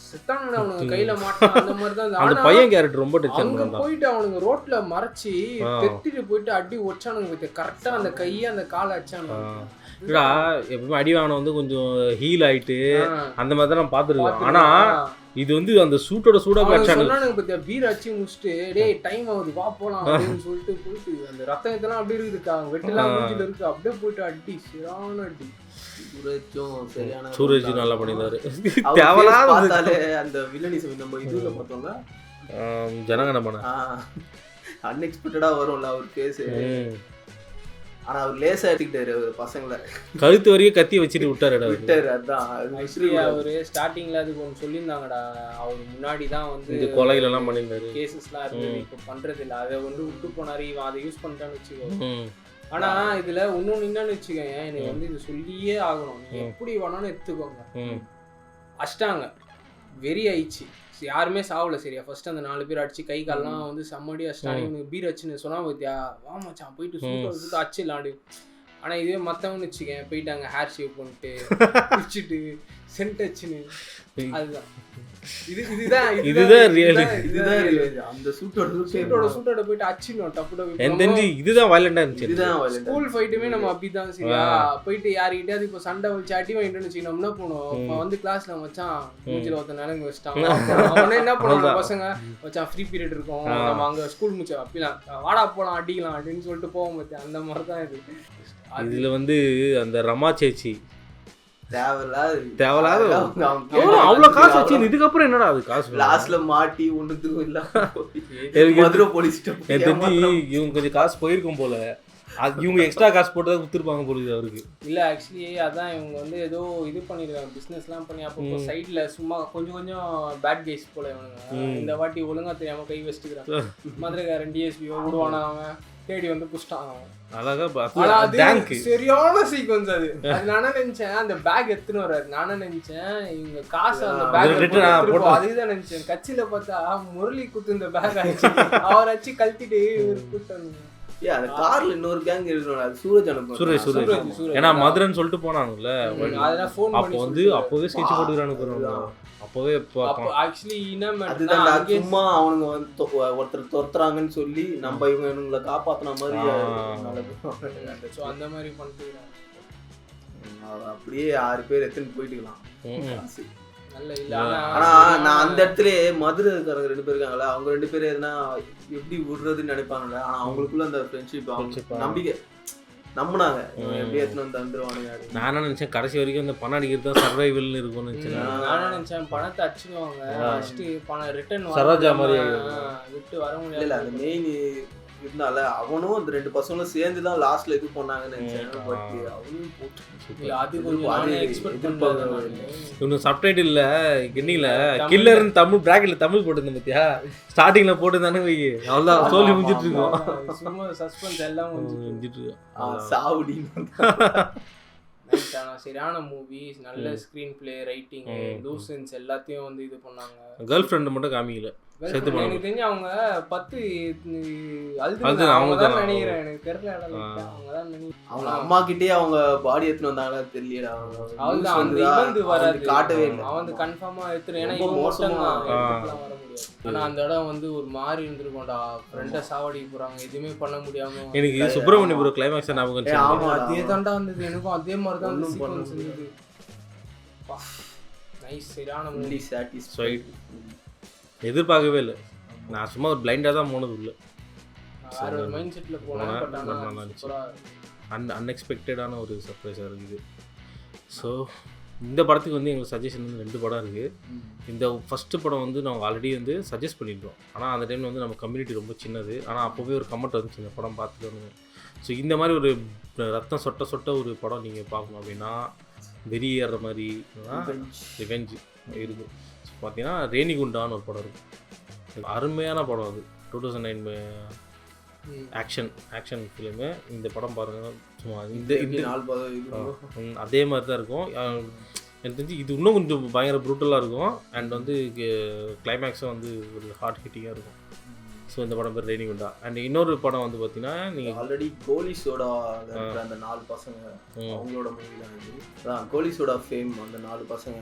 செத்தானுங்க அவனுங்க கையில மாட்டான் அந்த மாதிரி தான். அந்த பையன் கேரக்டர் ரொம்ப டச் அங்க போயிட்டு அவனுங்க ரோட்ல மறைச்சி தெத்திட்டு போயிட்டு அடி ஒச்சானுங்க. கரெக்டா அந்த கையை அந்த காலை அடிச்சானுங்க. எப்பவுமே அடி வாங்கின வந்து கொஞ்சம் ஹீல் ஆயிட்டு அந்த மாதிரி தான் நான் பார்த்துருக்கேன். ஆனா இது வந்து அந்த சூட்டோட சூடாக சொன்னானுங்க பத்தியா பீர் அடிச்சு முடிச்சுட்டு டேய் டைம் ஆகுது வா போலாம் அப்படின்னு சொல்லிட்டு போயிட்டு அந்த ரத்தம் இதெல்லாம் அப்படியே இருக்குக்கா வெட்டெல்லாம் மூஞ்சில இருக்கு அப்படியே போயிட்டு அடி சிறான அடி. சூரஜ் நல்லா பண்ணியிருந்தாரு. அந்த வில்லனிசம் நம்ம இதுல பார்த்தோம்ல ஜனகணமன அன்எக்ஸ்பெக்டடா வரும்ல அவர் பேசு. ஆனா அவர் லேசா எடுத்துக்கிட்டாரு பசங்களை, கழுத்து வரையும் கத்தி வச்சுட்டு விட்டாரு. அதான் அவரு ஸ்டார்டிங்ல அதுக்கு ஒன்று சொல்லியிருந்தாங்கடா. அவர் முன்னாடி தான் வந்து இந்த கொலைகள் எல்லாம் பண்ணியிருந்தாரு, கேசஸ்லாம் இருந்தது, இப்போ பண்றது இல்லை. அதை வந்து விட்டு போனாரு, இவன் அதை யூஸ் பண்ணிட்டான்னு வச்சுக்கோ. ஆனால் இதில் இன்னொன்று என்னன்னு வச்சுக்கோங்க, எனக்கு வந்து இது சொல்லியே ஆகணும். நீங்கள் எப்படி வேணாலும் எடுத்துக்கோங்க. அஷ்டாங்க வெறி ஆயிடுச்சு, யாருமே சாவல சரியா. ஃபர்ஸ்ட் அந்த 4 பேர் அடிச்சு கை கால்லாம் வந்து செம்மடி அஷ்டாங்க. இவனுக்கு பீர் அச்சுன்னு சொன்னா பார்த்தியா, வா மச்சான் போயிட்டு சூப்பர் அச்சிடலாடு. ஆனால் இதுவே மற்றவன்னு வச்சுக்கேன், போயிட்டாங்க ஹேர் ஷேப் பண்ணிட்டு குளிச்சுட்டு சென்ட் அச்சுன்னு. அதுதான் அந்த சூட்டோட போயிட்டு அச்சிடணும் டப்பு. இதுதான் வயலண்டா இருந்துச்சு. ஸ்கூல் ஃபைட்டுமே நம்ம அப்படிதான் சரியா. போயிட்டு யாருக்கிட்டே இப்போ சண்டை வச்சு அடி வாங்கிட்டு வச்சுக்கணும். என்ன பண்ணுவோம், இப்போ வந்து கிளாஸ்ல மச்சான் மூஞ்சில ஒருத்த நிலங்க வச்சுட்டாங்க. அவனே என்ன பண்ணுவாங்க பசங்க, மச்சான் ஃப்ரீ பீரியட் இருக்கும், நம்ம அங்கே ஸ்கூல் முடிச்சா அப்படிலாம் வாடா போகலாம் அடிக்கலாம் அப்படின்னு சொல்லிட்டு போவோம் பார்த்தியா. அந்த மாதிரி தான் இது. இதுல வந்து அந்த ரமா சேச்சி தேவையில்லாத அவ்வளவு காசு வச்சு இதுக்கப்புறம் என்னடா அது காசு லாஸ்ட்ல மாட்டி ஒண்ணுத்துக்கும் இல்ல. மதுரை போலீஸ் இவங்க கொஞ்சம் காசு போயிருக்கும் போல, இவங்க எக்ஸ்ட்ரா காசு போட்டு தான் கொடுத்துருப்பாங்க போல அவருக்கு. இல்லை ஆக்சுவலி அதான் இவங்க வந்து ஏதோ இது பண்ணியிருக்காங்க, பிஸ்னஸ்லாம் பண்ணி அப்போ சைடில் சும்மா கொஞ்சம் பேட் கேஸ் போல இவனுங்க. இந்த வாட்டி ஒழுங்காக தெரியாமல் கை வச்சுக்கிறாங்க. மதுரைக்காரன் டிஎஸ்பியோ விடுவானா அவன் தேடி வந்து புஷ்டான். சரியான சீக்வன்ஸ் அது. நானே நினைச்சேன் அந்த பேக் எடுத்துன்னு வர்றாரு. நானே நினைச்சேன் இவங்க காசு அந்த பேக் அதுதான் நினைச்சேன். கட்சியில பார்த்தா முரளி குத்து இந்த பேக் ஆயிடுச்சு. அவர் வச்சு கழட்டிட்டு கூட்டாங்க. அந்த கார்ல இன்னொரு கேங் இருக்கணும், அது சூரஜ் அனுப்புறாங்க. சூரஜ் ஏன்னா மதுரைன்னு சொல்லிட்டு போனாங்கல்ல, அதெல்லாம் ஃபோன் அப்போ வந்து அப்போவே ஸ்கெட்ச் போட்டுக்கிறானுங்க. அப்போவே ஆக்சுவலி அதுதான் சும்மா அவனுங்க வந்து ஒருத்தர் துரத்துறாங்கன்னு சொல்லி நம்ம இவங்களை காப்பாத்தின மாதிரி அந்த மாதிரி பண்ணிட்டு அப்படியே 6 பேர் எடுத்துன்னு போயிட்டுக்கலாம். நல்ல இல்ல. ஆனா நான் அந்த இடத்துல மதுரை இருக்காங்க 2 பேர் இருக்காங்களா, அவங்க 2 பேரும் எதுனா எப்படி விடுறதுன்னு நினைப்பாங்கல்ல. ஆனா அவங்களுக்குள்ள அந்த ஃப்ரெண்ட்ஷிப் நம்பிக்கை நம்பினாங்க, எப்படி எடுத்துன்னு வந்து தந்துருவானுங்க. நானும் நினைச்சேன் கடைசி வரைக்கும் இந்த பணம் அடிக்கிறது தான் சர்வைவல்னு இருக்கும்னு நினைச்சேன். நானும் நினைச்சேன் பணத்தை அடிச்சுடுவாங்க, ஃபர்ஸ்ட் பணம் ரிட்டர்ன் சரோஜா மாதிரி விட்டு வர முடியல. அந்த மெயின் இருந்தால அவனும் அந்த 2 பசங்களும் சேர்ந்து தான் லாஸ்ட்ல இது பண்ணாங்கன்னு நினைச்சேன். பட் அவனும் போட்டு அது கொஞ்சம் எக்ஸ்பெக்ட் பண்ணாங்க. இவனுக்கு சப்டைட்டில்ல கிண்ணில கில்லர்னு தமிழ் பிராக்கெட்ல தமிழ் போட்டுருந்தேன் பார்த்தியா, ஸ்டார்டிங்ல போட்டுதானே வை அவ்வளோதான் சோலி முடிஞ்சிட்டு இருக்கோம். சும்மா சஸ்பென்ஸ் எல்லாம் முடிஞ்சிட்டு இருக்கோம். சாவுடி சரியான மூவிஸ், நல்ல screenplay, writing, loose sense எல்லாத்தையும் வந்து இது பண்ணாங்க. கேர்ள் ஃப்ரெண்ட் மட்டும் காமிக்கல. எனக்கு தெரிஞ்சு அவங்க 10 அவங்க தான் நினைக்கிறேன். எனக்கு தெரியல அவங்க தான் நினைக்கிறேன். அவங்க அம்மா கிட்டே அவங்க பாடி எடுத்துன்னு வந்தாங்களா தெரியலடா. அவங்க அந்த இவந்து வராது காட்டவே இல்லை. அவன் வந்து கன்ஃபார்மா எடுத்துரு, ஏன்னா இவன் மோசமா வர முடியாது. ஆனா அந்த இடம் வந்து ஒரு மாதிரி இருந்திருக்கும்டா. ஃப்ரெண்டை சாவடி போறாங்க, எதுவுமே பண்ண முடியாம. எனக்கு சுப்பிரமணியபுரம் கிளைமாக்ஸ் ஞாபகம். ஆமா அதே தாண்டா வந்தது எனக்கும், அதே மாதிரி தான் சீக்வென்ஸ் இருந்தது. நைஸ் சரியான மூவி, சாட்டிஸ்ஃபைட். எதிர்பார்க்கவே இல்லை, நான் சும்மா ஒரு பிளைண்டாக தான் போனது இல்லை. வேற ஒரு மைண்ட் செட்டில் போனேன். அன்எக்ஸ்பெக்டடான ஒரு சர்ப்ரைஸாக இருக்குது. ஸோ இந்த படத்துக்கு வந்து எங்களுக்கு சஜஷன் வந்து 2 படம் இருக்குது. இந்த ஃபஸ்ட்டு படம் வந்து நாங்கள் ஆல்ரெடி வந்து சஜஸ்ட் பண்ணியிருந்தோம். ஆனால் அந்த டைமில் வந்து நம்ம கம்யூனிட்டி ரொம்ப சின்னது. ஆனால் அப்போவே ஒரு கமெண்ட் வந்துச்சு இந்த படம் பார்த்துட்டு வந்து. ஸோ இந்த மாதிரி ஒரு ரத்தம் சொட்ட ஒரு படம் நீங்கள் பார்க்கணும் அப்படின்னா வெறி ஏறுற மாதிரி ரிவெஞ்ச் இருக்குது. ஸோ பார்த்தீங்கன்னா ரேணிகுண்டான்னு ஒரு படம் இருக்குது, அருமையான படம் அது. 2009 ஆக்ஷன் ஃபிலிமு. இந்த படம் பாருங்கள், சும்மா இந்த அதே மாதிரி தான் இருக்கும். எனக்கு தெரிஞ்சு இது இன்னும் கொஞ்சம் பயங்கர ப்ரூட்டலாக இருக்கும். அண்ட் வந்து கிளைமேக்ஸும் வந்து ஒரு ஹார்ட் ஹிட்டிங்காக இருக்கும். ஸோ இந்த படம் பேர் ரேணிகுண்டா. அண்ட் இன்னொரு படம் வந்து பார்த்தீங்கன்னா நீங்கள் ஆல்ரெடி கோலி சோடா அந்த 4 பசங்க அவங்களோட மூவி தான் இது. அதான் கோலி சோடா ஃபேம் அந்த 4 பசங்க.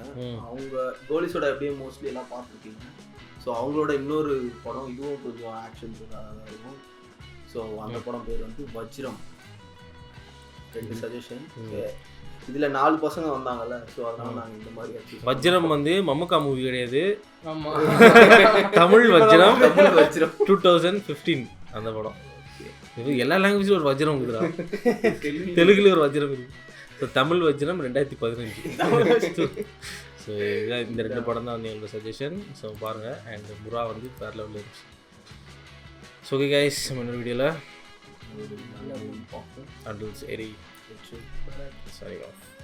அவங்க கோலி சோடா எப்படியும் மோஸ்ட்லி எல்லாம் பார்த்துருக்கீங்க. ஸோ அவங்களோட இன்னொரு படம் இதுவும் கொஞ்சம் ஆக்ஷன் இருக்கும். ஸோ அந்த படம் பேர் வந்து வஜ்ரம். 2 சஜஷன். இதில் 4 பசங்க வந்தாங்கல்ல, ஸோ அதனால நாங்கள் இந்த மாதிரி. வஜ்ரம் வந்து மம்முக்கா மூவி கிடையாது, தமிழ் வஜ்ரம் 2015 அந்த படம். எல்லா லாங்குவேஜும் ஒரு வஜ்ரம் இருக்குதுடா. தெலுங்குல ஒரு வஜ்ரம் இருக்கு. ஸோ தமிழ் வஜ்ரம் 2015. ஸோ இதுதான் இந்த 2 படம் தான் வந்து எங்களோட சஜஷன். ஸோ பாருங்கள். அண்ட் புறா வந்து வேறு லெவலில் இருந்துச்சு. ஸோ ஓகே கைஸ், நம்ம இன்னொரு வீடியோவில் அண்டில் சரி signing off.